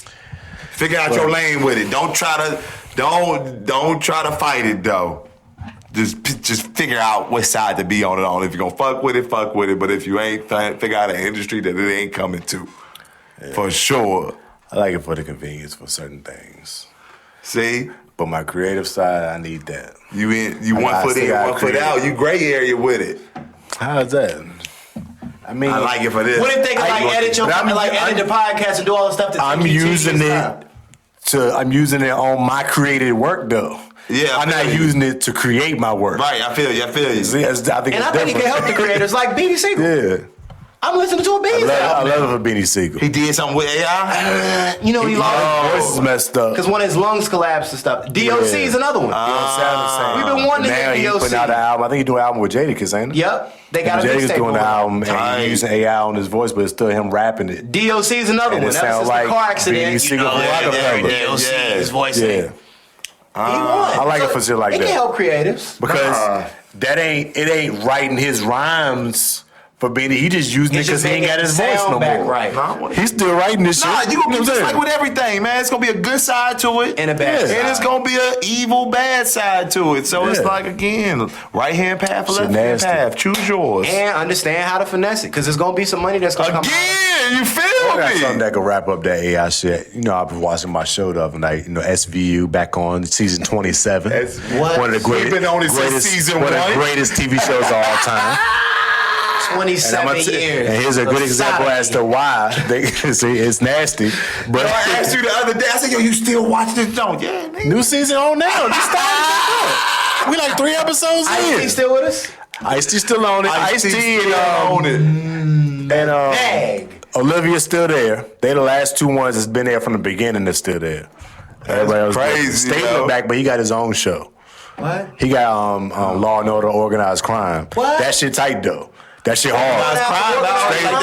Figure out your lane with it. Don't try to fight it though. Just figure out what side to be on it on. If you're gonna fuck with it, fuck with it. But if you ain't, figure out an industry that it ain't coming to. Yeah. For sure. I like it for the convenience for certain things. See? But my creative side, I need that. You one foot in, one foot out. You gray area with it. How's that? I mean, I like it for this. What if they can edit the podcast and do all the stuff that I'm using it on my created work though. Yeah, I'm not using it to create my work. Right, I feel you. See, I think it can help the creators like Beanie Siegel. Yeah. I'm listening to a Beanie I love a Beanie Siegel. He did something with AI? He lost his voice is messed up. because one of his lungs collapsed and stuff. DOC is another one. We've been wanting to now get DOC. He putting out an album. I think he's doing an album with Jadakiss, ain't he? Yep. They got a Jadakiss mixtape doing the album and Tight. he's using AI on his voice, but it's still him rapping it. DOC is another And one. it Ever sounds since like the car accident, Beanie Siegel from Rockefeller. DOC is voicing. Yeah. He won. I like it for shit like it that. It can help creatives. Because it ain't writing his rhymes for Beanie. He just using it because he ain't got his voice no more. Right. He's still writing this shit. You gonna get just like with everything, man. It's gonna be a good side to it. And a bad side. And it's gonna be an evil bad side to it. So it's like, again, right hand path, left hand path. Choose yours. And understand how to finesse it. Because there's gonna be some money that's gonna come out. Again, you feel I got something me? that can wrap up that AI shit. I've been watching my show the other night. SVU back on season 27. What? One of the We've been on it since season one of the one. greatest TV shows of all time. 27 years. And here's a good example as to why. See, it's nasty. But I asked you the other day, I said, yo, you still watch this joint? Yeah, nigga. new season on now. Just started. We like 3 episodes in. Ice-T still with us? Ice-T still on it. Ice-T on it. Bag. Olivia's still there. They the last 2 ones that's been there from the beginning that's still there. Everybody else crazy. Stabler back, but he got his own show. What? He got Law and Order Organized Crime. What? That shit tight though. That shit hard.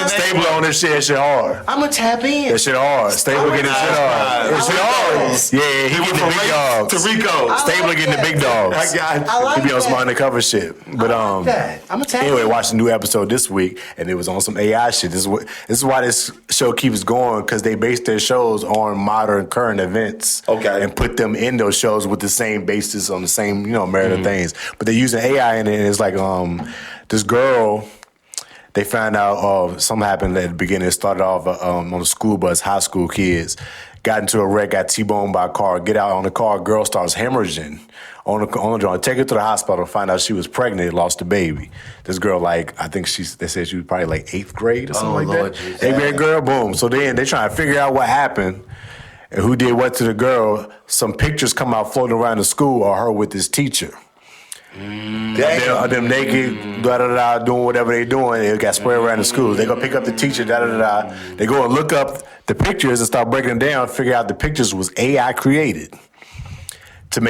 Stabler on this shit. That shit hard. I'm gonna tap in. That shit hard. Stabler getting his shit hard. That shit hard. Yeah, he getting the big dogs. To Rico. Stabler getting the big dogs. I got you. I like He be on some that. undercover shit. But I like that. I'm gonna tap anyway, in. watched a new episode this week, and it was on some AI shit. This is why this show keeps going, because they base their shows on modern current events. Okay. And put them in those shows with the same basis on the same merit of things. But they're using AI in it, and it's like this girl. They found out something happened at the beginning. It started off on a school bus, high school kids. Got into a wreck, got T-boned by a car. Get out on the car, girl starts hemorrhaging on the joint. Take her to the hospital, find out she was pregnant, lost a baby. This girl, I think they said she was probably like 8th grade or something Lord that. Jesus. 8th grade girl, boom. So then they trying to figure out what happened and who did what to the girl. Some pictures come out floating around the school of her with this teacher. Them naked, doing whatever they doing. It got spread around the school. They go pick up the teacher, They go and look up the pictures and start breaking them down. Figure out the pictures was AI created to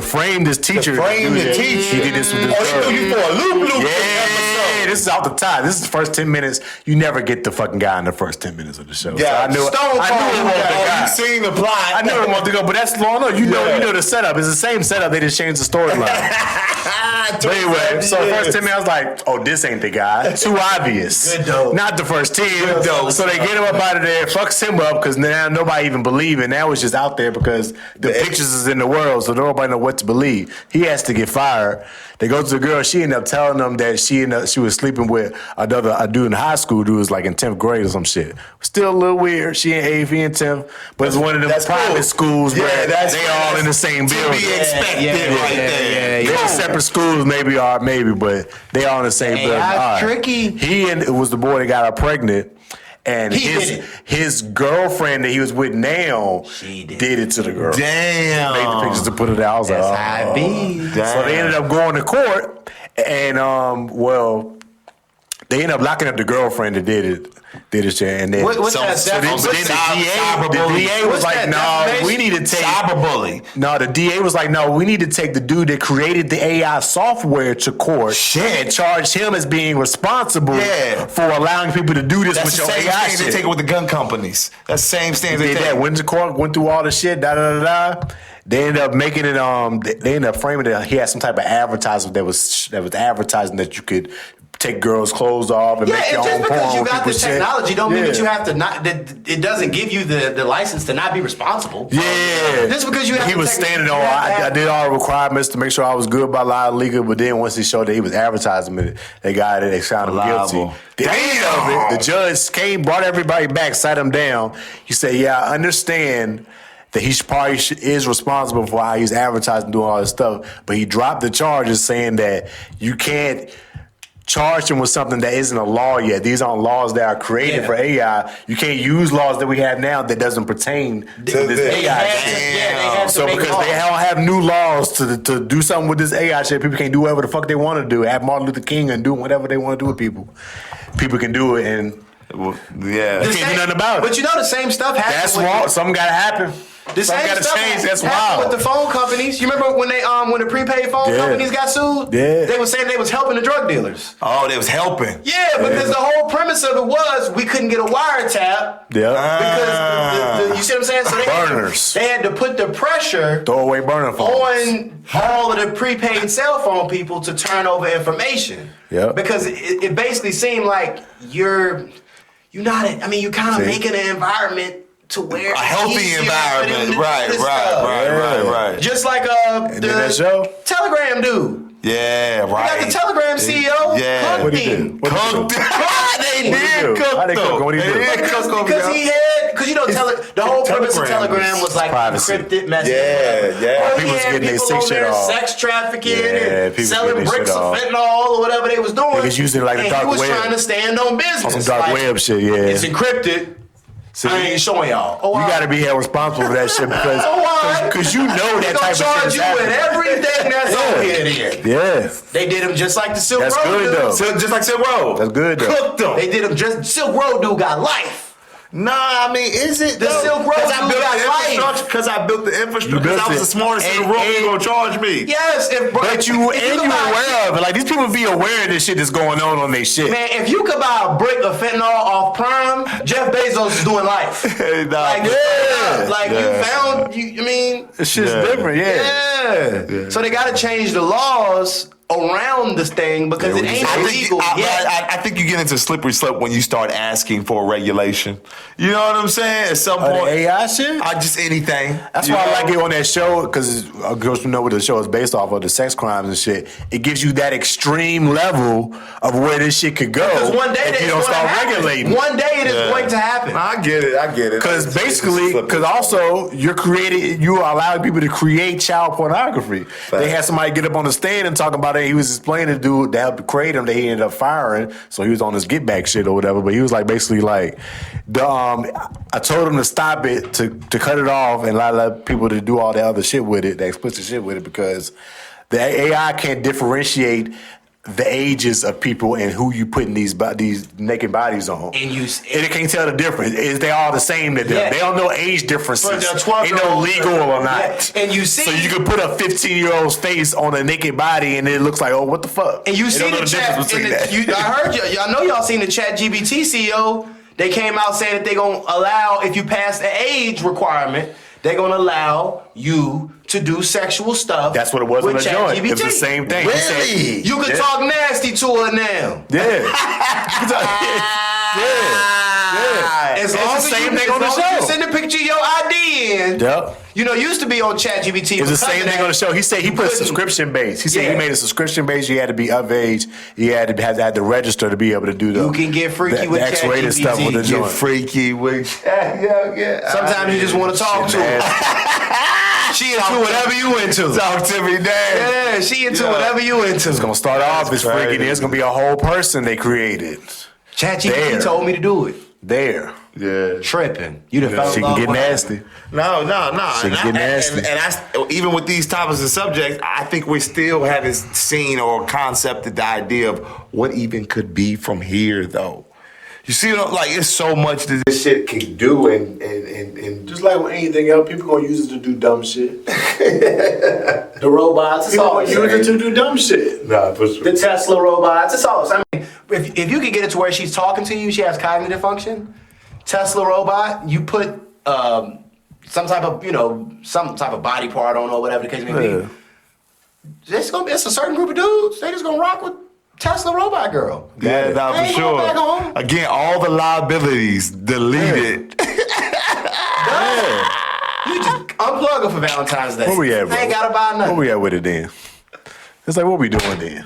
frame this teacher. To frame the teacher. He did this with this girl. Threw you for a loop. Yeah, this is off the top. This is the first 10 minutes. You never get the fucking guy in the first 10 minutes of the show. Yeah, so I knew it was the guy. You seen the plot. I knew it was to go, but that's long enough. You know the setup. It's the same setup. They just changed the storyline. But anyway, so the first 10 minutes, I was like, oh, this ain't the guy. Too obvious. Good dope. Not the first 10. Good dope. So they get him up out of there, fucks him up, because now nobody even believe it. Now it's just out there because the pictures is in the world, so nobody know what to believe. He has to get fired. They go to the girl. She ended up telling them that she was sleeping with a dude in high school. Dude was like in 10th grade or some shit. Still a little weird. She in 8th, he in 10th, but it's one of them private schools where they all in the same building. To be expected right there. They're separate schools, maybe, but they all in the same building. That's tricky. It was the boy that got her pregnant. And his girlfriend that he was with now did it to the girl. Damn. Made the pictures to put it out. I was That's like, how it be. So they ended up going to court, and they ended up locking up the girlfriend that did it. And then What's that? the DA was like, no, we need to take cyberbully. No, the DA was like, no, we need to take the dude that created the AI software to court and charge him as being responsible for allowing people to do this with your AI shit. They take it with the gun companies. That's the same thing they did take. that. Went to court, went through all the shit, They ended up making it. They ended up framing it. He had some type of advertisement that was advertising that you could take girls' clothes off and make your own porn. Yeah, just because you got the shit. technology don't mean that you have to not. That it doesn't give you the license to not be responsible. Yeah, just because you have he was standing on. I did all the requirements to make sure I was good by law and legal, but then once he showed that he was advertising it, they got it. They found him guilty. The end of it, the judge came, brought everybody back, sat him down. He said, "Yeah, I understand that he probably is responsible for how he's advertising, doing all this stuff, but he dropped the charges, saying that you can't charge him with something that isn't a law yet. These aren't laws that are created for AI. You can't use laws that we have now that doesn't pertain to this AI shit. So because they don't have new laws to do something with this AI shit, people can't do whatever the fuck they want to do. Have Martin Luther King and do whatever they want to do with people. People can do it, and they can't do nothing about it. But you know the same stuff happens. That's wrong. Something got to happen. The same got to stuff change. That's happened wild. with the phone companies. You remember when when the prepaid phone companies got sued? Yeah. They were saying they was helping the drug dealers. Oh, they was helping. Yeah, because the whole premise of it was we couldn't get a wiretap. Yeah. Because you see what I'm saying? So they had to put the pressure throwaway burner phones on all of the prepaid cell phone people to turn over information. Yeah. Because it basically seemed like you're you're kind of making an environment to where a healthy environment, right. Just like the show? Telegram dude. Yeah, right. We got the Telegram CEO. Yeah, cooked him. They did cook him. What he do? Because you know, the whole premise of Telegram was like encrypted messages. Yeah. People was getting their sick shit off. Sex trafficking and selling bricks of fentanyl or whatever they was doing. They was using like the dark web. He was trying to stand on business. On some dark web shit, It's encrypted. See, I ain't showing y'all. You got to be held responsible for that shit because you know that type of shit. Charge you with everything that's on here. Yeah, they did them just like the Silk Road. That's good though. Just like Silk Road. That's good though. Cooked them. They did them just. Silk Road dude got life. Nah, I mean, is it the Silk Road dude got life? Because I built the infrastructure. Because I was the smartest in the room. You gonna charge me? Yes, but you aware of it. Like these people be aware of this shit that's going on their shit. Man, if you could buy a brick of fentanyl off Prime, Jeff Bezos is doing life. You found. I mean, this shit's different. Yeah. So they got to change the laws around this thing because it ain't illegal. I think you get into slippery slope when you start asking for regulation. You know what I'm saying? At some point, AI shit. Just anything. That's why I like it on that show because girls know what the show is based off of, the sex crimes and shit. It gives you that extreme level of where this shit could go. Because one day if you don't start regulating. One day it is going to happen. I get it. Because basically, also you allow people to create child pornography. They had somebody get up on the stand and talk about it. He was explaining to dude that helped create him that he ended up firing, so he was on his get back shit or whatever. But he was like basically like, I told him to stop it, to cut it off, and let people to do all the other shit with it, the explicit shit with it, because the AI can't differentiate the ages of people and who you putting these naked bodies on, and it can't tell the difference. They all the same to them? Yeah. They don't know age differences. Ain't no legal or not. Yeah. And you see, so you can put a 15-year-old's face on a naked body, and it looks like, oh, what the fuck? And you see the chat. I heard you. I know y'all seen the ChatGPT CEO. They came out saying that they gonna allow, if you pass the age requirement, they're gonna allow you to do sexual stuff. That's what it was on the joint. It was the same thing. Really? You can talk nasty to her now. Yeah. As long as you send a picture of your ID in. Yep. You know, used to be on ChatGPT. It's the same thing on the show. He said he put subscription based. He said he made a subscription based. You had to be of age. You had to register to be able to do You can get freaky with X-rated ChatGPT. stuff with the joint. Get freaky with Sometimes you just want to talk to her. She into whatever you into. Talk to me, Dad. Yeah, she into whatever you into. It's gonna start off as freaky. Then it's gonna be a whole person they created. ChatGPT told me to do it. Yeah. Tripping. You done fell She can get nasty. No. She can get nasty. And even with these topics and subjects, I think we still haven't seen or concepted the idea of what even could be from here, though. You see, like, it's so much that this shit can do, and just like with anything else, people gonna use it to do dumb shit. The robots, it's all use it to do dumb shit. Nah, for sure. The Tesla robots, it's all. I mean, if you could get it to where she's talking to you, she has cognitive function. Tesla robot, you put some type of body part on or whatever the case may be. It's a certain group of dudes. They just gonna rock with Tesla robot girl. Yeah, nah, I for ain't going back sure. home. Again, all the liabilities deleted. You just unplug her for Valentine's Day. Where we at, bro? I ain't gotta buy nothing. Where we at with it then? It's like, what we doing then?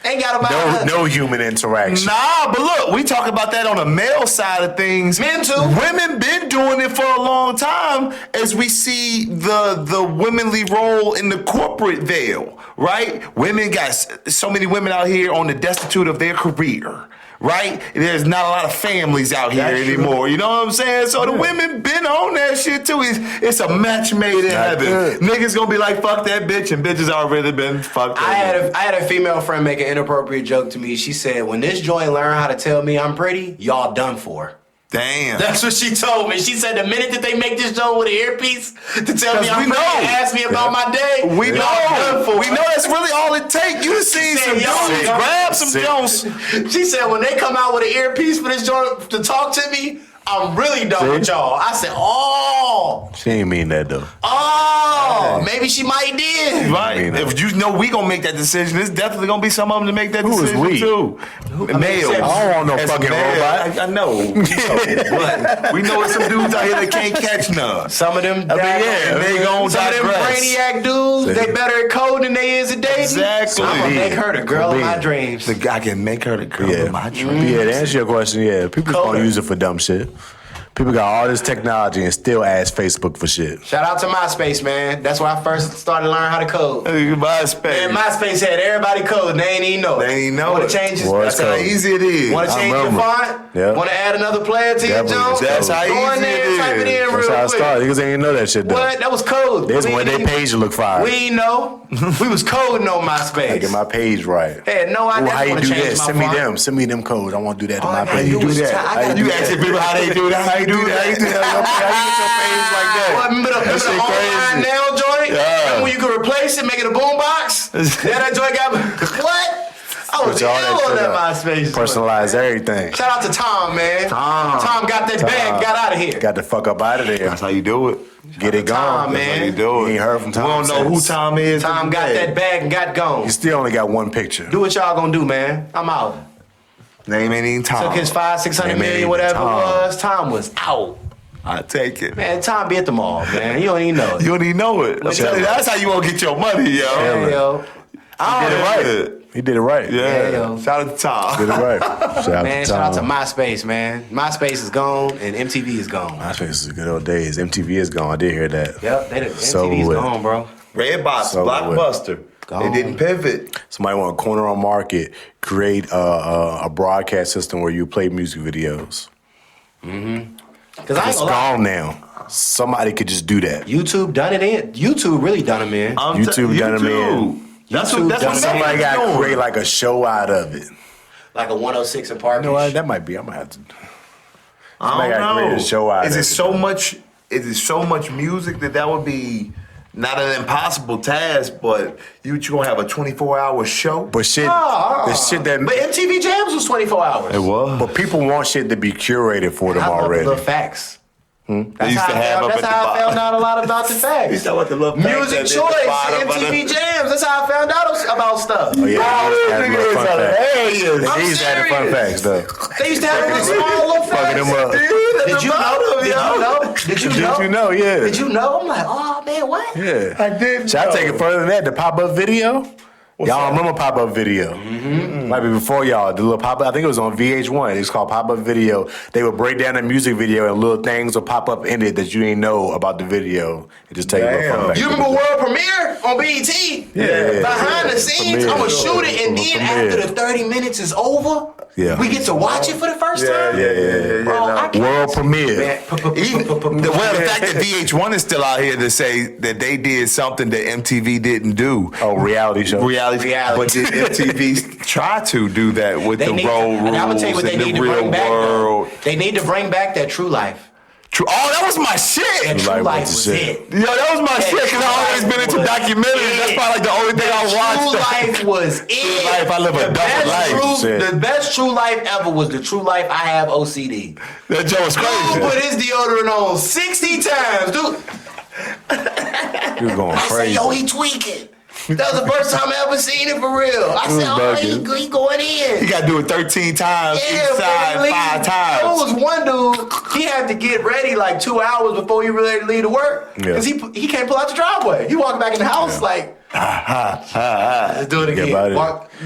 Ain't gotta buy nothing. No human interaction. Nah, but look, we talk about that on the male side of things. Men too. Women been doing it for a long time as we see the womanly role in the corporate veil, right? Women got so many women out here on the destitute of their career. Right? There's not a lot of families out here anymore. You know what I'm saying? So the women been on that shit too. It's a match made in heaven. Good. Niggas gonna be like, fuck that bitch, and bitches already been fucked. I had a female friend make an inappropriate joke to me. She said, when this joint learn how to tell me I'm pretty, y'all done for. Damn. That's what she told me. She said the minute that they make this joint with an earpiece to tell me I'm pretty and ask me about my day, We know that's really all it takes. You seen some Jones, grab some Jones. She said when they come out with an earpiece for this joint to talk to me, I'm really done with y'all. I said, oh. She ain't mean that though. Oh, maybe she might did. Right. If you know we gonna make that decision, it's definitely gonna be some of them to make that Who is decision we? too. Males. I don't want no As fucking male, robot. I know. But we know some dudes out here that can't catch none. Some of them, they gon' some of them digress. brainiac dudes, they better at coding than they is at dating. Exactly. I'm gonna make her the girl of my dreams. The guy can make her the girl of my dreams. Yeah, to answer your question, yeah, people gonna use it for dumb shit. People got all this technology and still ask Facebook for shit. Shout out to MySpace, man. That's where I first started learning how to code. MySpace. Man, MySpace had everybody code. They ain't even know it. They ain't know Wanna it. change this? Well, That's how easy it is. Want to change your remember. font? Yeah. Want to add another player to your Definitely. joint? That's how Go in easy there it and type it is. in That's real how it quick. started. Niggas ain't know that shit though. What? That was code. That's We when their ain't- page look fire. We ain't know. We was coding on MySpace. Like, get my page right. Had no idea. How you wanna do change that? my Send me font. them. Send me them codes. I want to do that to All my I gotta page. do is that? I gotta You do asking that. people how they do that? How you do that? How you do that? How you get your page like that? What, remember That the shit online crazy. nail joint? Yeah. And when you could replace it, make it a boombox? Then that joint got what? I was Put ill all that on shit that up. MySpace. Personalize everything. Shout out to Tom, man. Tom got that bag, got out of here. Got the fuck up out of there. That's how you do it. Get it Tom, gone. man. That's how you do it. You ain't heard from Tom We don't know who since. Tom is. Tom got that bag and got gone. You still only got one picture. Do what y'all gonna do, man. I'm out. Name ain't even Tom. Took his 500-600 Name million, ain't whatever Tom. it was. Tom was out. I take it. Man, Tom be at the mall, man. You don't even know it. You don't even know it. I'm telling you, that's how you gonna get your money, yo. Yeah, yo. He did it right. He did it right. Yeah, yo. Shout out to Tom. Did it right. Shout out Man, to shout out to Tom. MySpace, man. MySpace is gone and MTV is gone. MySpace is the good old days. MTV is gone. I did hear that. Yep, So MTV's with. gone, bro. Redbox, So Blockbuster. Gone. They didn't pivot. Somebody want to corner on market, create a broadcast system where you play music videos. Cause I ain't It's gonna lie. gone now. Somebody could just do that. YouTube done it in. YouTube really done them in. YouTube done them in. That's YouTube what done Netflix Somebody is got to doing. create like a show out of it. Like a 106 in Park. You know what? That might be. I'm gonna have to. I Somebody don't gotta know. create a show out Is of it it. so much? Is it so much music that would be not an impossible task? But you gonna have a 24-hour show? But shit, the shit that. But MTV Jams was 24 hours. was. But people want shit to be curated for them I love already. the little facts. That's used how, to I, have found, up that's at how the I found bottom. out a lot about the facts. You know what the little facts Music at the choice, bottom of MTV the- Jams. That's how I found out about stuff. Oh yeah, they used to have little fun facts. I'm They used to have the fun serious. facks though. They used to have those small little facts. Fucking them up. Did you know? Did you know? Did you know? Did you know? Yeah. Did you know? I'm like, oh man, what? Yeah. I did. Should I take it further than that? The pop-up video? Y'all remember pop-up video? Might be before y'all. The little pop-up, I think it was on VH1. It's called pop-up video. They would break down the music video and little things would pop up in it that you didn't know about the video. And just tell you Damn. fun fact. You remember World Premiere on BET? Yeah. Behind the scenes, Premiere. I'm gonna shoot it, and then after Premiere. the 30 minutes is over, Yeah. we get to watch it for the first time. Bro, I can't- World premiere. Man, Well, the fact that VH1 is still out here to say that they did something that MTV didn't do. Oh, reality show. Reality. But did MTV try to do that with the road rules and I'm gonna tell you what they in need the to real bring back. world? Though. They need to bring back that True Life. True. Oh, that was my shit. That True Life Life was was the shit. it. Yo, that was my shit because I've always been into was documentaries. That's it. probably like the only thing I watched. True Life was it. Life, I live a The double best life, shit. The best True Life ever was the True Life I Have OCD. That joke was Dude crazy. put his deodorant on 60 times, dude. You was going I said, crazy. yo, he tweaking. That was the first time I ever seen it for real. I said, oh, he going in. He got to do it 13 times each side, 5 times. There was one dude, he had to get ready like 2 hours before he really leave to work. Because he can't pull out the driveway. He walking back in the house like, let's do it again. Do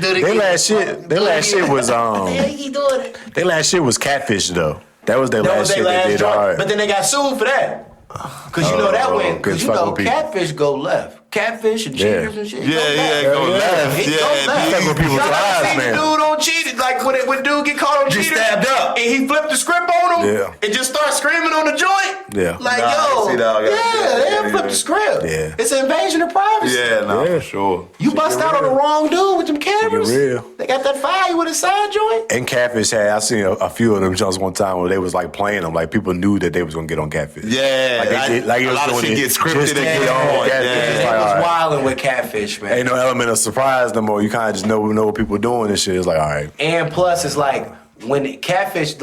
it again. Their last shit was Their last shit was Catfish though. That was their last shit they did. All right. But then they got sued for that. Cause you know that went. Cause you know Catfish go left. Catfish and cheaters and shit. Go left. He go left. Fuck with people's lives, man. Dude on cheated. Like when dude get caught on cheating, stabbed up, and he flipped the script on him, and just start screaming on the joint. Yeah. Like they flipped the script. Yeah. It's an invasion of privacy. For sure. You bust out on the wrong dude with them cameras. Real. They got that fire with a side joint. And Catfish I seen a few of them jumps one time where they was like playing them. Like people knew that they was gonna get on Catfish. Yeah. Like a lot of shit get scripted and get on. Catfish. It was wilding with Catfish, man. Ain't no element of surprise no more. You kind of just know what people doing and shit. It's like, all right. And plus, it's like when the Catfish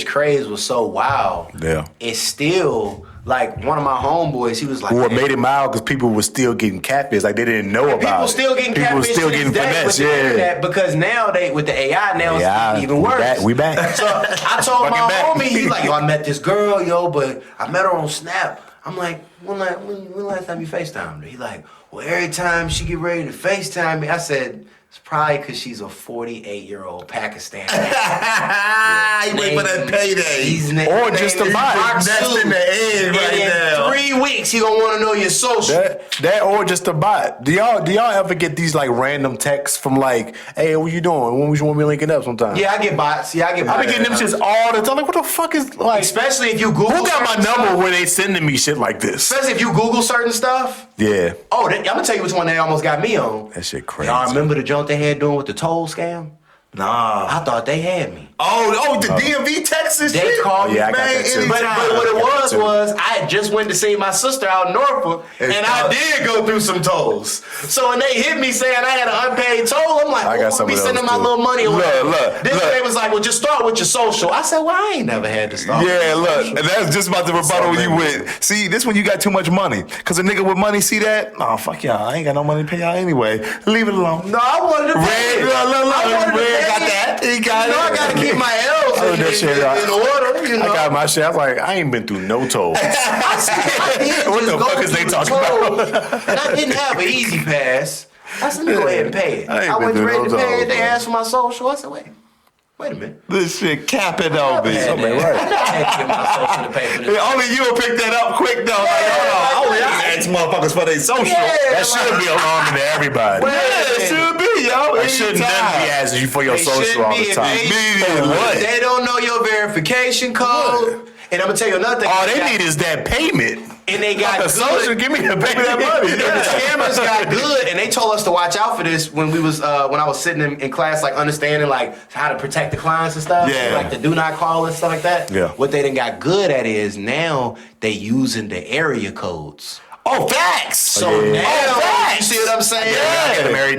craze was so wild. Yeah. It's still like one of my homeboys. He was like, what made it mild because people were still getting catfish. Like they didn't know about it. People still getting catfish. People still getting finesse. Yeah. Because now with the AI now it's even worse. We back. So I told my homie, he's like, yo, I met this girl, but I met her on Snap. I'm like, when last time you FaceTimed her? He like, well, every time she get ready to FaceTime me, I said, it's probably because she's a 48-year-old Pakistani. He wait for that payday. Or just a bot. That's in the end right now. 3 weeks, he gonna want to know your social. That or just a bot. Do y'all ever get these like random texts from like, hey, what you doing? When we want me linking up sometimes? Yeah, I get bots. I be getting them shits all the time. Like, what the fuck is like? Especially if you Google. Who got my number when they sending me shit like this? Especially if you Google certain stuff. Yeah. Oh, I'm gonna tell you which one they almost got me on. That shit crazy. Y'all remember the junk they had doing with the toll scam? Nah. I thought they had me. Oh, the DMV Texas shit? They called me, I got that too. But what it was I had just went to see my sister out in Norfolk, and I did go through some tolls. So when they hit me saying I had an unpaid toll, I'm like, I'm be sending my little money away. Look. They was like, well, just start with your social. I said, well, I ain't never had to start. Yeah, look, and that's just about the rebuttal you with. See, this when you got too much money. Because a nigga with money see that, oh, fuck y'all, I ain't got no money to pay y'all anyway. Leave it alone. No, I wanted to pay it. Red got that. He got it. I got to keep my L's in order, I got my shit. I was like, I ain't been through no tolls. What the fuck is they talking about? And I didn't have an easy pass. I said, let me go ahead and pay it. I went ready to pay it. They asked for my social. I said, wait a minute. This shit capping on me. I had to get my social to pay for this. Only you will pick that up quick though. Like, I ask motherfuckers for their social. That should be alarming to everybody. It should be, yo. They shouldn't be asking you for your social all the time. They don't know your verification code. And I'm gonna tell you another thing. All they need is that payment. And they got good. Social, give me that money. The scammers got good, and they told us to watch out for this when we was when I was sitting in class, like understanding like how to protect the clients and stuff. Yeah. Like the do not call and stuff like that. Yeah. What they done got good at is now they using the area codes. Oh, facts. So now, you see what I'm saying?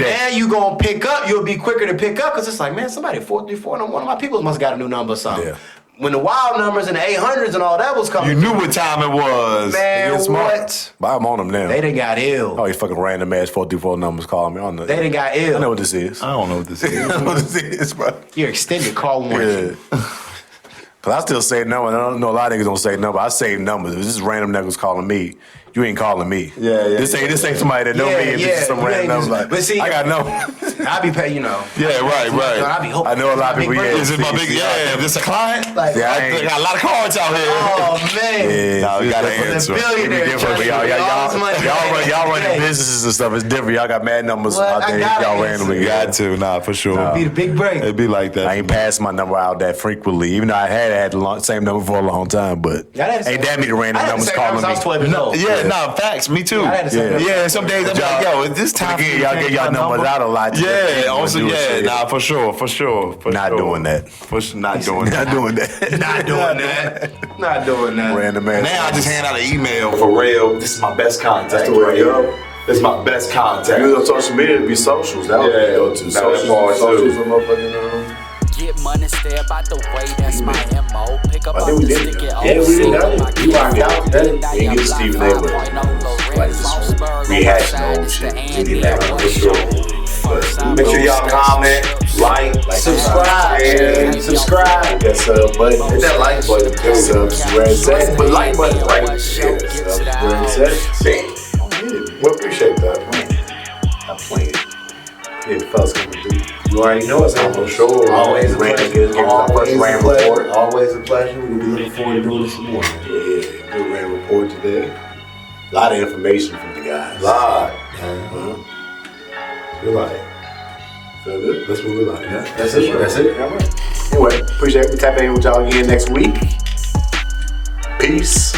Now you gonna pick up. You'll be quicker to pick up because it's like, man, somebody 434. One of my people must have got a new number or something. Yeah. When the wild numbers and the 800s and all that was coming, you knew what time it was. Man, what? But I'm on them now. They done got ill. Oh, you fucking random ass 434 numbers calling me on the. They done got ill. I know what this is. I don't know what this is. I know what this is, bro. Your extended call warranty. Yeah. Cause I still say numbers. I don't know a lot of niggas don't say numbers. I save numbers. If this is random niggas calling me, you ain't calling me. Yeah. This ain't somebody that know me. If this is some random numbers, like, but see, I got no. I be paying, Yeah, right. I be hoping. I know a lot of people. Yeah, is it my big? Yeah, if it's a client. Like, I got a lot of cards out here. Oh man. Yeah, no, you gotta answer. Y'all running businesses and stuff. It's different. Y'all got mad numbers out there. Y'all randomly got to. Nah, for sure. It'd be the big break. It'd be like that. I ain't passed my number out that frequently, even though I had the same number for a long time. But ain't that me the random numbers calling me? Yeah, facts. Me too. Yeah, some days I'm like, yo, this time y'all get y'all numbers out a lot. Yeah, also, nah, for sure. Not doing that. Not doing that. Random ass. Now I just hand out an email for real. This is my best contact. That's the way to go. This is my best contact. You on social media to be socials. That would be go to socials. Get money, stay about the way, that's my MO. Pick up I off think we the did stick it. it Yeah, we did OC. that. You rocked out today. We didn't get Stephen A. like just rehashing old shit. We need that for sure. Make sure y'all comment, like, subscribe. Subscribe. That sub button. hit that like button too. Subs where it's at. But like button right there. Subs where it's at. We appreciate that. I'm playing. Yeah, the fellas coming through. You already know it's For sure. Always a pleasure. Always a pleasure. We'll be looking forward to doing this some more. Yeah, good rain report today. A lot of information from the guys. We like. Feel good? That's what we like. Yeah. That's it. All right. Anyway, appreciate it. We tap in with y'all again next week. Peace.